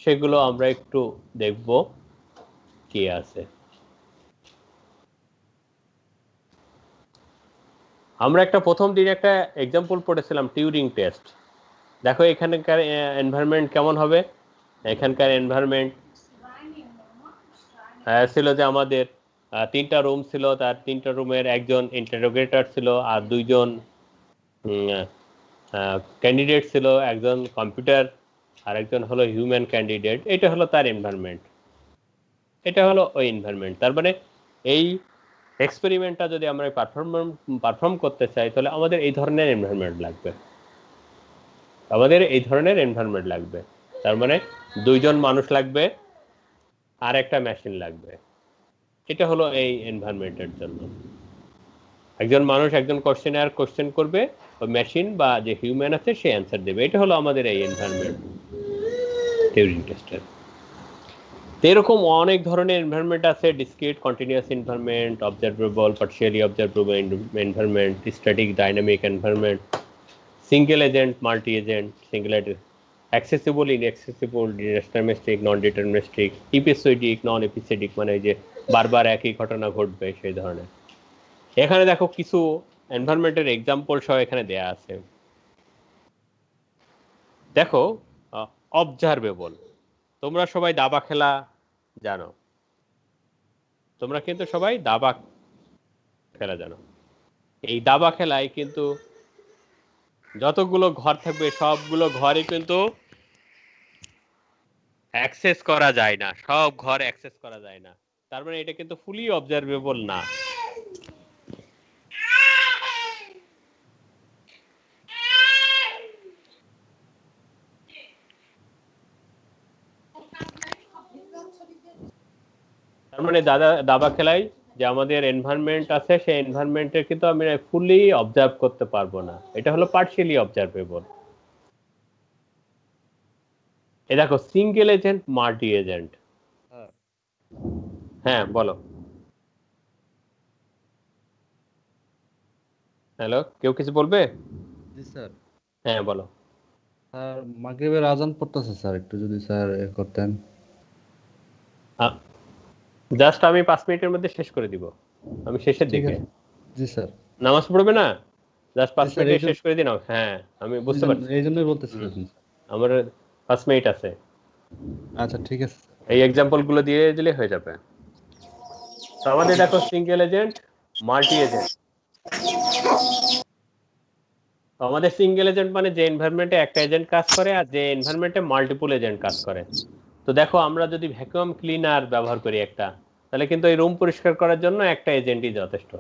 সেগুলো আমরা একটু দেখব কি আছে। আমরা একটা প্রথম দিন একটা এক্সাম্পল পড়েছিলাম, টিউরিং টেস্ট। দেখো এখানকার এনভায়রনমেন্ট কেমন হবে। এখানকার এনভায়রনমেন্ট ছিল যে আমাদের 3টা রুম ছিল, তার 3টা রুমের একজন ইন্টারোগেটর ছিল, আর 2জন ক্যান্ডিডেট ছিল, একজন কম্পিউটার আর একজন হলো হিউম্যান ক্যান্ডিডেট। এটা হলো তার এনভায়রনমেন্ট, এটা হলো ওই এনভায়রনমেন্ট। তার মানে এই এক্সপেরিমেন্টটা যদি আমরা পারফর্ম করতে চাই, তাহলে আমাদের এই ধরনের এনভায়রনমেন্ট লাগবে, আমাদের এই ধরনের এনভায়রনমেন্ট লাগবে। তার মানে 2জন মানুষ লাগবে আর একটা মেশিন লাগবে। এটা হলো এই এনভায়রনমেন্টের জন্য। একজন মানুষ একজন কোশ্চেন করবে, ওই মেশিন বা যে হিউম্যান আছে সে অ্যান্সার দেবে। এটা হলো আমাদের এই এনভায়রনমেন্ট টিউরিং টেস্টের। এরকম অনেক ধরনের এনভায়রনমেন্ট আছে, discrete, continuous environment, observable, partially observable environment, static, dynamic environment, single agent, multi agent, single agent, accessible, inaccessible, deterministic, non deterministic, episodic, non episodic, মানে যে বারবার একই ঘটনা ঘটবে সেই ধরনের। এখানে দেখো কিছু এনভায়রনমেন্টের এক্সাম্পল সহ এখানে দেয়া আছে। দেখো অবজারভেবল, তোমরা সবাই দাবা খেলা জানো, তোমরা কিন্তু সবাই দাবা খেলা জানো। এই দাবা খেলায় কিন্তু যতগুলো ঘর থাকবে সবগুলো ঘরে কিন্তু অ্যাক্সেস করা যায় না, সব ঘর অ্যাক্সেস করা যায় না। তার মানে এটা কিন্তু ফুলি অবজারভেবল না। তার মানে দাবা খেলায় যে আমাদের এনভায়রনমেন্ট আছে, সেই এনভায়রনমেন্টের কিন্তু আমি ফুলি অবজার্ভ করতে পারবো না, এটা হলো পার্শিয়ালি অবজারভেবল। এ দেখো সিঙ্গেল এজেন্ট, মাল্টি এজেন্ট। হ্যাঁ বলো। হ্যালো, কেউ কিছু বলবে? জি স্যার। হ্যাঁ বলো। স্যার মাগরিবের আজান পড়তেছে স্যার, একটু যদি স্যার করতেন। জাস্ট আমি 5 মিনিটের মধ্যে শেষ করে দিব, আমি শেষের ঠিক দিকে। আছে জি স্যার। নামাজ পড়বে না, জাস্ট 5 জি স্যার, মিনিটে শেষ করে দিন। হ্যাঁ আমি বুঝতে পারছি, এই জন্যই বলতেছিলাম। আমার 5 মিনিট আছে, আচ্ছা ঠিক আছে। এই এক্সাম্পল গুলো দিয়ে দিলে হয়ে যাবে। তো আমাদের দেখো সিঙ্গেল এজেন্ট, মাল্টি এজেন্ট। আমাদের সিঙ্গেল এজেন্ট মানে যে এনভায়রনমেন্টে একটা এজেন্ট কাজ করে আর যে এনভায়রনমেন্টে মাল্টিপল এজেন্ট কাজ করে। তো দেখো আমরা যদি ভ্যাকুয়াম ক্লিনার ব্যবহার করি একটা, তাহলে কিন্তু এই রুম পরিষ্কার করার জন্য একটা এজেন্টই যথেষ্ট।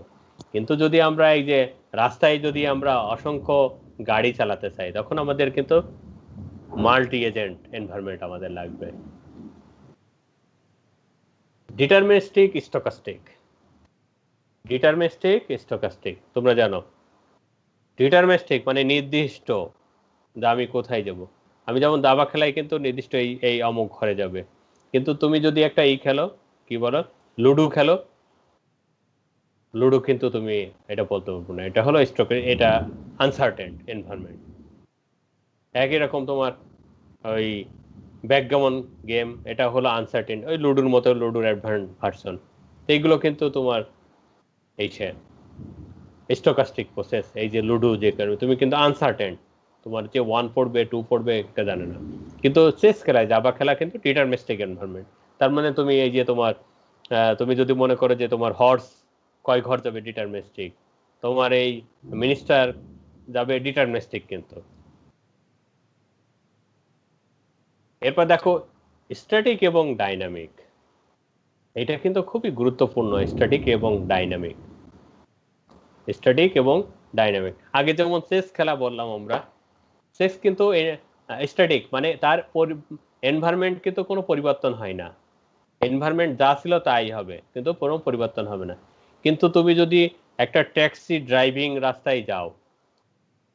কিন্তু যদি আমরা এই যে রাস্তায় যদি আমরা অসংখ্য গাড়ি চালাতে চাই, তখন আমাদের কিন্তু মাল্টি এজেন্ট এনভায়রনমেন্ট আমাদের লাগবে। Deterministic, stochastic. ডিটারমিনিস্টিক, স্টকাস্টিক তোমরা জানো। ডিটারমিনিস্টিক মানে নির্দিষ্ট যে আমি কোথায় যাব। আমি যেমন দাবা খেলাই কিন্তু নির্দিষ্ট এই অমুক ঘরে যাবে। কিন্তু তুমি যদি একটা খেলো, কি বলো, লুডো খেলো, লুডো কিন্তু তুমি এটা বলতে পারবো না, এটা হলো স্টক, এটা আনসার্টেন এনভায়রনমেন্ট। একই রকম তোমার ওই ব্যাকগ্যামন গেম, এটা হলো আনসার্টেন, ওই লুডোর মতো, লুডোর অ্যাডভান্স ভার্সন। এইগুলো কিন্তু তোমার এই স্টকাস্টিক প্রসেস। এই যে লুডো যে কারণে তুমি কিন্তু আনসার্টেন, তোমার যে 1 পড়বে 2 পড়বে এটা জানে না। কিন্তু চেস খেলায়, দাবা খেলা কিন্তু ডিটারমিনিস্টিক এনভায়রনমেন্ট। তার মানে তুমি এই যে তোমার তুমি যদি মনে করো যে তোমার হর্স কয় ঘর যাবে, ডিটারমিনিস্টিক। তোমার এই মিনিস্টার যাবে, ডিটারমিনিস্টিক কিন্তু। এরপর দেখো স্ট্যাটিক এবং ডাইনামিক। এটা কিন্তু খুবই গুরুত্বপূর্ণ, স্ট্যাটিক এবং ডাইনামিক। স্ট্যাটিক এবং ডাইনামিক। আগে যেমন চেস খেলা বললাম আমরা, চেস কিন্তু স্ট্যাটিক মানে তার এনভায়রনমেন্ট কিন্তু কোনো পরিবর্তন হয় না, এনভায়রনমেন্ট যা ছিল তাই হবে, কিন্তু কোনো পরিবর্তন হবে না। কিন্তু তুমি যদি একটা ট্যাক্সি ড্রাইভিং রাস্তায় যাও,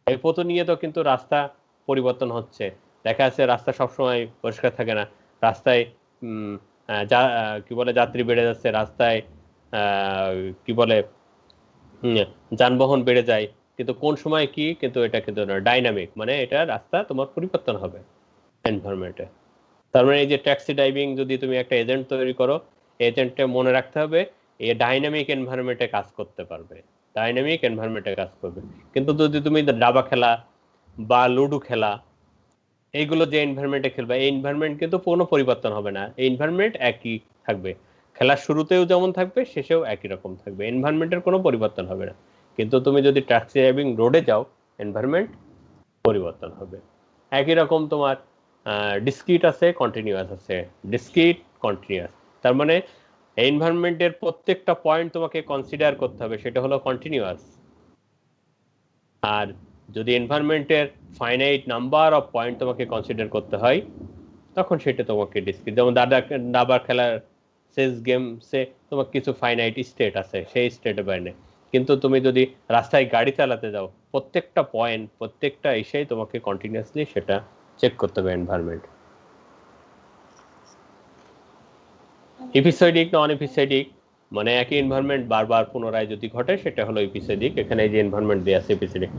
এই প্রতিনিয়ত কিন্তু রাস্তা পরিবর্তন হচ্ছে। দেখা যাচ্ছে রাস্তা সবসময় পরিষ্কার থাকে না, রাস্তায় কি বলে যাত্রী বেড়ে যাচ্ছে, রাস্তায় কি বলে যানবাহন বেড়ে যায়, কিন্তু কোন সময় কি, কিন্তু এটা কিন্তু ডাইনামিক মানে এটা রাস্তা তোমার পরিবর্তন হবে এনভায়রনমেন্টে। তার মানে এই যে ট্যাক্সি ড্রাইভিং যদি তুমি একটা এজেন্ট তৈরি করো, এজেন্টে মনে রাখতে হবে এই ডাইনামিক এনভায়রনমেন্টে কাজ করতে পারবে, ডাইনামিক এনভায়রনমেন্টে কাজ করবে। কিন্তু যদি তুমি দাবা খেলা বা লুডো খেলা, এইগুলো যে এনভায়রনমেন্টে খেলবে, এই এনভায়রনমেন্ট কিন্তু কোনো পরিবর্তন হবে না, এই এনভায়রনমেন্ট একই থাকবে, খেলার শুরুতেও যেমন থাকবে শেষেও একই রকম থাকবে, এনভায়রনমেন্টের কোনো পরিবর্তন হবে না। কিন্তু তুমি যদি ট্যাক্সি ড্রাইভিং রোডে যাও, এনভায়রনমেন্ট পরিবর্তন হবে। একই রকম তোমার ডিসক্রিট আছে, কন্টিনিউয়াস আছে। ডিসক্রিট, কন্টিনিউয়াস তার মানে এনভায়রনমেন্টের প্রত্যেকটা পয়েন্ট তোমাকে কনসিডার করতে হবে, সেটা হলো কন্টিনিউয়াস। আর যদি এনভায়রনমেন্টের ফাইনাইট নাম্বার অফ পয়েন্ট তোমাকে কনসিডার করতে হয়, তখন সেটা তোমাকে ডিসক্রিট। যেমন দাবা খেলার চেস গেমসে তোমার কিছু ফাইনাইট স্টেট আছে, সেই স্টেটে বাইরে। কিন্তু তুমি যদি রাস্তায় গাড়ি চালাতে যাও, প্রত্যেকটা পয়েন্ট, প্রত্যেকটা এসেই তোমাকে কন্টিনিউয়াসলি সেটা চেক করতে হবে এনভায়রনমেন্ট। এপিসোডিক, নন এপিসোডিক মানে একই এনভায়রনমেন্ট বারবার পুনরায় যদি ঘটে, সেটা হলো এপিসোডিক। এখানে যে এনভায়রনমেন্ট দেয়া আছে এপিসোডিক,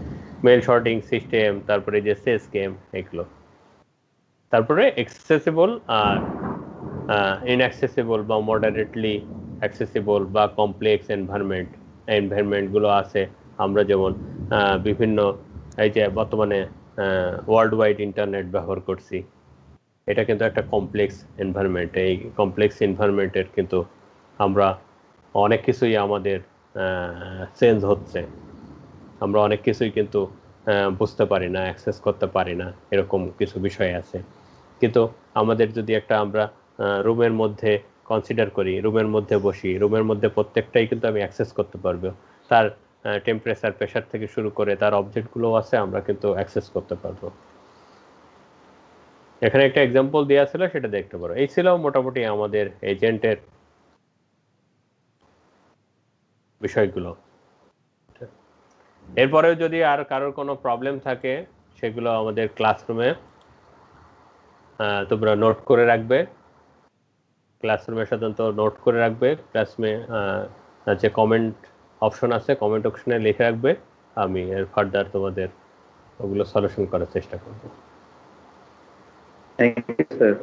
মেল শর্টিং সিস্টেম, তারপরে যে চেস গেম, এগুলো। তারপরে অ্যাক্সেসিবল আর ইনঅ্যাক্সেসিবল বা মডারেটলি অ্যাক্সেসিবল বা কমপ্লেক্স এনভায়রনমেন্টগুলো আছে। আমরা যেমন বিভিন্ন এই যে বর্তমানে ওয়ার্ল্ড ওয়াইড ইন্টারনেট ব্যবহার করছি, এটা কিন্তু একটা কমপ্লেক্স এনভায়রনমেন্ট। এই কমপ্লেক্স এনভায়রনমেন্টের কিন্তু আমরা অনেক কিছুই আমাদের চেঞ্জ হচ্ছে, আমরা অনেক কিছুই কিন্তু বুঝতে পারি না, অ্যাক্সেস করতে পারি না, এরকম কিছু বিষয় আছে। কিন্তু আমাদের যদি একটা আমরা রুমের মধ্যে কনসিডার করি, রুমের মধ্যে বসি, রুমের মধ্যে প্রত্যেকটাই কিন্তু আমি অ্যাক্সেস করতে পারবো, তার টেম্পারেচার, প্রেশার থেকে শুরু করে তার অবজেক্টগুলো আছে, আমরা কিন্তু অ্যাক্সেস করতে পারবো। এখানে একটা এক্সাম্পল দেওয়া ছিল, সেটা দেখতে পারো। এই ছিল মোটামুটি আমাদের এজেন্টের বিষয়গুলো। এরপরেও যদি আর কারোর কোনো প্রবলেম থাকে, সেগুলো আমাদের ক্লাসরুমে তোমরা নোট করে রাখবে, ক্লাসরুমে সাধারণত নোট করে রাখবে। ক্লাসরুমে যে কমেন্ট অপশন আছে, কমেন্ট অপশনে লিখে রাখবে, আমি এর ফার্দার তোমাদের ওগুলো সলিউশন করার চেষ্টা করব। Thank you sir.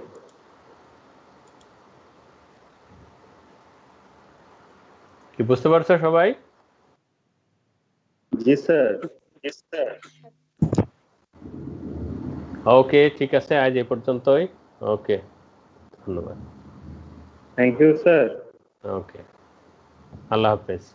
কি বুঝতে পারছো সবাই? জি স্যার। Yes, sir. ওকে, ঠিক আছে, আজ এই পর্যন্তই। ওকে, ধন্যবাদ। Thank you sir. ওকে, আল্লাহ হাফেজ।